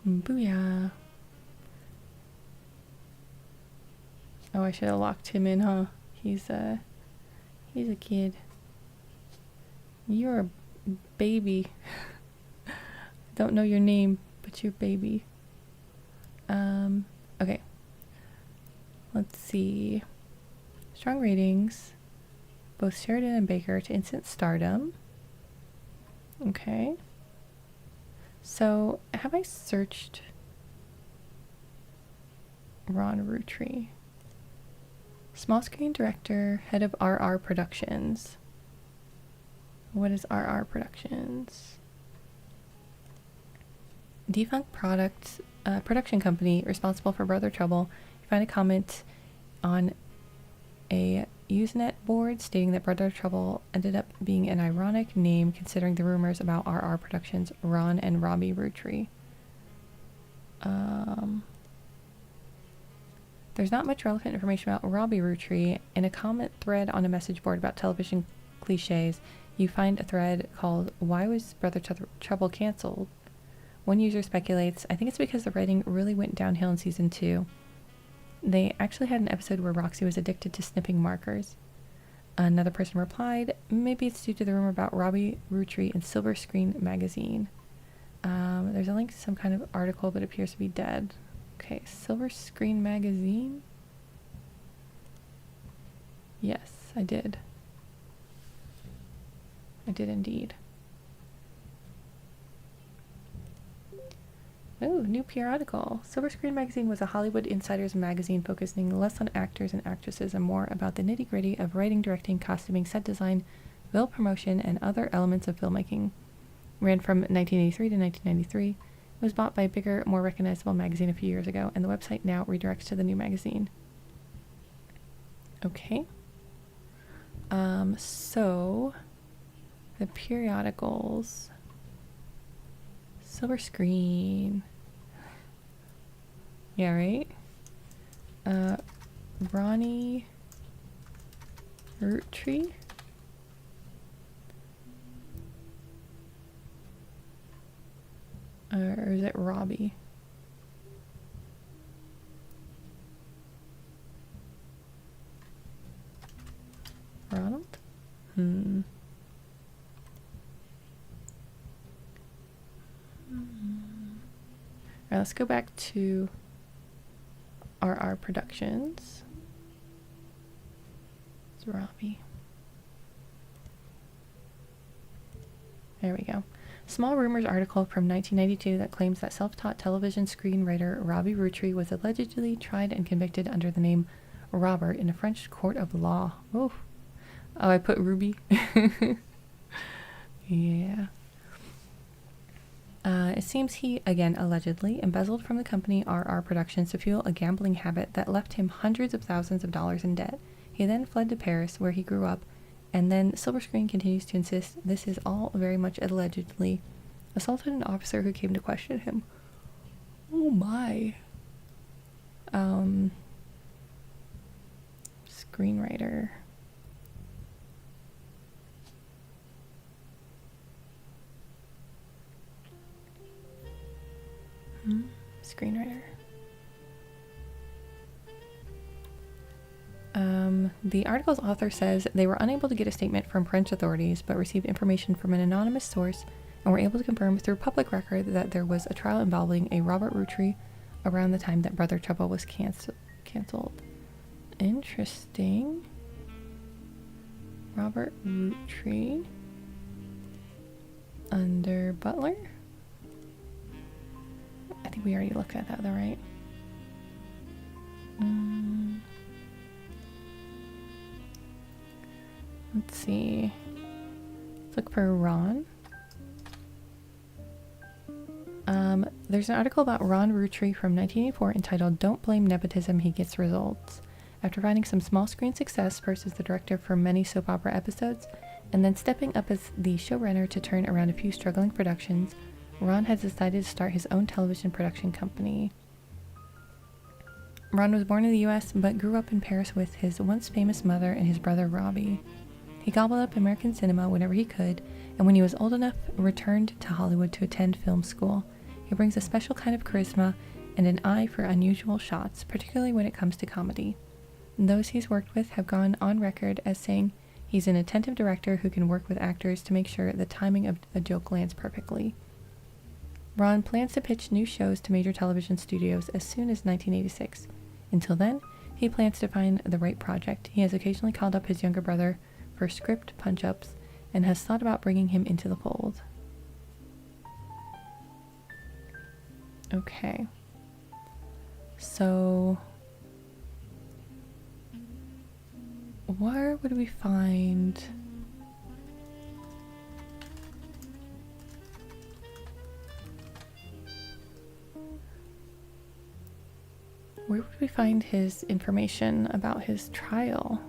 Booyah. Oh, I should have locked him in, huh? He's a kid. You're a baby. Don't know your name, but you're baby. Okay. Let's see. Strong ratings. Both Sheridan and Baker to instant stardom. Okay. So, have I searched Ron Roottree? Small screen director, head of RR Productions. What is RR Productions? Defunct production company responsible for Brother Trouble. You find a comment on a Usenet board stating that Brother Trouble ended up being an ironic name considering the rumors about RR Productions' Ron and Robbie Roottree. There's not much relevant information about Robbie Roottree. In a comment thread on a message board about television cliches, you find a thread called "Why Was Brother Trouble Cancelled?" One user speculates, I think it's because the writing really went downhill in season 2. They actually had an episode where Roxy was addicted to snipping markers. Another person replied, maybe it's due to the rumor about Robbie Roottree in Silver Screen magazine. There's a link to some kind of article, but it appears to be dead. Okay, Silver Screen magazine? Yes, I did. I did indeed. Oh, new periodical. Silver Screen Magazine was a Hollywood insiders magazine focusing less on actors and actresses and more about the nitty-gritty of writing, directing, costuming, set design, film promotion, and other elements of filmmaking. Ran from 1983 to 1993. It was bought by a bigger, more recognizable magazine a few years ago, and the website now redirects to the new magazine. Okay. So the periodicals. Silver Screen. Yeah, right? Ronnie Roottree? Or is it Robbie? Ronald? Alright, let's go back to RR Productions. It's Robbie. There we go. Small Rumors article from 1992 that claims that self-taught television screenwriter Robbie Roottree was allegedly tried and convicted under the name Robert in a French court of law. Oh, I put Ruby. Yeah. It seems he, again allegedly, embezzled from the company RR Productions to fuel a gambling habit that left him hundreds of thousands of dollars in debt. He then fled to Paris, where he grew up, and then Silver Screen continues to insist this is all very much allegedly. Assaulted an officer who came to question him. Oh my. Screenwriter. Screenwriter. The article's author says they were unable to get a statement from French authorities, but received information from an anonymous source and were able to confirm through public record that there was a trial involving a Robert Roottree around the time that Brother Trouble was cancelled. Interesting. Robert Roottree under Butler? I think we already looked at that though, right? Let's see. Let's look for Ron. There's an article about Ron Roottree from 1984 entitled Don't Blame Nepotism, He Gets Results. After finding some small screen success first as the director for many soap opera episodes, and then stepping up as the showrunner to turn around a few struggling productions, Ron has decided to start his own television production company. Ron was born in the US, but grew up in Paris with his once famous mother and his brother Robbie. He gobbled up American cinema whenever he could, and when he was old enough, returned to Hollywood to attend film school. He brings a special kind of charisma and an eye for unusual shots, particularly when it comes to comedy. Those he's worked with have gone on record as saying he's an attentive director who can work with actors to make sure the timing of a joke lands perfectly. Ron plans to pitch new shows to major television studios as soon as 1986. Until then, he plans to find the right project. He has occasionally called up his younger brother for script punch-ups and has thought about bringing him into the fold. Okay. So, where would we find... Where would we find his information about his trial?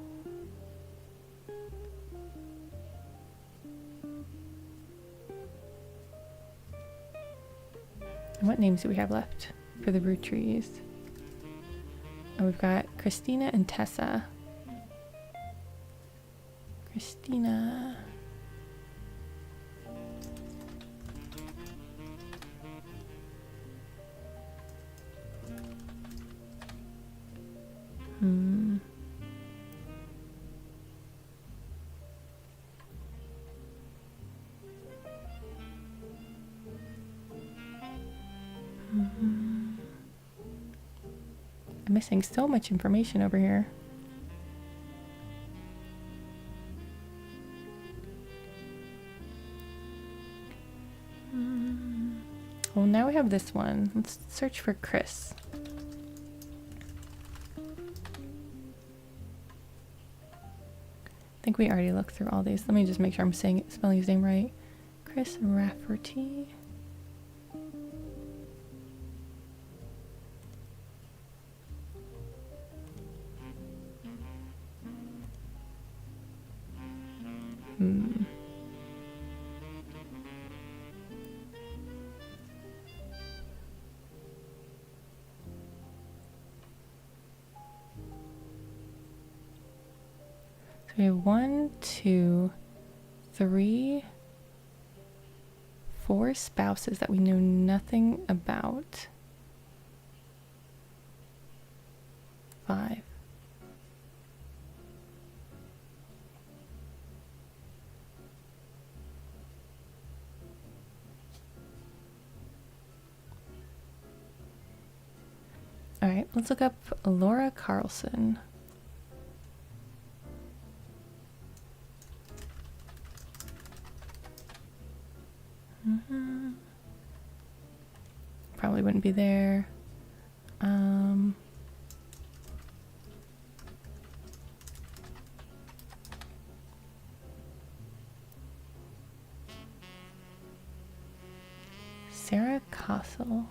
And what names do we have left for the Roottrees? Oh, we've got Christina and Tessa. Christina. I'm missing so much information over here. Well, now we have this one. Let's search for Chris. I think we already looked through all these. Let me just make sure I'm spelling his name right. Chris Rafferty. So we have 1, 2, 3, 4 spouses that we know nothing about. 5. All right, let's look up Laura Carlson. Probably wouldn't be there. Sarah Kossel.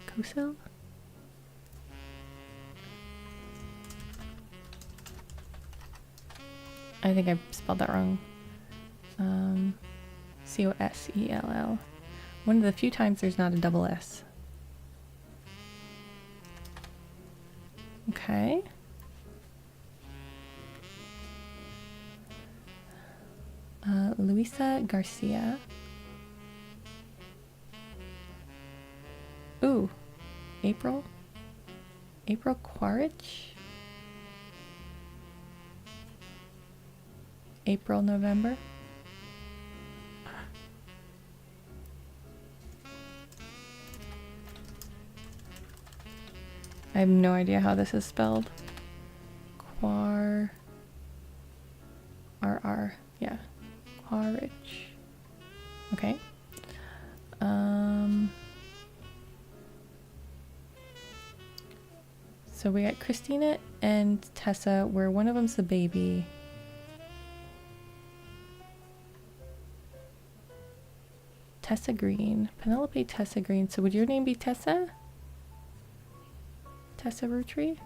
Kosel? I think I spelled that wrong. Cosell. One of the few times there's not a double S. Okay. Luisa Garcia. Ooh. April Quaritch. April, November. I have no idea how this is spelled. Yeah. Quaritch. Okay. So we got Christina and Tessa, where one of them's the baby. Tessa Green. Penelope Tessa Green. So would your name be Tessa? Tessa Roottree?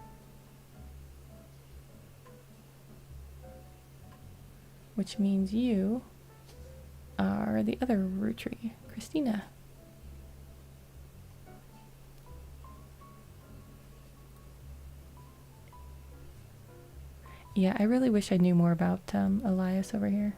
Which means you are the other Roottree, Christina. Yeah, I really wish I knew more about Elias over here.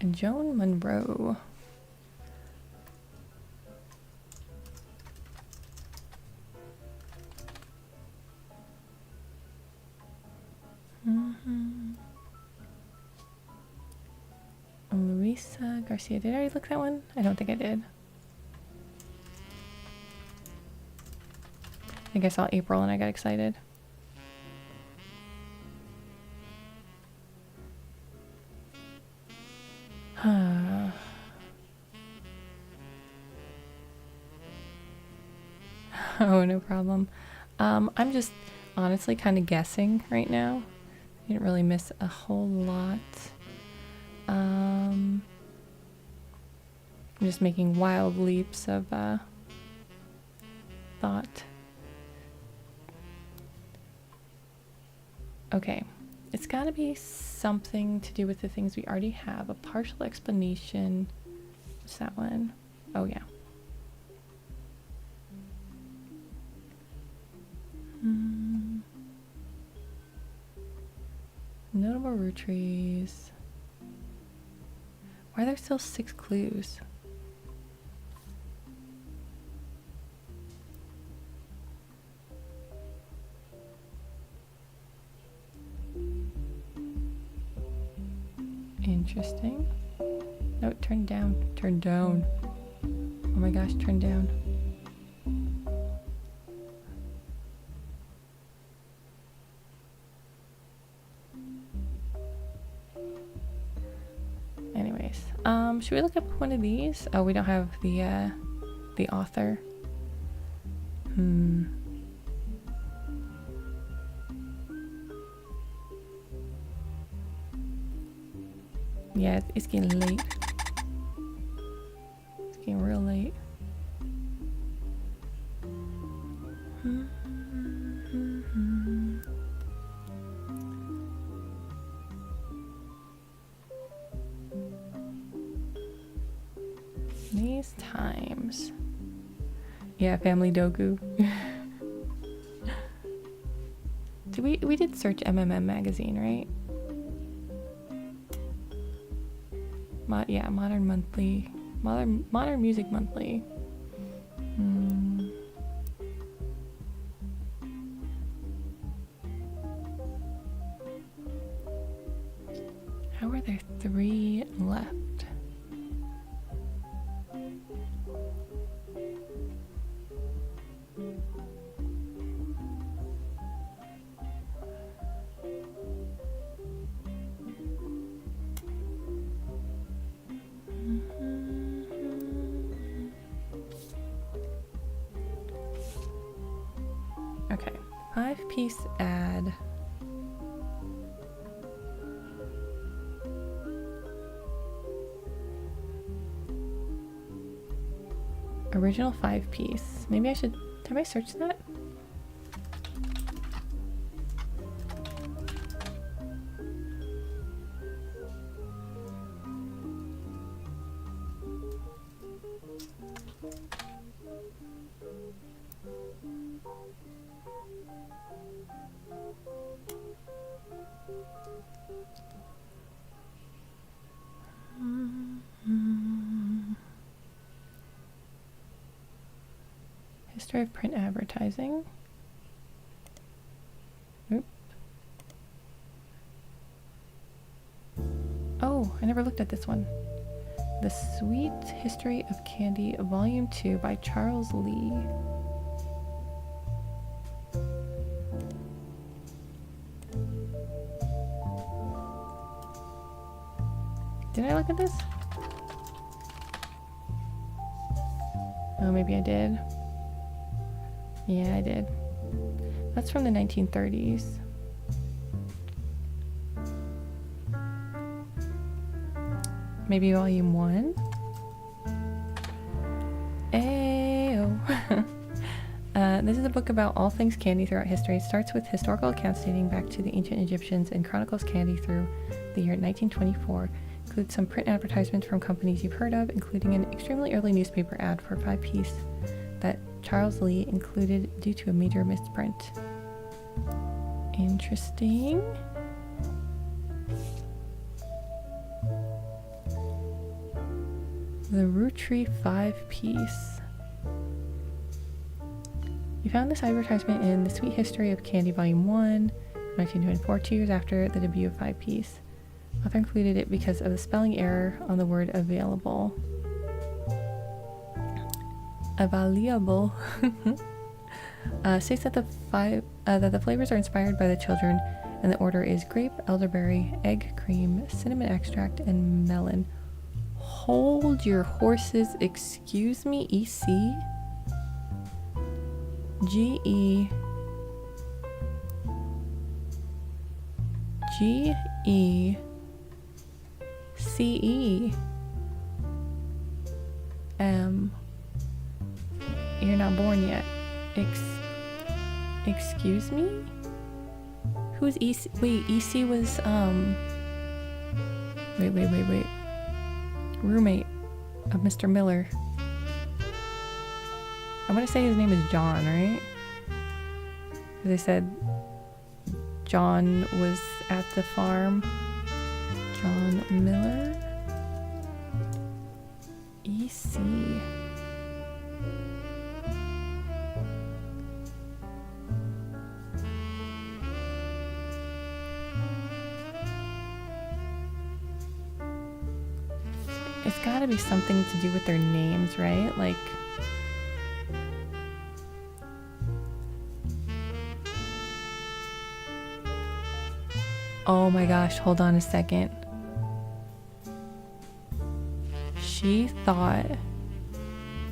And Joan Monroe. Luisa Garcia. Did I already look that one? I don't think I did. I think I saw April and I got excited. Oh, no problem. I'm just honestly kind of guessing right now. I didn't really miss a whole lot. I'm just making wild leaps of thought. Okay, it's got to be something to do with the things we already have. A partial explanation. What's that one? Oh, yeah. Notable Rootrees. Why are there still 6 clues? Interesting. No, turn down. Turn down. Oh my gosh, turn down. Anyways, should we look up one of these? Oh, we don't have the author. Yeah, it's getting late. It's getting real late. These times. Yeah, Family Dogu. We did search MMM magazine, right? Yeah, Modern Monthly. Modern Music Monthly. How are there 3 left? Okay, 5-piece ad. Original 5-piece. Maybe I should, have I searched that? History of print advertising. Oop. Oh, I never looked at this one. The Sweet History of Candy, Volume 2 by Charles Lee. Did I look at this? Oh, maybe I did. Yeah, I did. That's from the 1930s. Maybe volume 1? Ayo. This is a book about all things candy throughout history. It starts with historical accounts dating back to the ancient Egyptians and chronicles candy through the year 1924. Includes some print advertisements from companies you've heard of, including an extremely early newspaper ad for 5-piece that Charles Lee included due to a major misprint. Interesting. The Roottree 5-piece. You found this advertisement in The Sweet History of Candy Volume 1, 1924, 2 years after the debut of 5-piece. Author included it because of a spelling error on the word available. Available states that the flavors are inspired by the children, and the order is grape, elderberry, egg cream, cinnamon extract, and melon. Hold your horses, excuse me, EC? G-E C-E-C-E-M. You're not born yet. Excuse me? Who's EC? Wait, EC was, wait. Roommate of Mr. Miller. I'm gonna say his name is John, right? They said John was at the farm. John Miller. EC. It's gotta be something to do with their names, right? Like, oh my gosh, hold on a second. She thought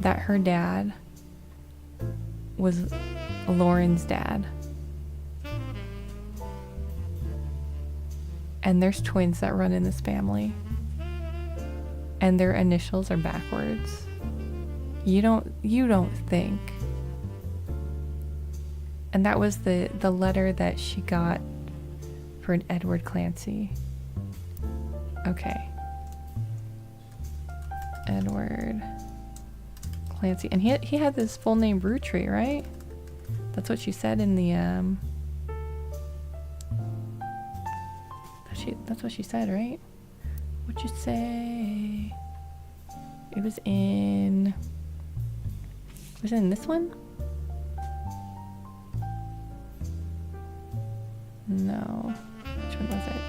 that her dad was Lauren's dad. And there's twins that run in this family. And their initials are backwards. You don't think And that was the letter that she got for an Edward Clancy. Okay. Edward Clancy. And he had this full name Roottree, right? That's what she said in the that's what she said, right? What'd you say? It was in this one? No. Which one was it?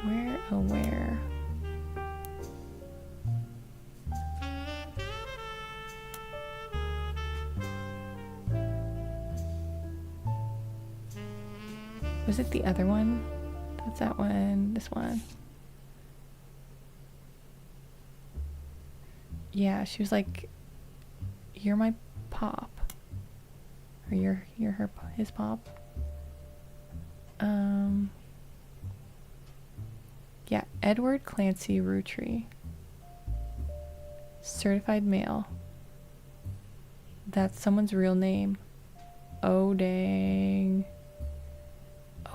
Where, oh where? Was it the other one? That's that one, this one. Yeah, she was like, you're my pop. Or you're his pop. Yeah, Edward Clancy Roottree. Certified male. That's someone's real name. Oh dang.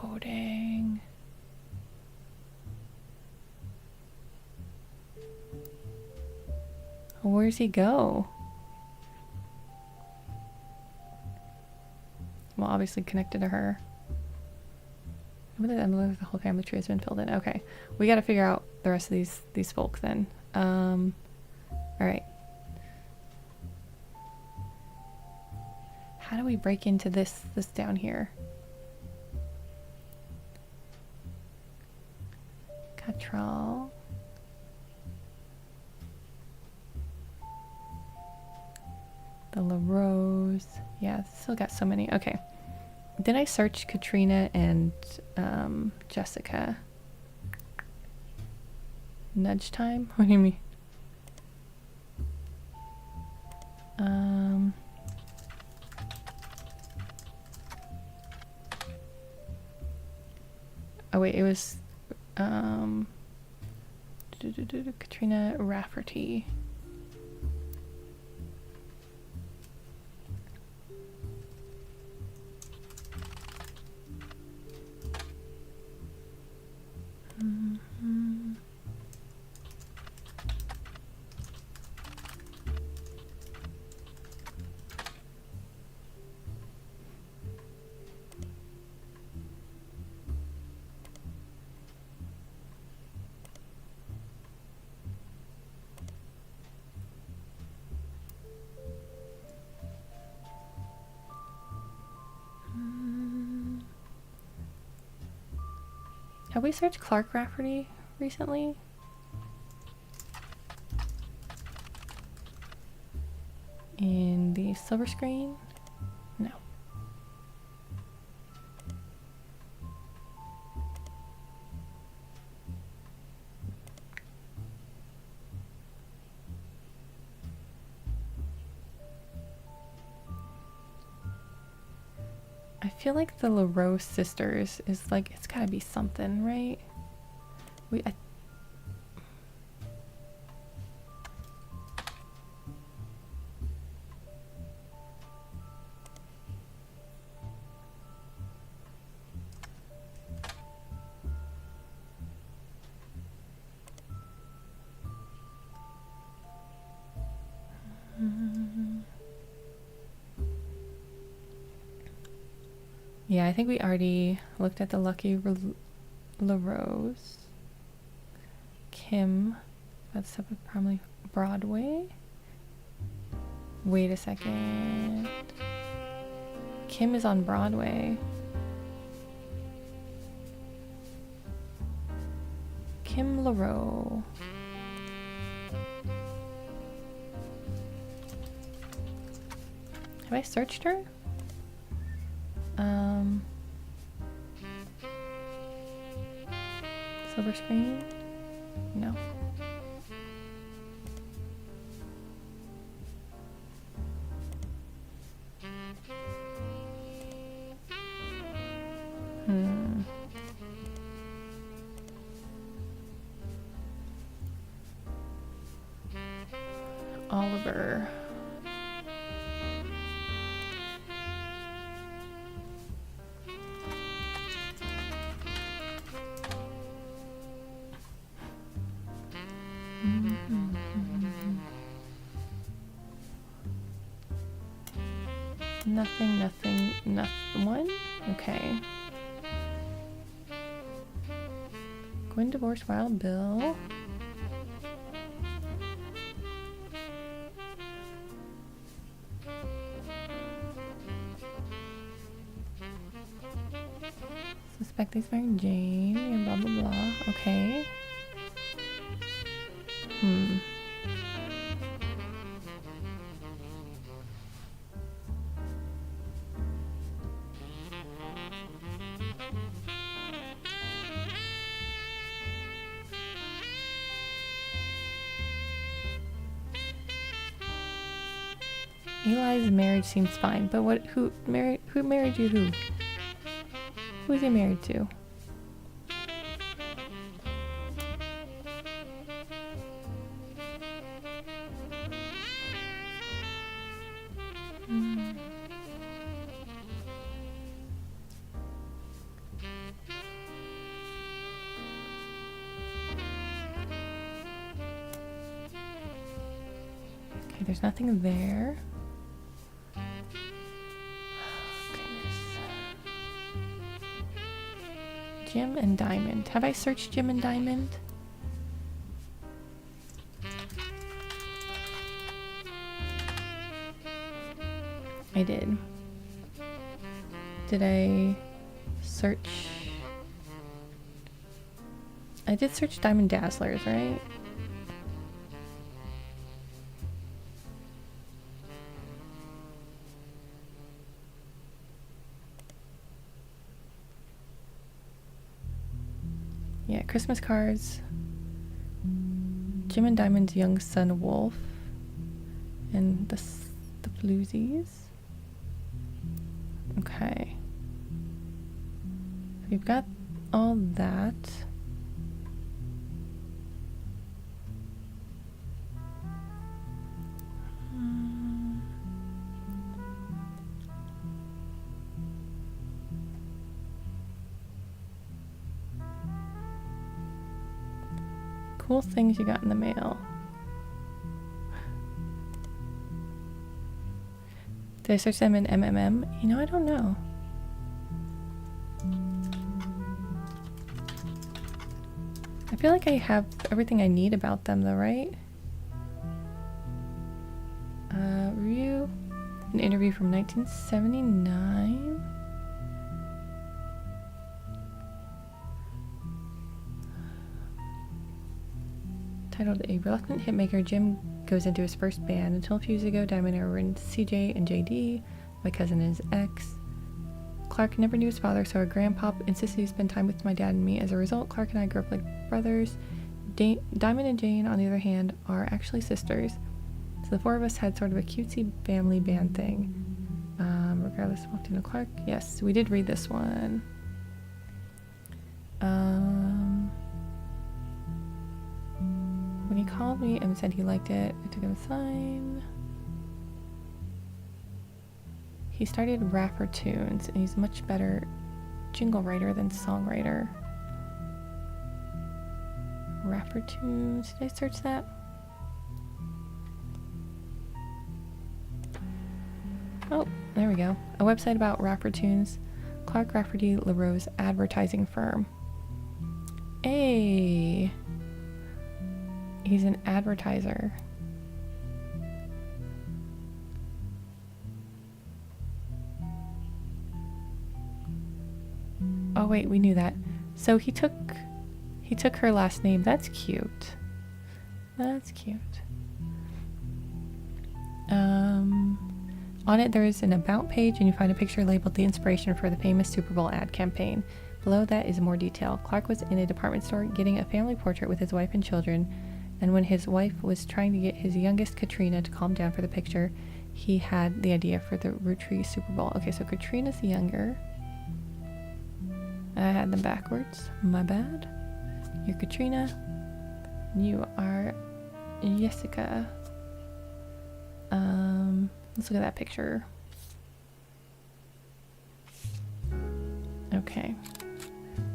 Oh dang. Where's he go? Well, obviously connected to her. The whole family tree has been filled in. Okay, we got to figure out the rest of these folk then. All right. How do we break into this down here? Cottrell. The LaRose. Yeah, still got so many. Okay. Did I search Katrina and Jessica? Nudge time? What do you mean? Oh wait, it was Katrina Rafferty. Have we searched Clark Rafferty recently? In the silver screen? No. I feel like the LaRose sisters is like, it's gotta be something, right? Yeah, I think we already looked at the Lucky LaRose. Kim, that's up at probably Broadway. Wait a second. Kim is on Broadway. Kim LaRose. Have I searched her? Silver screen? No. Oliver. Nothing, nothing, nothing. One? Okay. Gwen divorced Wild Bill. Suspect he's married Jane and blah blah blah. Okay. Eli's marriage seems fine, but who married you who? Who is he married to? Okay, there's nothing there. Jim and Diamond. Have I searched Jim and Diamond? I did. Did I search? I did search Diamond Dazzlers, right? Yeah, Christmas cards. Jim and Diamond's young son Wolf. And the floozies. Okay. We've got all that. Cool things you got in the mail. Did I search them in MMM? You know, I don't know. I feel like I have everything I need about them though, right? Review. An interview from 1979. Titled A Reluctant Hitmaker, Jim goes into his first band. Until a few years ago, Diamond and I were in CJ and JD. My cousin and his ex. Clark never knew his father, so our grandpop insisted he spend time with my dad and me. As a result, Clark and I grew up like brothers. Diamond and Jane, on the other hand, are actually sisters. So the four of us had sort of a cutesy family band thing. Regardless, walked into Clark. Yes, we did read this one. When he called me and said he liked it, I took him a sign. He started rapper tunes, and he's much better jingle writer than songwriter. Rapper tunes. Did I search that? Oh, there we go. A website about rapper tunes. Clark Rafferty LaRose advertising firm. Hey! He's an advertiser. Oh wait, we knew that. So he took her last name. That's cute. That's cute. On it there is an about page and you find a picture labeled the inspiration for the famous Super Bowl ad campaign. Below that is more detail. Clark was in a department store getting a family portrait with his wife and children, and when his wife was trying to get his youngest Katrina to calm down for the picture, he had the idea for the Roottree Super Bowl. Okay, so Katrina's younger. I had them backwards. My bad. You're Katrina. You are Jessica. Let's look at that picture. Okay.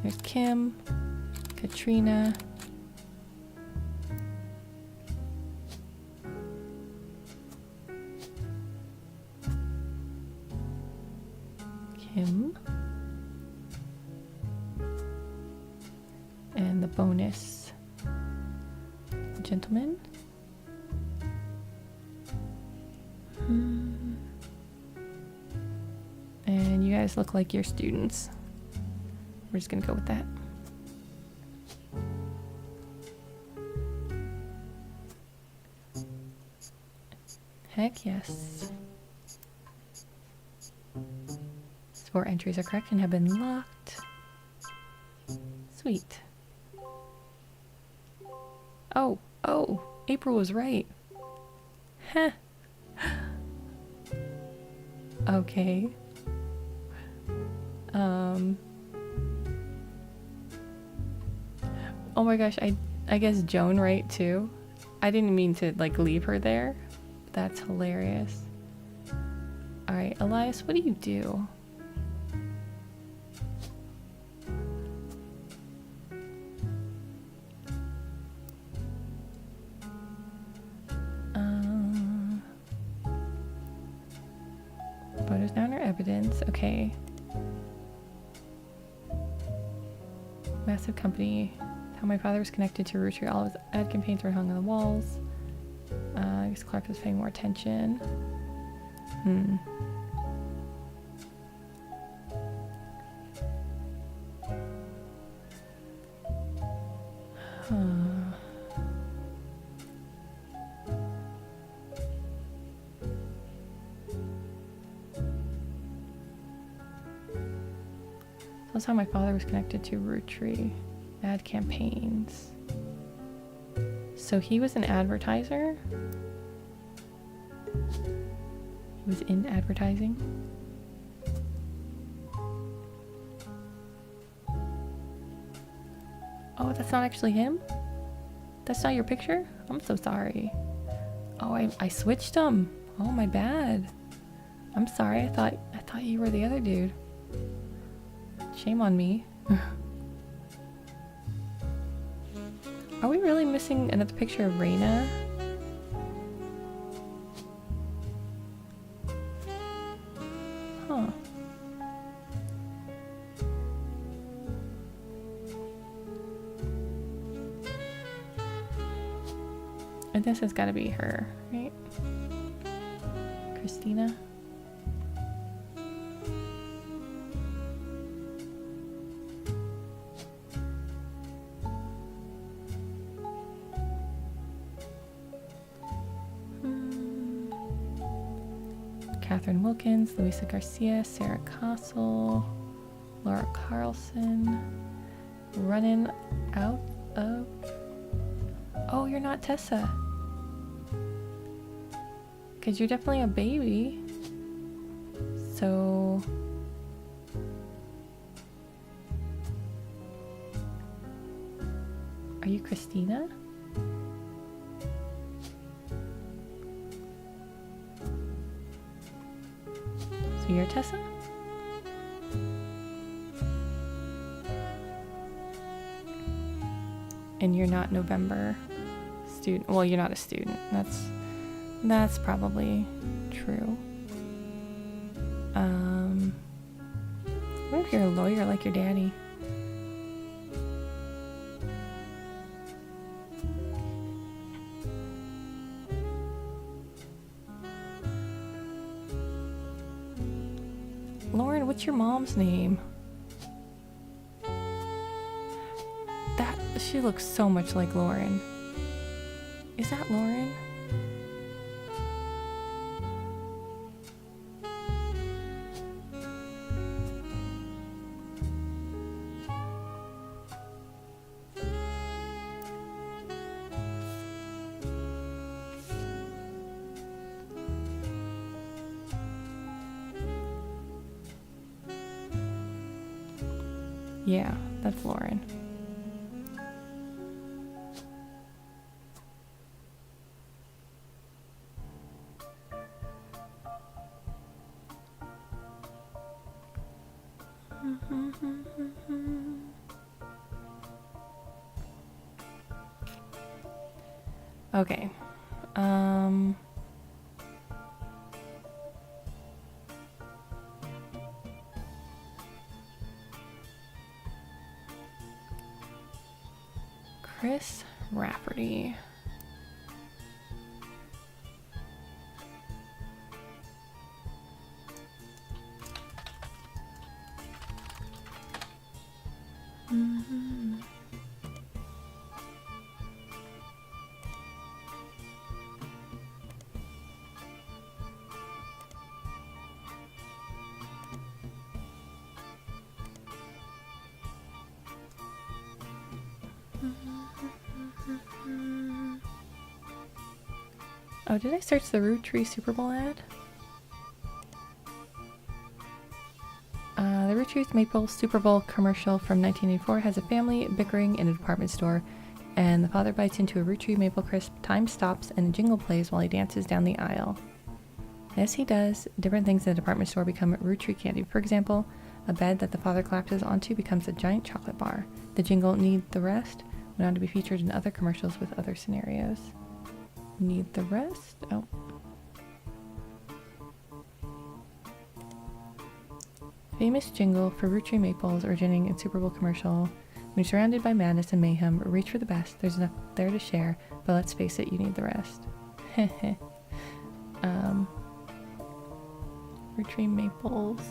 There's Kim, Katrina. Kim. And the bonus gentleman. And you guys look like you're students. We're just gonna go with that. Heck yes. Sport entries are correct and have been locked. Sweet. Oh, April was right. Heh. Okay. Oh my gosh, I guess Joan right too. I didn't mean to like leave her there. That's hilarious. Alright, Elias, what do you do? Photos down or evidence. Okay. Massive company. How my father was connected to Roottree. All of his ad campaigns were hung on the walls. I guess Clark was paying more attention. That's how my father was connected to Roottree. Ad campaigns. So he was an advertiser? He was in advertising? Oh, that's not actually him? That's not your picture? I'm so sorry. Oh, I switched them. Oh, my bad. I'm sorry. I thought you were the other dude. Shame on me. Are we really missing another picture of Raina? Huh. And this has got to be her, right? Christina? Catherine Wilkins, Luisa Garcia, Sarah Castle, Laura Carlson, running out of... Oh, you're not Tessa. Because you're definitely a baby. So... Are you Christina? So you're Tessa? And you're not November student. Well, you're not a student. That's probably true. What if you're a lawyer like your daddy? Lauren, what's your mom's name? She looks so much like Lauren. Is that Lauren? Yeah, that's Lauren. Okay. Chris Rafferty. Oh, did I search the Roottree Super Bowl ad? The Rootree's Maple Super Bowl commercial from 1984 has a family bickering in a department store, and the father bites into a Roottree Maple Crisp. Time stops, and a jingle plays while he dances down the aisle. As he does, different things in the department store become Roottree candy. For example, a bed that the father collapses onto becomes a giant chocolate bar. The jingle "Need the Rest" went on to be featured in other commercials with other scenarios. Need the rest? Oh. Famous jingle for Roottree Maples originating in Super Bowl commercial. When you're surrounded by madness and mayhem, reach for the best. There's enough there to share, but let's face it, you need the rest. Roottree Maples.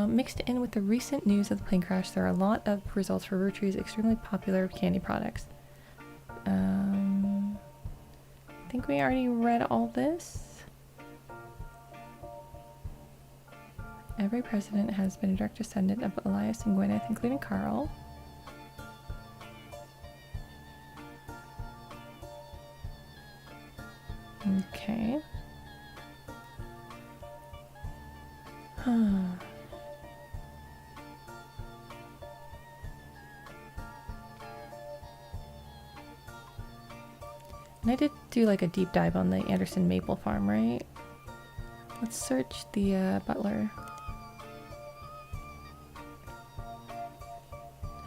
Mixed in with the recent news of the plane crash, there are a lot of results for Rootree's extremely popular candy products. I think we already read all this. Every president has been a direct descendant of Elias and Gwyneth, including Carl. Okay. And I did do like a deep dive on the Anderson Maple Farm, right? Let's search the butler.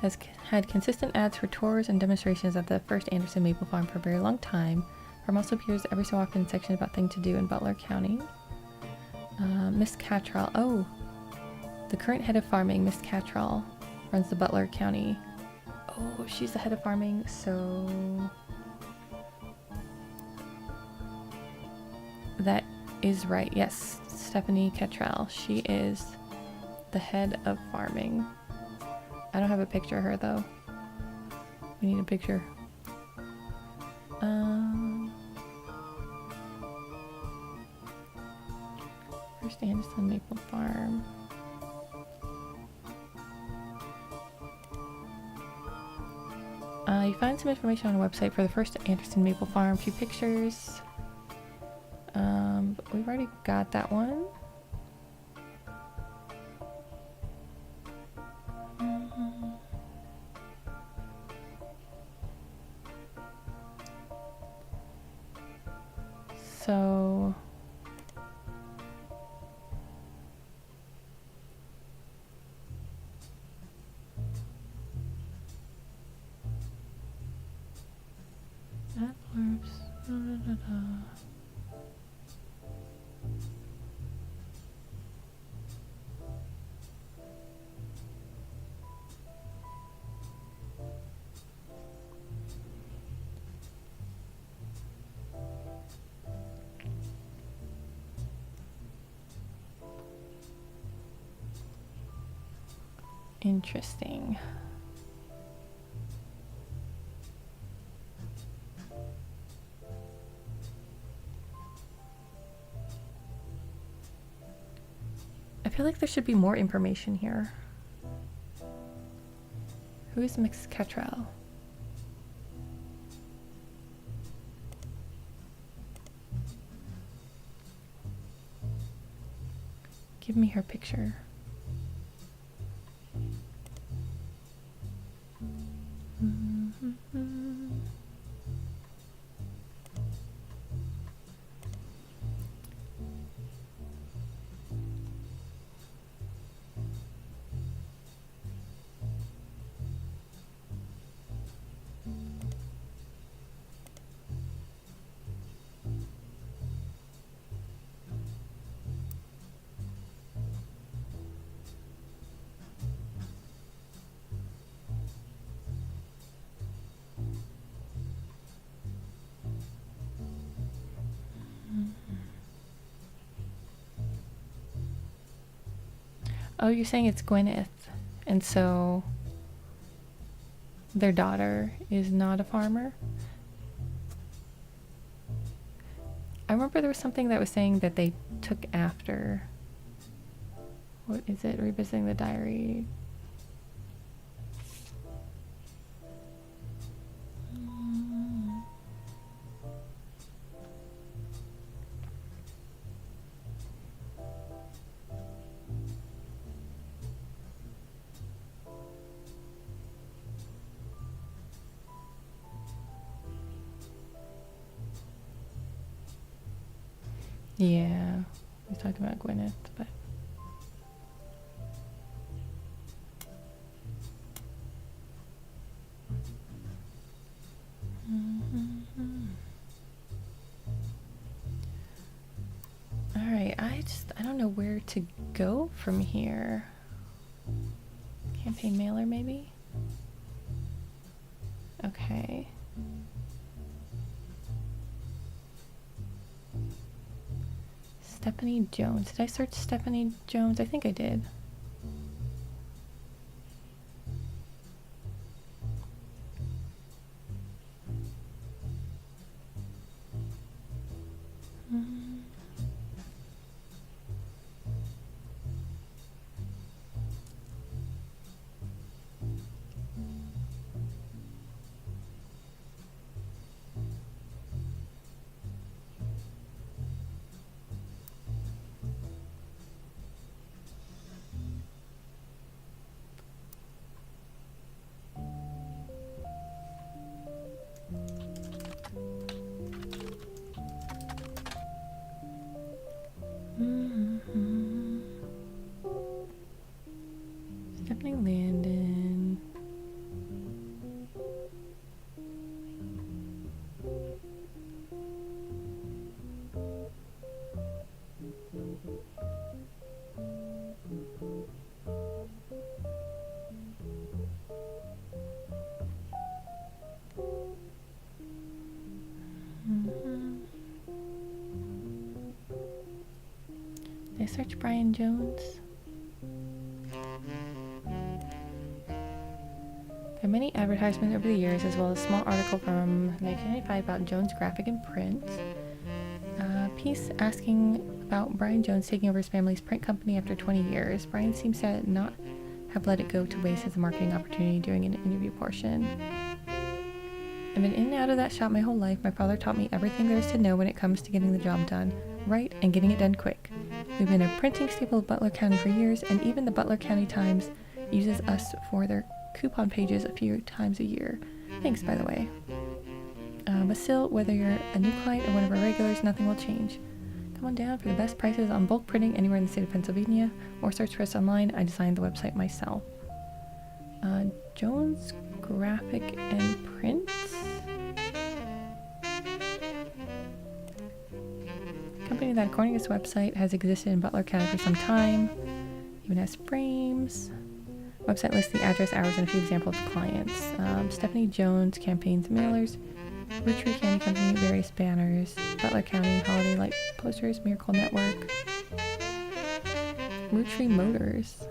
Has had consistent ads for tours and demonstrations at the first Anderson Maple Farm for a very long time. Farm also appears every so often in sections about things to do in Butler County. Miss Cattrall. Oh, the current head of farming, Miss Cattrall, runs the Butler County. Oh, she's the head of farming, so that is right. Yes, Stephanie Cattrall. She is the head of farming. I don't have a picture of her though. We need a picture. First Anderson Maple Farm. You find some information on a website for the first Anderson Maple Farm. A few pictures. But we've already got that one. So that works. Interesting. I feel like there should be more information here. Who is Miss Cattrall? Give me her picture. Oh, you're saying it's Gwyneth, and so their daughter is not a farmer? I remember there was something that was saying that they took after. What is it? Revisiting the diary. Yeah, we talked about Gwyneth, but all right. I don't know where to go from here. Campaign mailer, maybe. Okay. Stephanie Jones. Did I search Stephanie Jones? I think I did. Stephanie Landon. Did I search Brian Jones? There are many advertisements over the years, as well as a small article from 1995 about Jones Graphic and Print. Piece asking about Brian Jones taking over his family's print company after 20 years. Brian seems to not have let it go to waste as a marketing opportunity during an interview portion. I've been in and out of that shop my whole life. My father taught me everything there is to know when it comes to getting the job done, right, and getting it done quick. We've been a printing staple of Butler County for years, and even the Butler County Times uses us for their coupon pages a few times a year. Thanks, by the way. But still, whether you're a new client or one of our regulars, nothing will change. Come on down for the best prices on bulk printing anywhere in the state of Pennsylvania, or search for us online. I designed the website myself. Jones Graphic and Print. Company that, according to this website, has existed in Butler County for some time. Even has frames. Website lists the address, hours, and a few examples of clients. Stephanie Jones, campaigns, mailers, Roottree Candy Company, various banners, Butler County, Holiday Light posters, Miracle Network, Roottree Motors.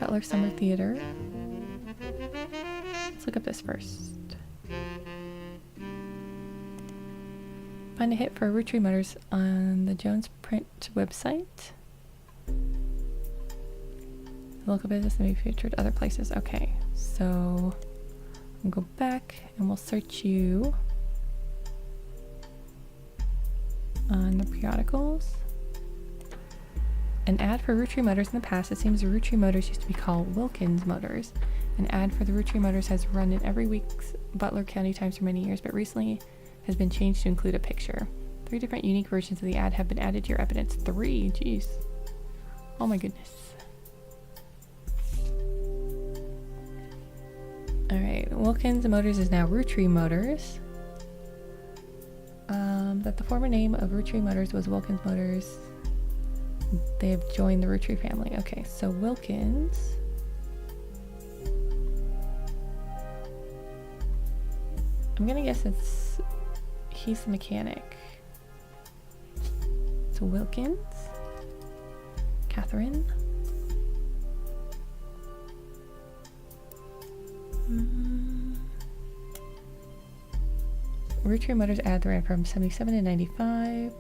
Butler Summer Theater. Let's look up this first. Find a hit for Roottree Motors on the Jones Print website. Local business may be featured other places. Okay, so we'll go back and we'll search you on the periodicals. An ad for Roottree Motors in the past. It seems Roottree Motors used to be called Wilkins Motors. An ad for the Roottree Motors has run in every week's Butler County Times for many years, but recently has been changed to include a picture. 3 different unique versions of the ad have been added to your evidence. 3, jeez. Oh my goodness. Alright, Wilkins Motors is now Roottree Motors. That the former name of Roottree Motors was Wilkins Motors. They have joined the Roottree family. Okay, so Wilkins. I'm gonna guess he's the mechanic. So Wilkins. Catherine. Roottree Motors ad ran from 77 to 95.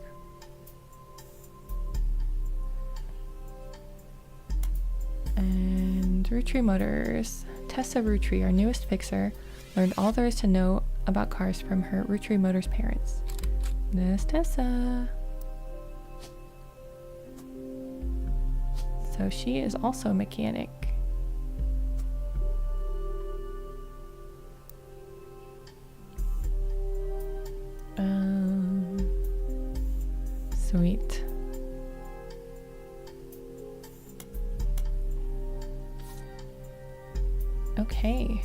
And Roottree Motors. Tessa Roottree, our newest fixer, learned all there is to know about cars from her Roottree Motors parents. There's Tessa. So she is also a mechanic. Sweet. Okay.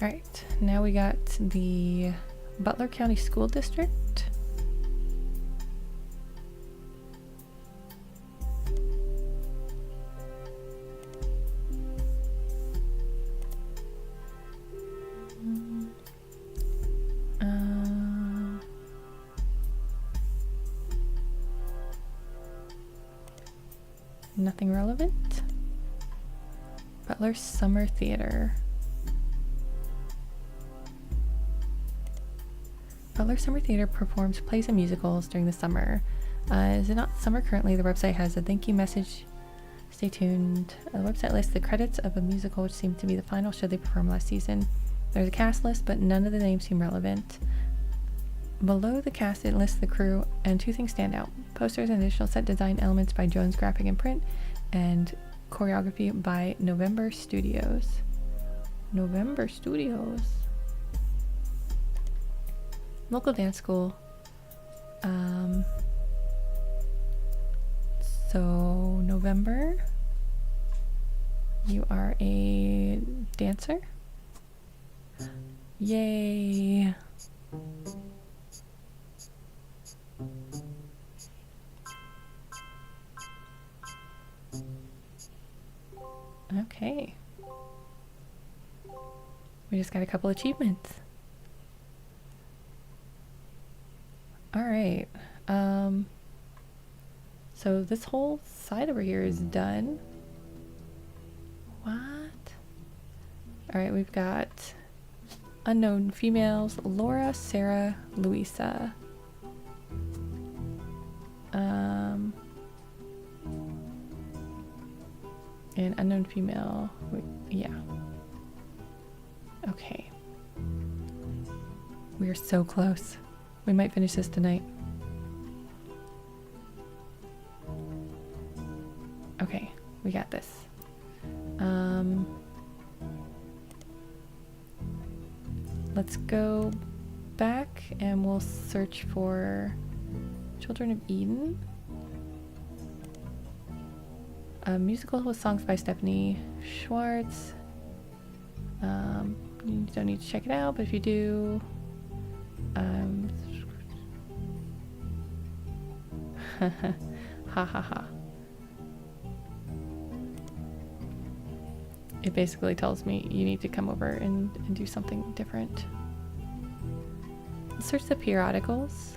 Alright, now we got the Butler County School District. Nothing relevant. Butler Summer Theater. Butler Summer Theater performs plays and musicals during the summer. Is it not summer currently? The website has a thank you message. Stay tuned. The website lists the credits of a musical which seemed to be the final show they performed last season. There's a cast list, but none of the names seem relevant. Below the cast, it lists the crew, and 2 things stand out. Posters and additional set design elements by Jones Graphic and Print, and choreography by November Studios. November Studios. Local dance school. So November, you are a dancer? Yay! Okay. We just got a couple achievements. Alright. So this whole side over here is done. What? Alright, we've got unknown females, Laura, Sarah, Louisa. And unknown female, yeah. Okay. We are so close. We might finish this tonight. Okay, we got this. Let's go back and we'll search for Children of Eden. A musical with songs by Stephanie Schwartz. You don't need to check it out, but if you do, ha ha ha. It basically tells me you need to come over and do something different. Search the periodicals.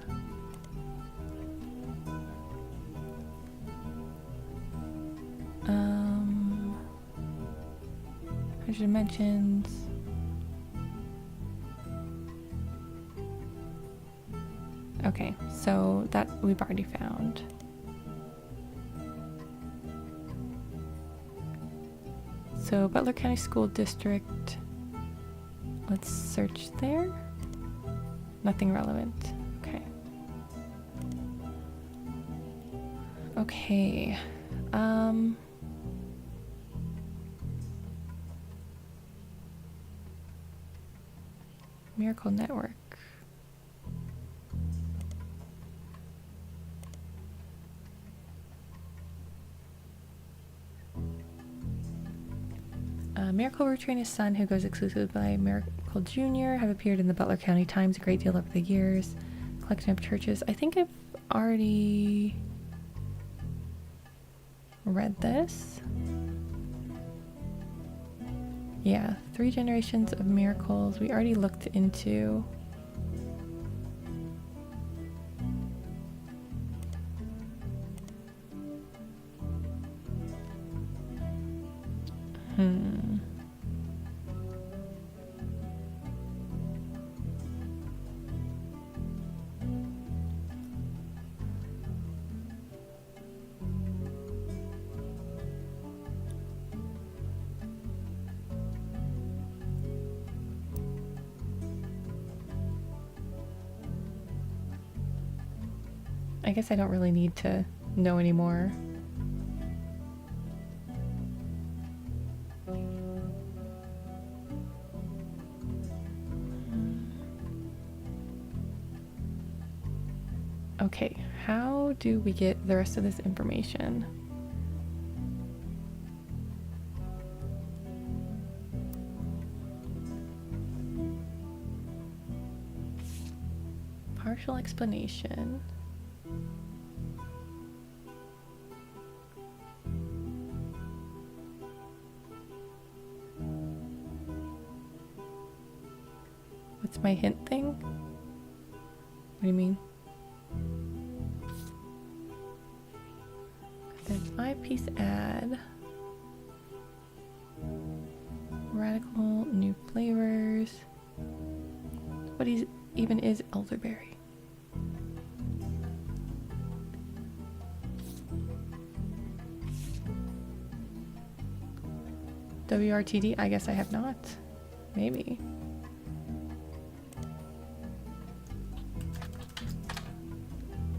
Dimensions. Okay, so that we've already found. So Butler County School District. Let's search there. Nothing relevant. Okay. Okay. Miracle Network. Miracle Roottree and his son, who goes exclusively by Miracle Jr., have appeared in the Butler County Times a great deal over the years. Collection of churches. I think I've already read this. Yeah, 3 generations of miracles. We already looked into. I guess I don't really need to know anymore. Okay, how do we get the rest of this information? Partial explanation. What's my hint thing? What do you mean? Then 5-piece ad. Radical new flavors. What even is elderberry? WRTD? I guess I have not. Maybe.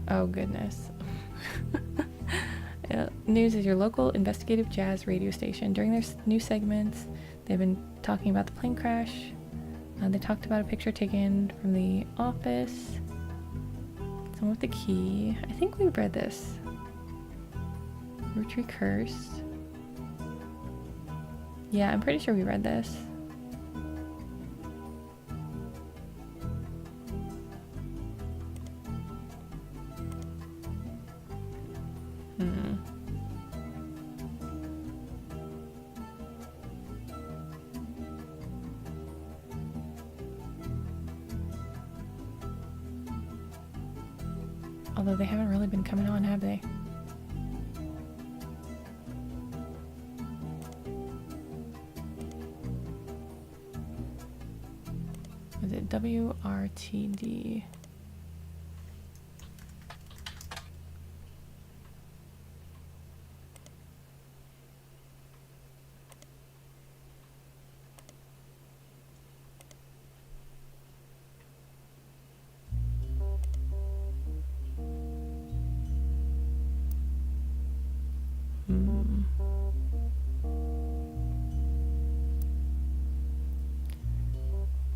Oh goodness. News is your local investigative jazz radio station. During their new segments, they've been talking about the plane crash. They talked about a picture taken from the office. Someone with the key. I think we read this. Roottree Curse. Yeah, I'm pretty sure we read this. Although they haven't really been coming on, have they? Was it WRTD?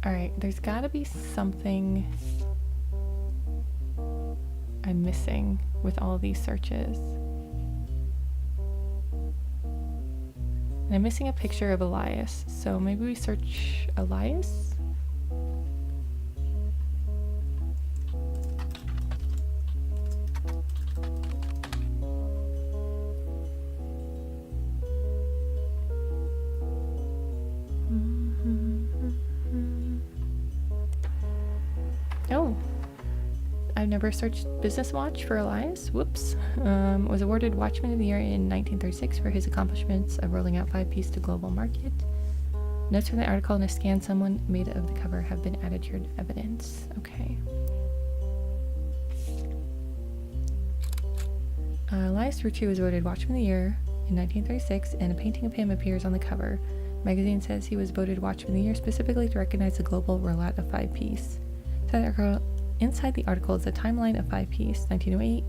Alright, there's gotta be something I'm missing with all these searches. And I'm missing a picture of Elias, so maybe we search Elias? Oh, I've never searched Business Watch for Elias. Whoops. Was awarded Watchman of the Year in 1936 for his accomplishments of rolling out 5-piece to global market. Notes from the article and a scan someone made of the cover have been added to your evidence. Okay. Elias Roottree was voted Watchman of the Year in 1936, and a painting of him appears on the cover. The magazine says he was voted Watchman of the Year specifically to recognize the global rollout of 5-piece. Inside the article is a timeline of 5-piece, 1908,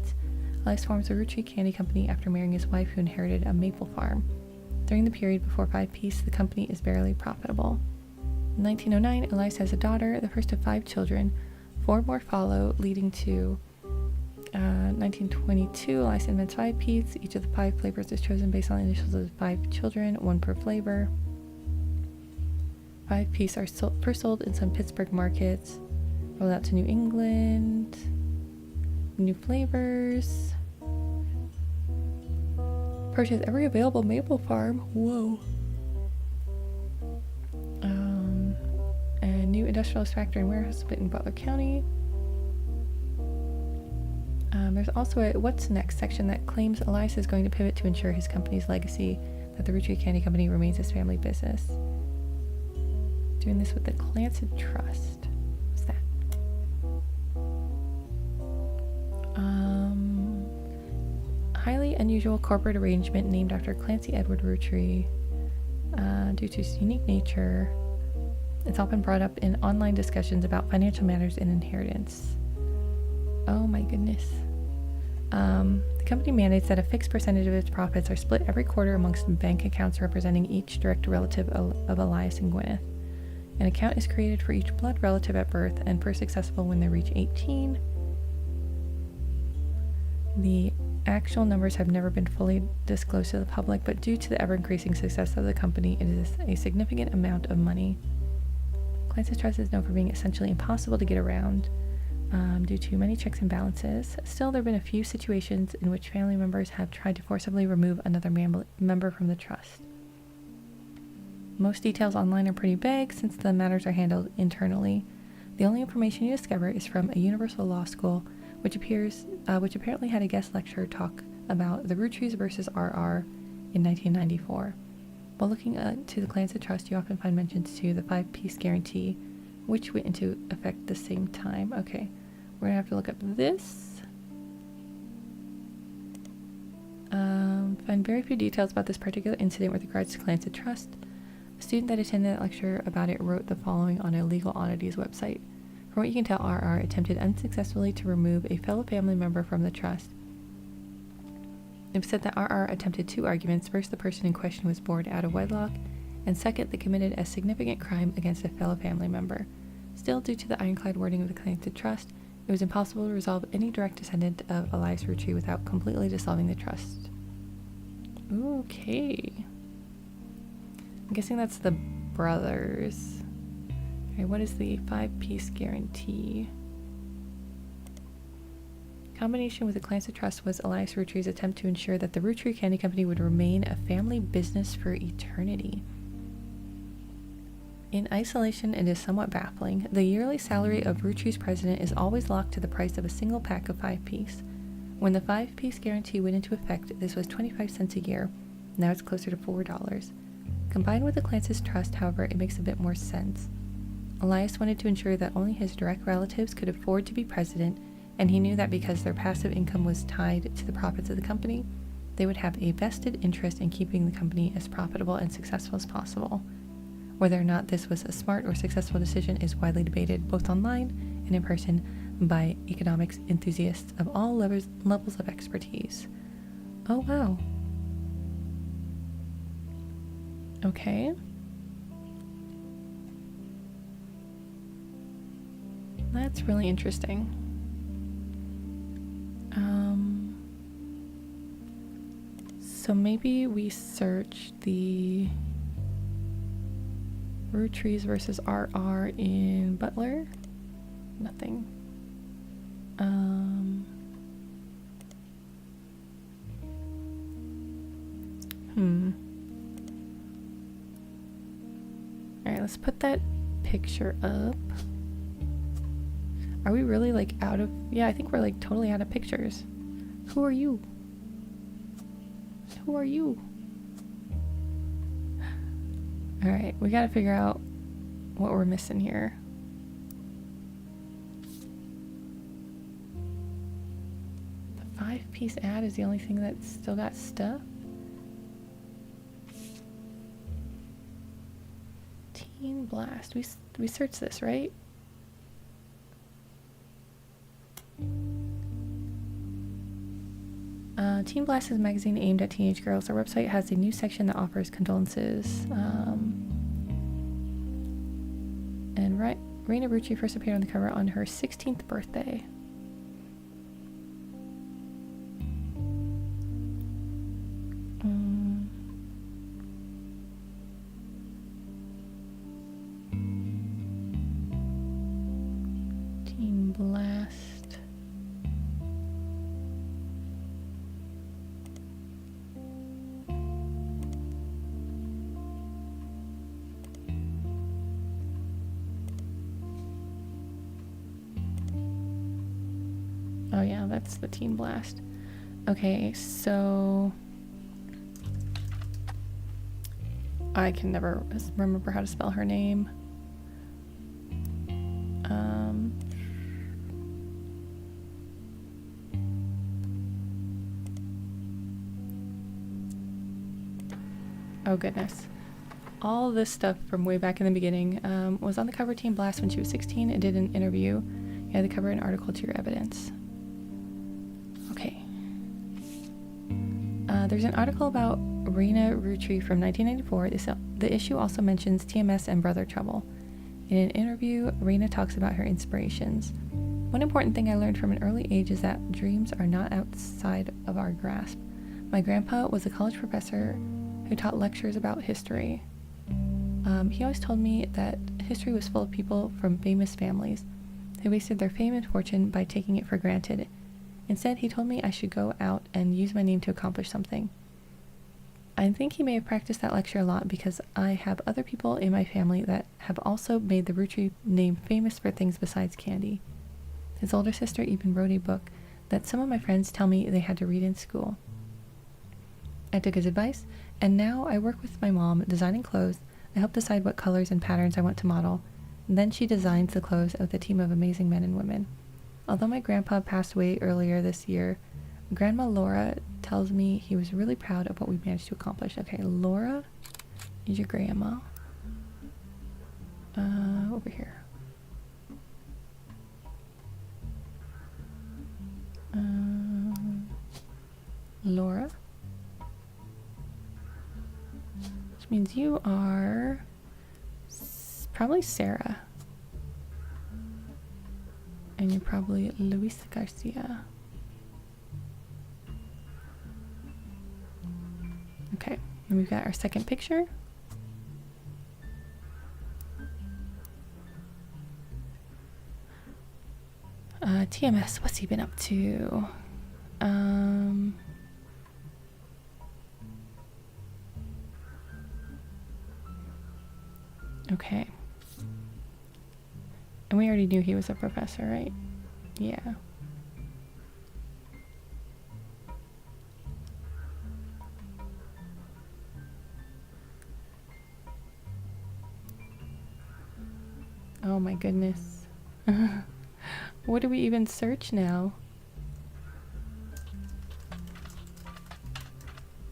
Elias forms the Roottree Candy Company after marrying his wife who inherited a maple farm. During the period before Five Piece, the company is barely profitable. In 1909, Elias has a daughter, the first of 5 children. 4 more follow, leading to 1922. Elias invents 5 Piece. Each of the 5 flavors is chosen based on the initials of the 5 children, 1 per flavor. 5 Piece are first sold in some Pittsburgh markets, rolled out to New England. New flavors. Purchase every available maple farm. Whoa. A new industrialist factory and warehouse split in Butler County. There's also a what's next section that claims Elias is going to pivot to ensure his company's legacy, that the Roottree Candy Company remains his family business. Doing this with the Clancy Trust. What's that? Highly unusual corporate arrangement named after Clancy Edward Roottree. Due to its unique nature, it's often brought up in online discussions about financial matters and inheritance. Oh my goodness. The company mandates that a fixed percentage of its profits are split every quarter amongst bank accounts representing each direct relative of Elias and Gwyneth. An account is created for each blood relative at birth and first accessible when they reach 18. The actual numbers have never been fully disclosed to the public, but due to the ever-increasing success of the company, it is a significant amount of money. Clancy's Trust is known for being essentially impossible to get around due to many checks and balances. Still, there have been a few situations in which family members have tried to forcibly remove another member from the trust. Most details online are pretty vague since the matters are handled internally. The only information you discover is from a Universal Law School, which apparently had a guest lecturer talk about the Roottrees versus RR in 1994. While looking to the Clancy Trust, you often find mentions to the 5 Piece guarantee, which went into effect at the same time. Okay, we're gonna have to look up this. Find very few details about this particular incident with regards to Clancy Trust. A student that attended that lecture about it wrote the following on a legal oddities website. From what you can tell, RR attempted unsuccessfully to remove a fellow family member from the trust. It was said that RR attempted 2 arguments. First, the person in question was born out of wedlock, and second, they committed a significant crime against a fellow family member. Still, due to the ironclad wording of the Clancy Trust, it was impossible to resolve any direct descendant of Elias Roottree without completely dissolving the trust. Okay. I'm guessing that's the brothers. Okay, what is the 5 Piece guarantee? Combination with the Clancy Trust was Elias Roottree's attempt to ensure that the Roottree Candy Company would remain a family business for eternity. In isolation, it is somewhat baffling. The yearly salary of Rootree's president is always locked to the price of a single pack of 5 Piece. When the 5 Piece guarantee went into effect, this was 25 cents a year. Now it's closer to $4. Combined with the Clancy's Trust, however, it makes a bit more sense. Elias wanted to ensure that only his direct relatives could afford to be president, and he knew that because their passive income was tied to the profits of the company, they would have a vested interest in keeping the company as profitable and successful as possible. Whether or not this was a smart or successful decision is widely debated both online and in person by economics enthusiasts of all levels of expertise. Oh wow. Okay. That's really interesting. So maybe we search the Rootrees versus RR in Butler. Nothing. Alright, let's put that picture up. Are we really like out of... Yeah, I think we're like totally out of pictures. Who are you? Who are you? Alright, we gotta figure out what we're missing here. The 5 Piece ad is the only thing that's still got stuff. Teen Blast. We searched this, right? Teen Blast is a magazine aimed at teenage girls. Our website has a new section that offers condolences. And Raina Roottree first appeared on the cover on her 16th birthday. Teen Blast. Oh yeah, that's the Teen Blast. Okay, so I can never remember how to spell her name. Oh goodness. All this stuff from way back in the beginning was on the cover of Teen Blast when she was 16 and did an interview. You had to cover an article to your evidence. Okay. There's an article about Raina Roottree from 1994. The issue also mentions TMS and Brother Trouble. In an interview, Raina talks about her inspirations. One important thing I learned from an early age is that dreams are not outside of our grasp. My grandpa was a college professor who taught lectures about history. He always told me that history was full of people from famous families who wasted their fame and fortune by taking it for granted. Instead, he told me I should go out and use my name to accomplish something. I think he may have practiced that lecture a lot because I have other people in my family that have also made the Roottree name famous for things besides candy. His older sister even wrote a book that some of my friends tell me they had to read in school. I took his advice, and now I work with my mom designing clothes. I help decide what colors and patterns I want to model, and then she designs the clothes with a team of amazing men and women. Although my grandpa passed away earlier this year, Grandma Laura tells me he was really proud of what we managed to accomplish. Okay, Laura is your grandma. Over here. Laura. Which means you are probably Sarah. And you're probably Luisa Garcia. Okay, and we've got our second picture. TMS, what's he been up to? Okay. And we already knew he was a professor, right? Yeah. Oh my goodness. What do we even search now?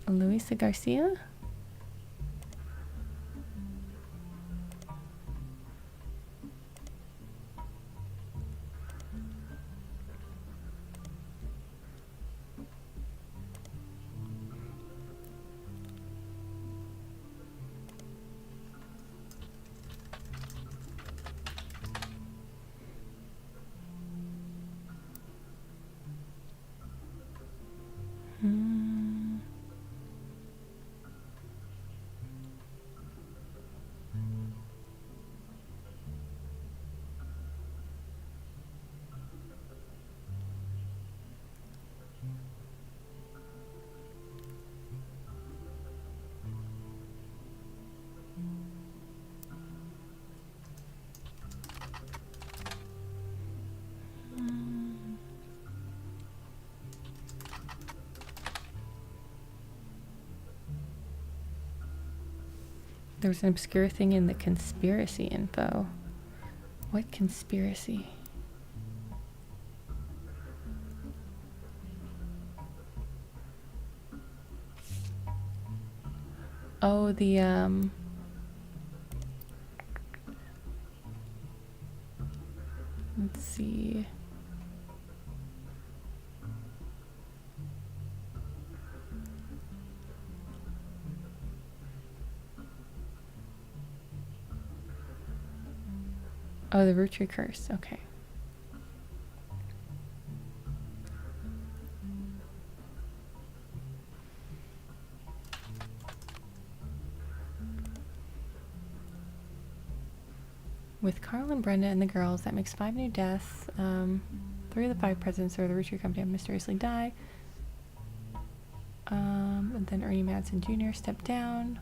Luisa Garcia? There was an obscure thing in the conspiracy info. What conspiracy? Oh, the let's see. Oh, the Roottree curse. Okay. With Carl and Brenda and the girls, that makes 5 new deaths. 3 of the 5 presidents of the Roottree Company mysteriously die. And then Ernie Madsen Jr. stepped down.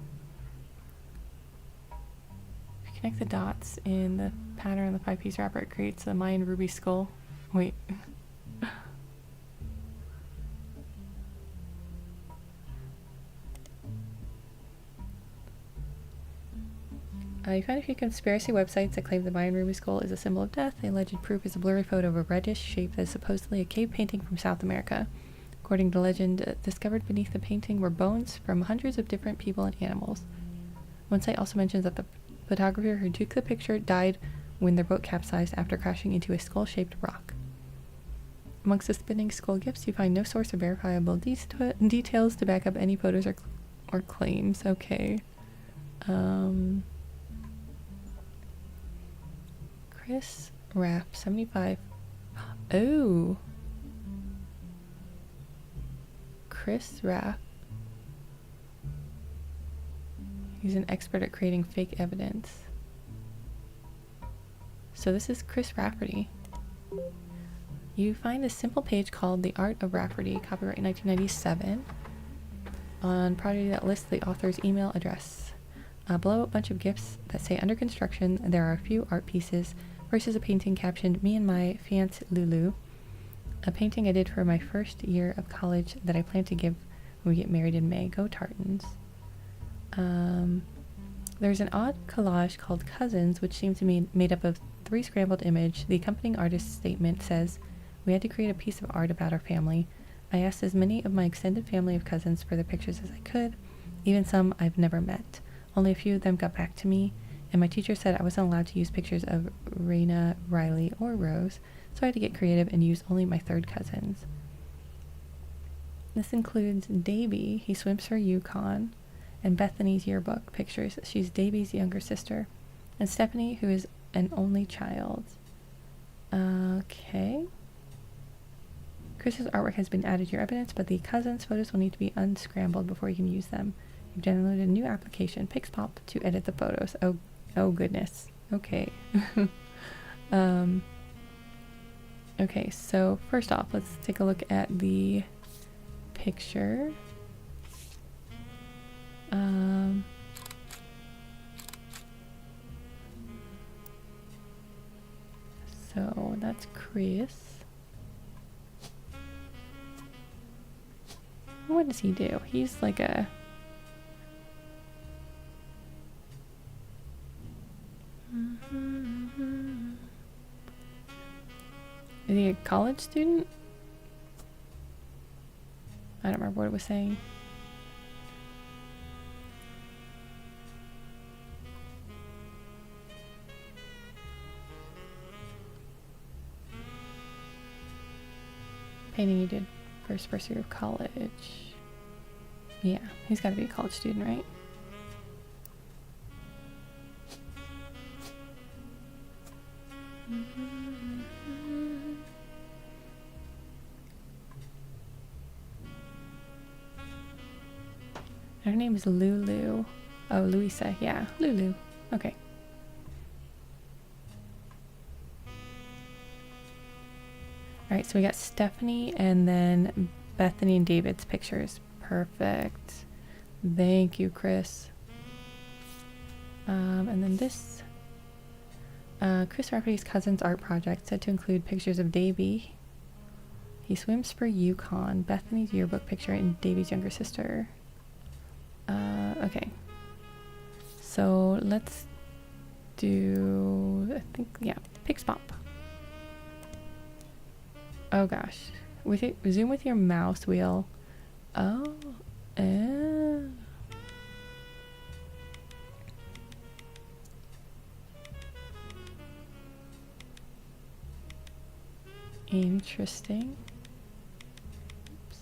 If you connect the dots in the pattern on the 5-piece wrapper, it creates a Mayan ruby skull. Wait. You find a few conspiracy websites that claim the Mayan ruby skull is a symbol of death. The alleged proof is a blurry photo of a reddish shape that is supposedly a cave painting from South America. According to legend, discovered beneath the painting were bones from hundreds of different people and animals. One site also mentions that the photographer who took the picture died when their boat capsized after crashing into a skull-shaped rock. Amongst the spinning skull gifts, you find no source of verifiable details to back up any photos or claims. Okay. Chris Raff, 75. Oh. Chris Raff. He's an expert at creating fake evidence. So this is Chris Rafferty. You find a simple page called The Art of Rafferty, copyright 1997, on Prodigy that lists the author's email address. Below a bunch of gifts that say under construction, there are a few art pieces. First is a painting captioned Me and My Fiancée Lulu, a painting I did for my first year of college that I plan to give when we get married in May. Go Tartans. There's an odd collage called Cousins, which seems to be made up of 3 scrambled images. The accompanying artist's statement says, "We had to create a piece of art about our family. I asked as many of my extended family of cousins for their pictures as I could, even some I've never met. Only a few of them got back to me, and my teacher said I wasn't allowed to use pictures of Raina, Riley, or Rose, so I had to get creative and use only my third cousins. This includes Davy, he swims for Yukon, and Bethany's yearbook pictures. She's Davy's younger sister, and Stephanie, who is an only child." Okay. Chris's artwork has been added to your evidence, but the cousins' photos will need to be unscrambled before you can use them. You've downloaded a new application, Pixpop, to edit the photos. Oh goodness. Okay. Okay, so first off, let's take a look at the picture. So that's Chris. What does he do? He's like a... Is he a college student? I don't remember what it was saying. Painting you did first year of college. Yeah, he's got to be a college student, right? Her name is Lulu. Oh, Louisa. Yeah, Lulu. Okay. Alright, so we got Stephanie and then Bethany and David's pictures. Perfect. Thank you, Chris. And then this Chris Rafferty's cousin's art project said to include pictures of Davy. He swims for Yukon, Bethany's yearbook picture, and Davy's younger sister. Okay. So let's do, I think, yeah, Pixpop. Oh gosh. With it, zoom with your mouse wheel. Oh. Interesting. Oops.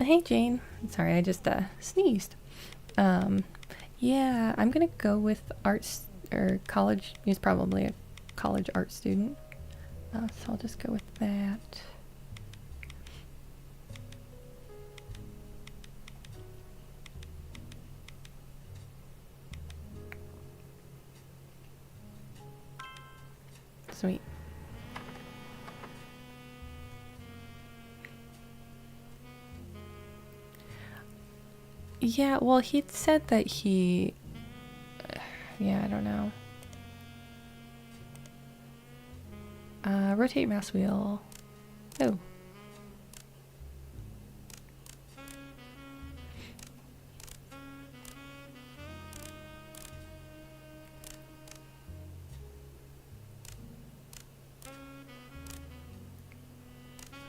Hey Jane. Sorry, I just sneezed. Yeah, I'm gonna go with arts or college. He's probably a college art student. So I'll just go with that. Sweet. Yeah, well, he'd said that he... yeah, I don't know. Rotate mouse wheel. Oh.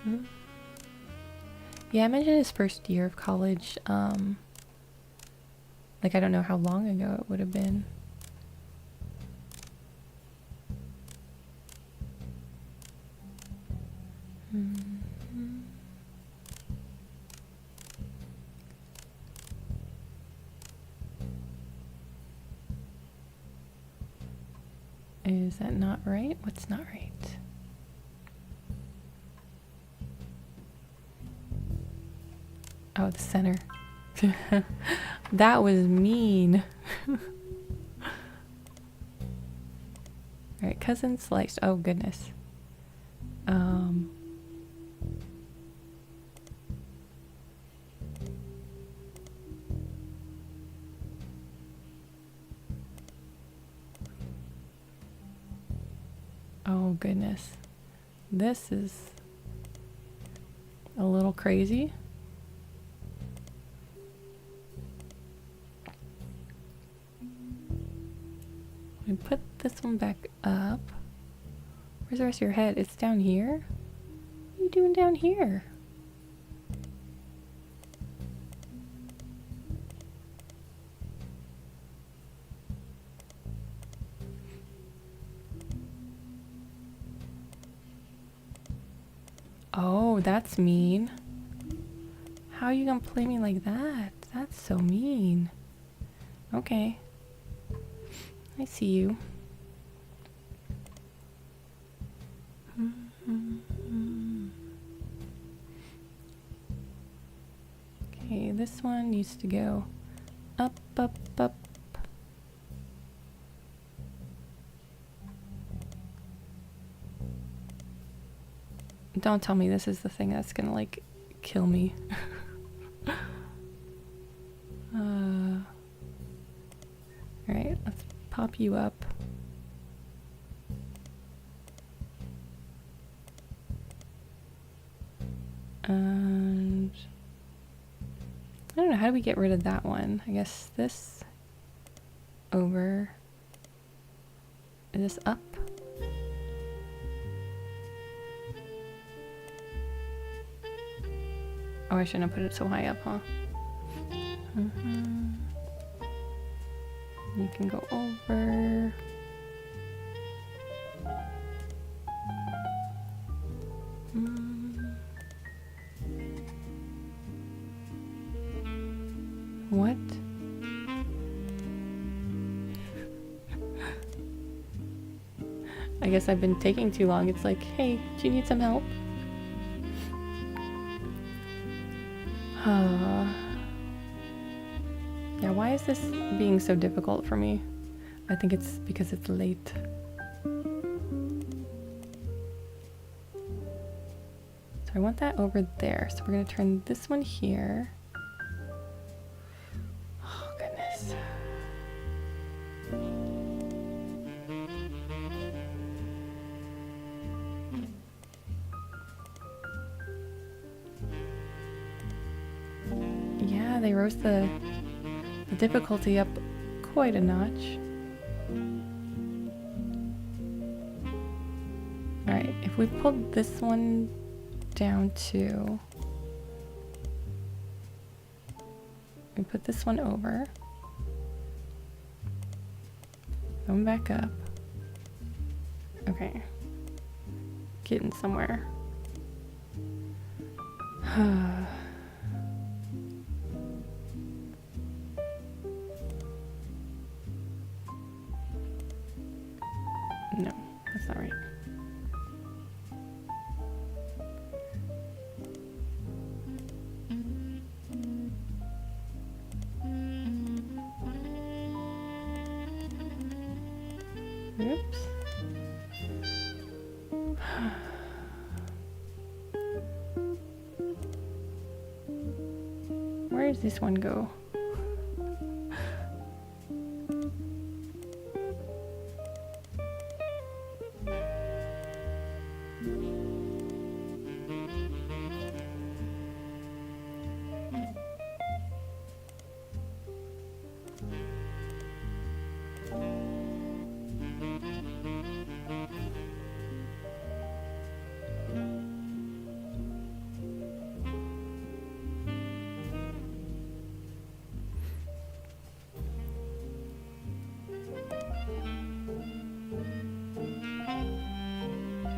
Hmm. Yeah, I mentioned his first year of college. Like, I don't know how long ago it would have been. Mm-hmm. Is that not right? What's not right? Oh, the center. That was mean. Alright, cousin sliced. Oh, goodness. Oh, goodness. This is a little crazy. We put this one back up. Where's the rest of your head? It's down here? What are you doing down here? Oh, that's mean. How are you gonna play me like that? That's so mean. Okay. I see you. Okay, this one needs to go up, up, up. Don't tell me this is the thing that's gonna, like, kill me. Alright, let's pop you up. And I don't know, how do we get rid of that one? I guess this over. Is this up? Oh, I shouldn't have put it so high up, huh? You can go over. What? I guess I've been taking too long. It's like, hey, do you need some help? Yeah, why is this being so difficult for me? I think it's because it's late. So I want that over there. So we're going to turn this one here. Oh, goodness. Yeah, they rose the difficulty up quite a notch. Alright, if we pulled this one down to... we put this one over. Going back up. Okay. Getting somewhere. No, that's not right. Oops. Where does this one go?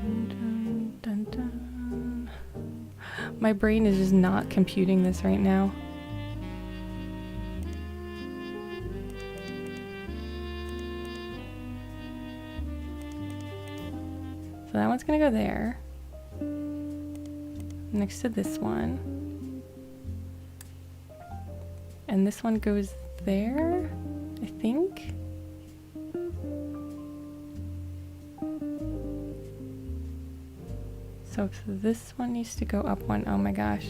Dun, dun, dun. My brain is just not computing this right now. So that one's gonna go there. Next to this one. And this one goes there, I think. So this one needs to go up one. Oh my gosh.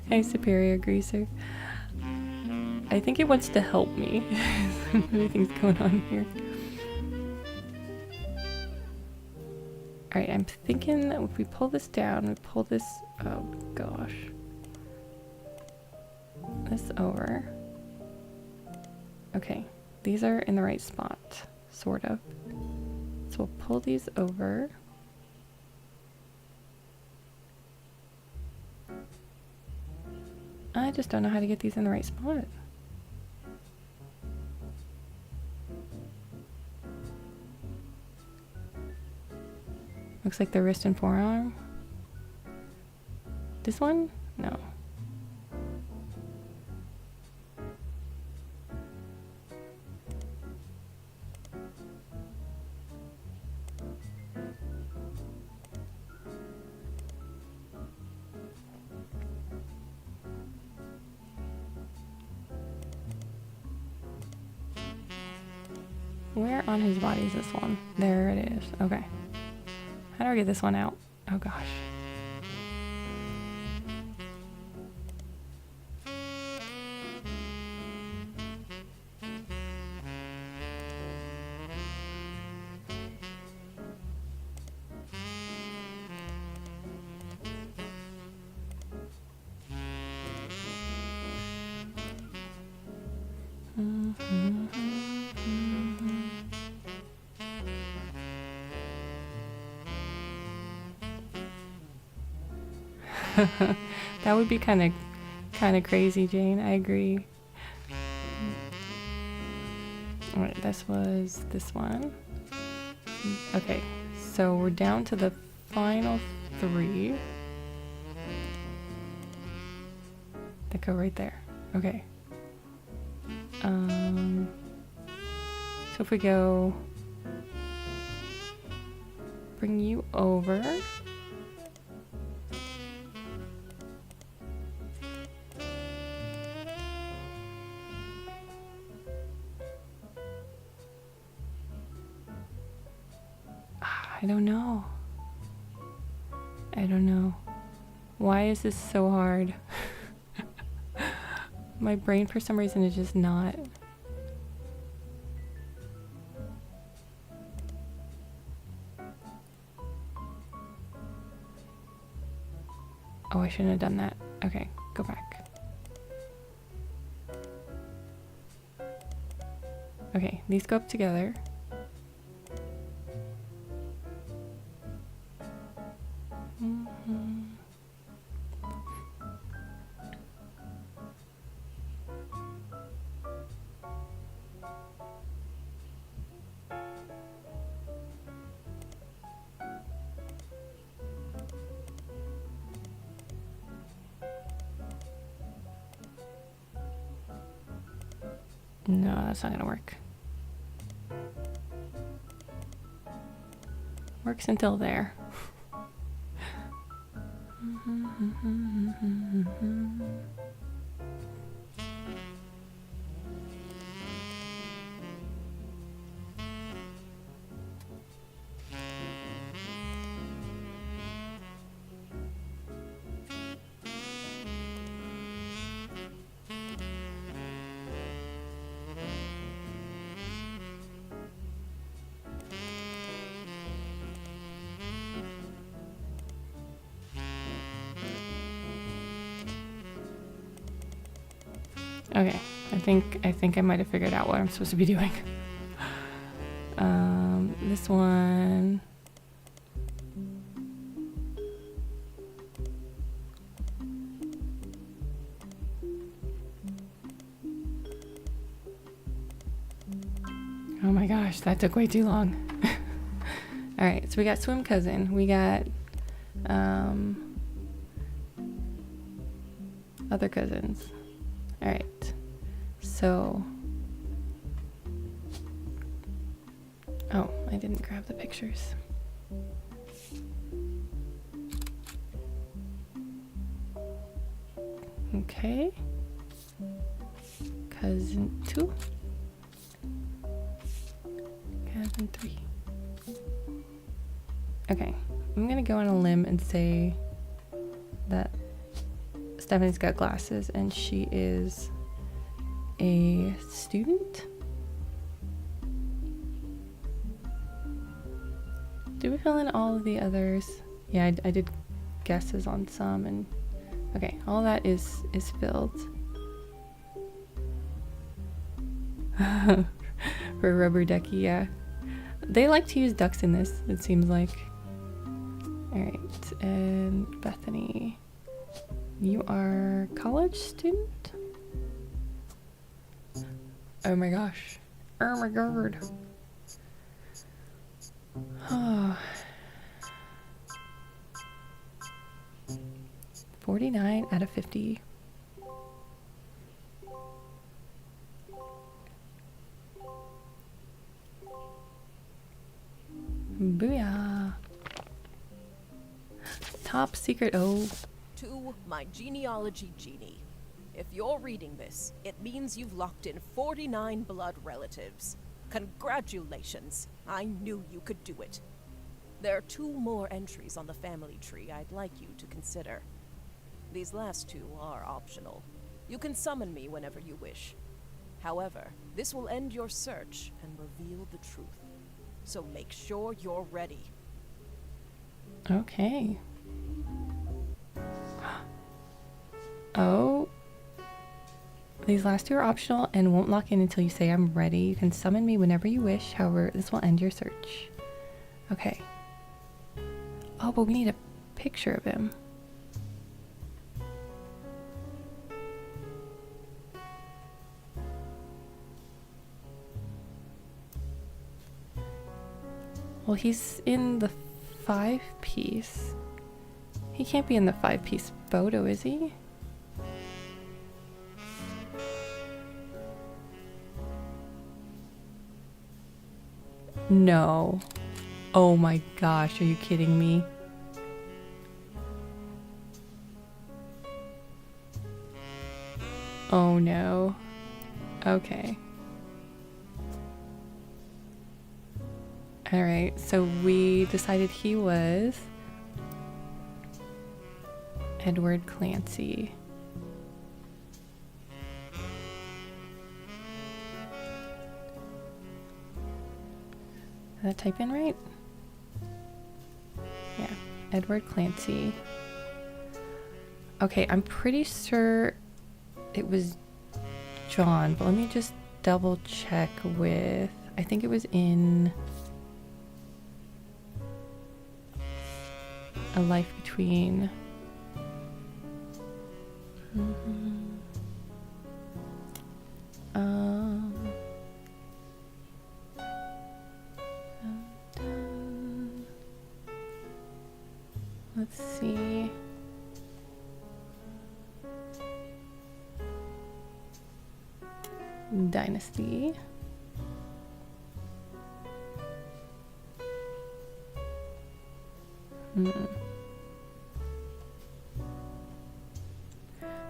Hey, Superior Greaser. I think it wants to help me. Everything's going on here. Alright, I'm thinking that if we pull this down, we pull this, oh gosh. This over. Okay, these are in the right spot, sort of. So we'll pull these over. I just don't know how to get these in the right spot. Looks like the wrist and forearm. This one? No. Where on his body is this one? There it is. Okay. How do I get this one out? Oh gosh. That would be kind of crazy, Jane. I agree. Alright, this was this one. Okay, so we're down to the final 3 that go right there. Okay. So if we go bring you over. I don't know. I don't know. Why is this so hard? My brain for some reason is just not. Oh, I shouldn't have done that. Okay, go back. Okay, these go up together. No, that's not gonna work. Works until there. Okay, I think I might have figured out what I'm supposed to be doing. This one. Oh my gosh, that took way too long. All right, so we got swim cousin. We got other cousins. All right, so, oh, I didn't grab the pictures. Okay, cousin 2, cousin 3. Okay, I'm gonna go on a limb and say that Stephanie's got glasses and she is a student. Did we fill in all of the others? Yeah, I did guesses on some, and okay, all that is filled. For rubber ducky, yeah. They like to use ducks in this, it seems like. Alright, and Bethany, you are a college student? Oh my gosh. Oh my god. Oh. 49 out of 50. Booyah. Top secret. Oh. To my genealogy genie. If you're reading this, it means you've locked in 49 blood relatives. Congratulations. I knew you could do it. There are 2 more entries on the family tree I'd like you to consider. These last 2 are optional. You can summon me whenever you wish. However, this will end your search and reveal the truth. So make sure you're ready. Okay. Oh. These last 2 are optional and won't lock in until you say I'm ready. You can summon me whenever you wish. However, this will end your search. Okay. Oh, but we need a picture of him. Well, he's in the 5-piece. He can't be in the 5-piece photo, is he? No. Oh my gosh, are you kidding me? Oh no. Okay. Alright, so we decided he was Edward Clancy. Did I type in right? Yeah, Edward Clancy. Okay, I'm pretty sure it was John, but let me just double check with, I think it was in A Life Between. Let's see. Dynasty. Mm.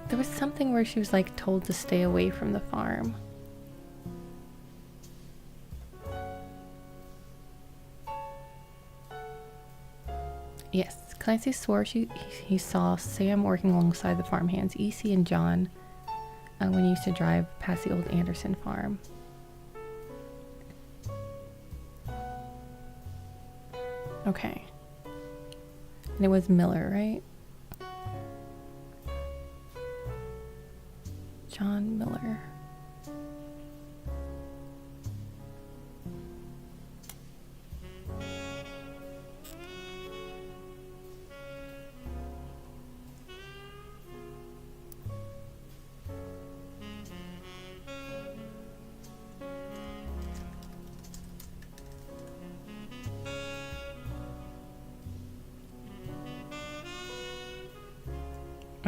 There was something where she was like told to stay away from the farm. Yes, Clancy swore he saw Sam working alongside the farmhands, EC and John, when he used to drive past the old Anderson farm. Okay. And it was Miller, right? John Miller.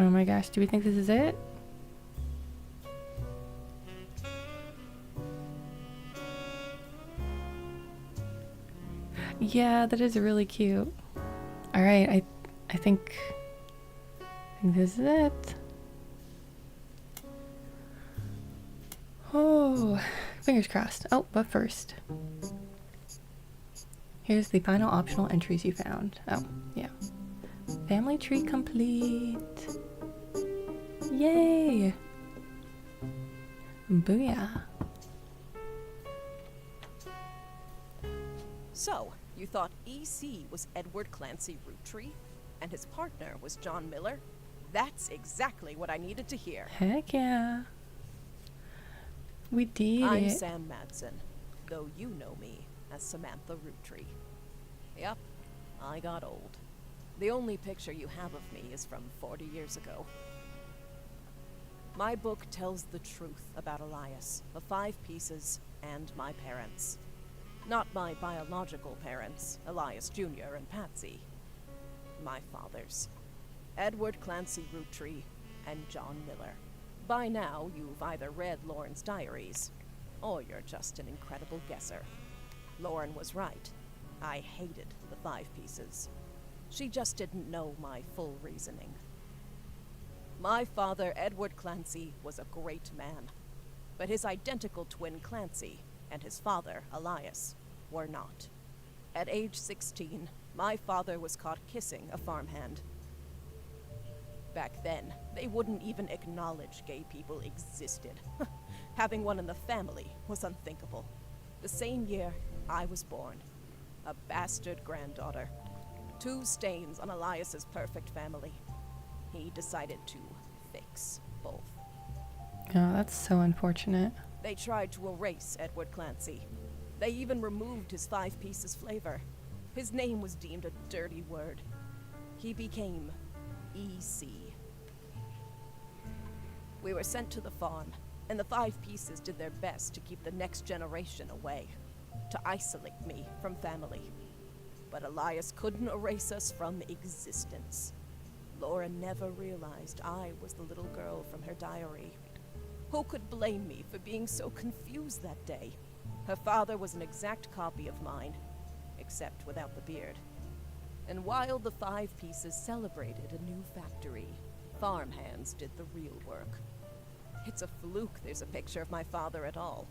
Oh my gosh, do we think this is it? Yeah, that is really cute. All right, I think this is it. Oh, fingers crossed. Oh, but first, here's the final optional entries you found. Oh, yeah. Family tree complete. Yay! Booyah. So, you thought EC was Edward Clancy Roottree, and his partner was John Miller? That's exactly what I needed to hear. Heck yeah. We did I'm it. Sam Madsen, though you know me as Samantha Roottree. Yep, I got old. The only picture you have of me is from 40 years ago. My book tells the truth about Elias, the 5 pieces, and my parents. Not my biological parents, Elias Jr. and Patsy. My fathers, Edward Clancy Roottree and John Miller. By now, you've either read Lauren's diaries, or you're just an incredible guesser. Lauren was right. I hated the 5 pieces. She just didn't know my full reasoning. My father, Edward Clancy, was a great man, but his identical twin Clancy and his father, Elias, were not. At age 16, my father was caught kissing a farmhand. Back then, they wouldn't even acknowledge gay people existed. Having one in the family was unthinkable. The same year, I was born. A bastard granddaughter. 2 stains on Elias's perfect family. He decided to fix both. Oh, that's so unfortunate. They tried to erase Edward Clancy. They even removed his 5 pieces flavor. His name was deemed a dirty word. He became EC. We were sent to the farm, and the 5 pieces did their best to keep the next generation away, to isolate me from family. But Elias couldn't erase us from existence. Laura never realized I was the little girl from her diary. Who could blame me for being so confused that day? Her father was an exact copy of mine, except without the beard. And while the 5 pieces celebrated a new factory, farmhands did the real work. It's a fluke there's a picture of my father at all,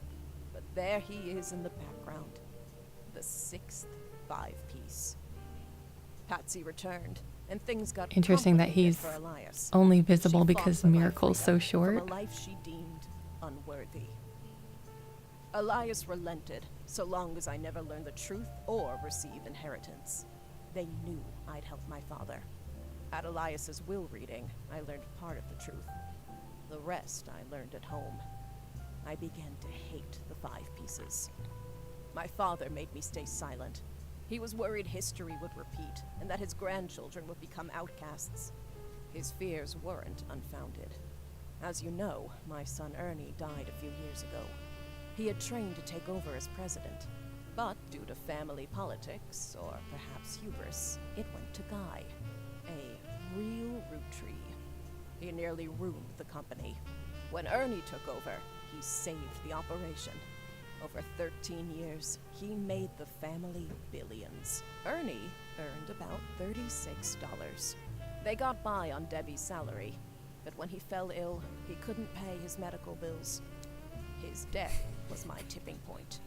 but there he is in the background. The 6th 5-piece. Patsy returned, and things got Interesting that complicated he's for Elias. only visible She because fought for my Miracle's so freedom short. From a life she deemed unworthy. Elias relented, so long as I never learned the truth or received inheritance. They knew I'd help my father. At Elias's will reading, I learned part of the truth. The rest I learned at home. I began to hate the 5 pieces. My father made me stay silent. He was worried history would repeat, and that his grandchildren would become outcasts. His fears weren't unfounded. As you know, my son Ernie died a few years ago. He had trained to take over as president, but due to family politics, or perhaps hubris, it went to Guy, a real Roottree. He nearly ruined the company. When Ernie took over, he saved the operation. Over 13 years, he made the family billions. Ernie earned about $36. They got by on Debbie's salary, but when he fell ill, he couldn't pay his medical bills. His death was my tipping point.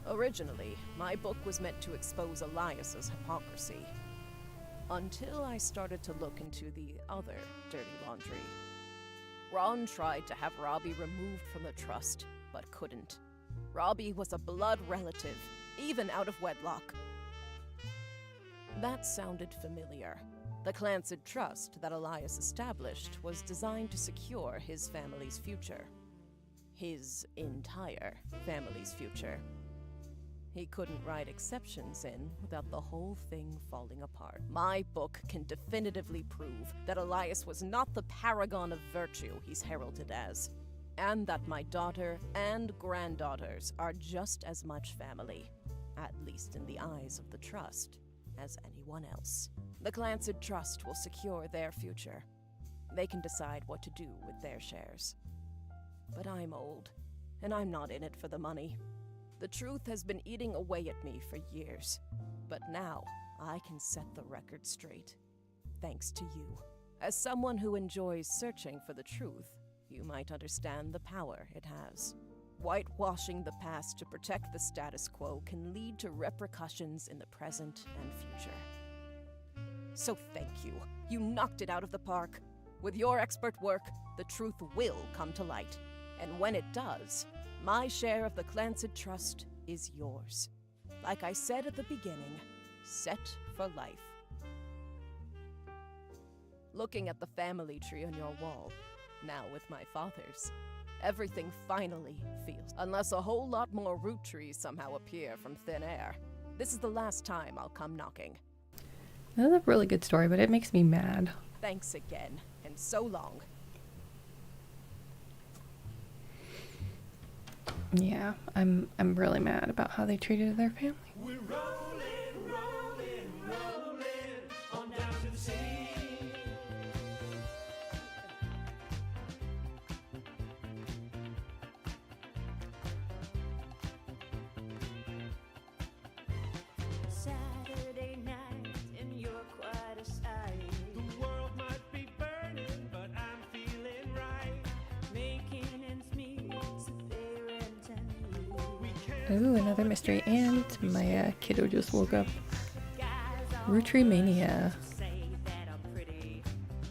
Originally, my book was meant to expose Elias's hypocrisy, until I started to look into the other dirty laundry. Ron tried to have Robbie removed from the trust, but couldn't. Robbie was a blood relative, even out of wedlock. That sounded familiar. The Clancid Trust that Elias established was designed to secure his family's future. His entire family's future. He couldn't write exceptions in without the whole thing falling apart. My book can definitively prove that Elias was not the paragon of virtue he's heralded as, and that my daughter and granddaughters are just as much family, at least in the eyes of the Trust, as anyone else. The Clancid Trust will secure their future. They can decide what to do with their shares. But I'm old, and I'm not in it for the money. The truth has been eating away at me for years, but now I can set the record straight, thanks to you. As someone who enjoys searching for the truth, you might understand the power it has. Whitewashing the past to protect the status quo can lead to repercussions in the present and future. So thank you. You knocked it out of the park. With your expert work, the truth will come to light. And when it does, my share of the Clancid Trust is yours. Like I said at the beginning, set for life. Looking at the family tree on your wall, now with my father's, everything finally feels. Unless a whole lot more root trees somehow appear from thin air. This is the last time I'll come knocking. That's a really good story, but it makes me mad. Thanks again, and so long. Yeah, I'm really mad about how they treated their family. We're rolling, rolling, rolling on down to the sea. Saturday night and you're quite a sight. The world might be burning, but I'm feeling right. Making ends meet, so they rent and you. We can't Ooh, another mystery, and my kiddo just woke up. Guys all Roottree Mania. say that I'm pretty.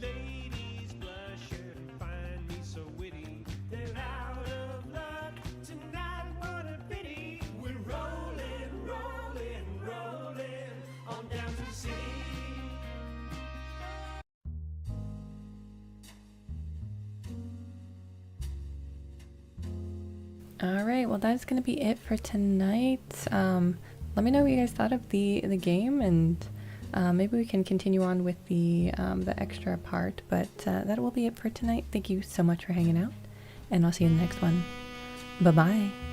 ladies blush and find me so witty. They're out of luck tonight, what a pity. We're rolling, rolling, rolling on down to the sea. Alright, well that's gonna be it for tonight. Let me know what you guys thought of the game, and maybe we can continue on with the extra part, but that will be it for tonight. Thank you so much for hanging out, and I'll see you in the next one. Bye-bye.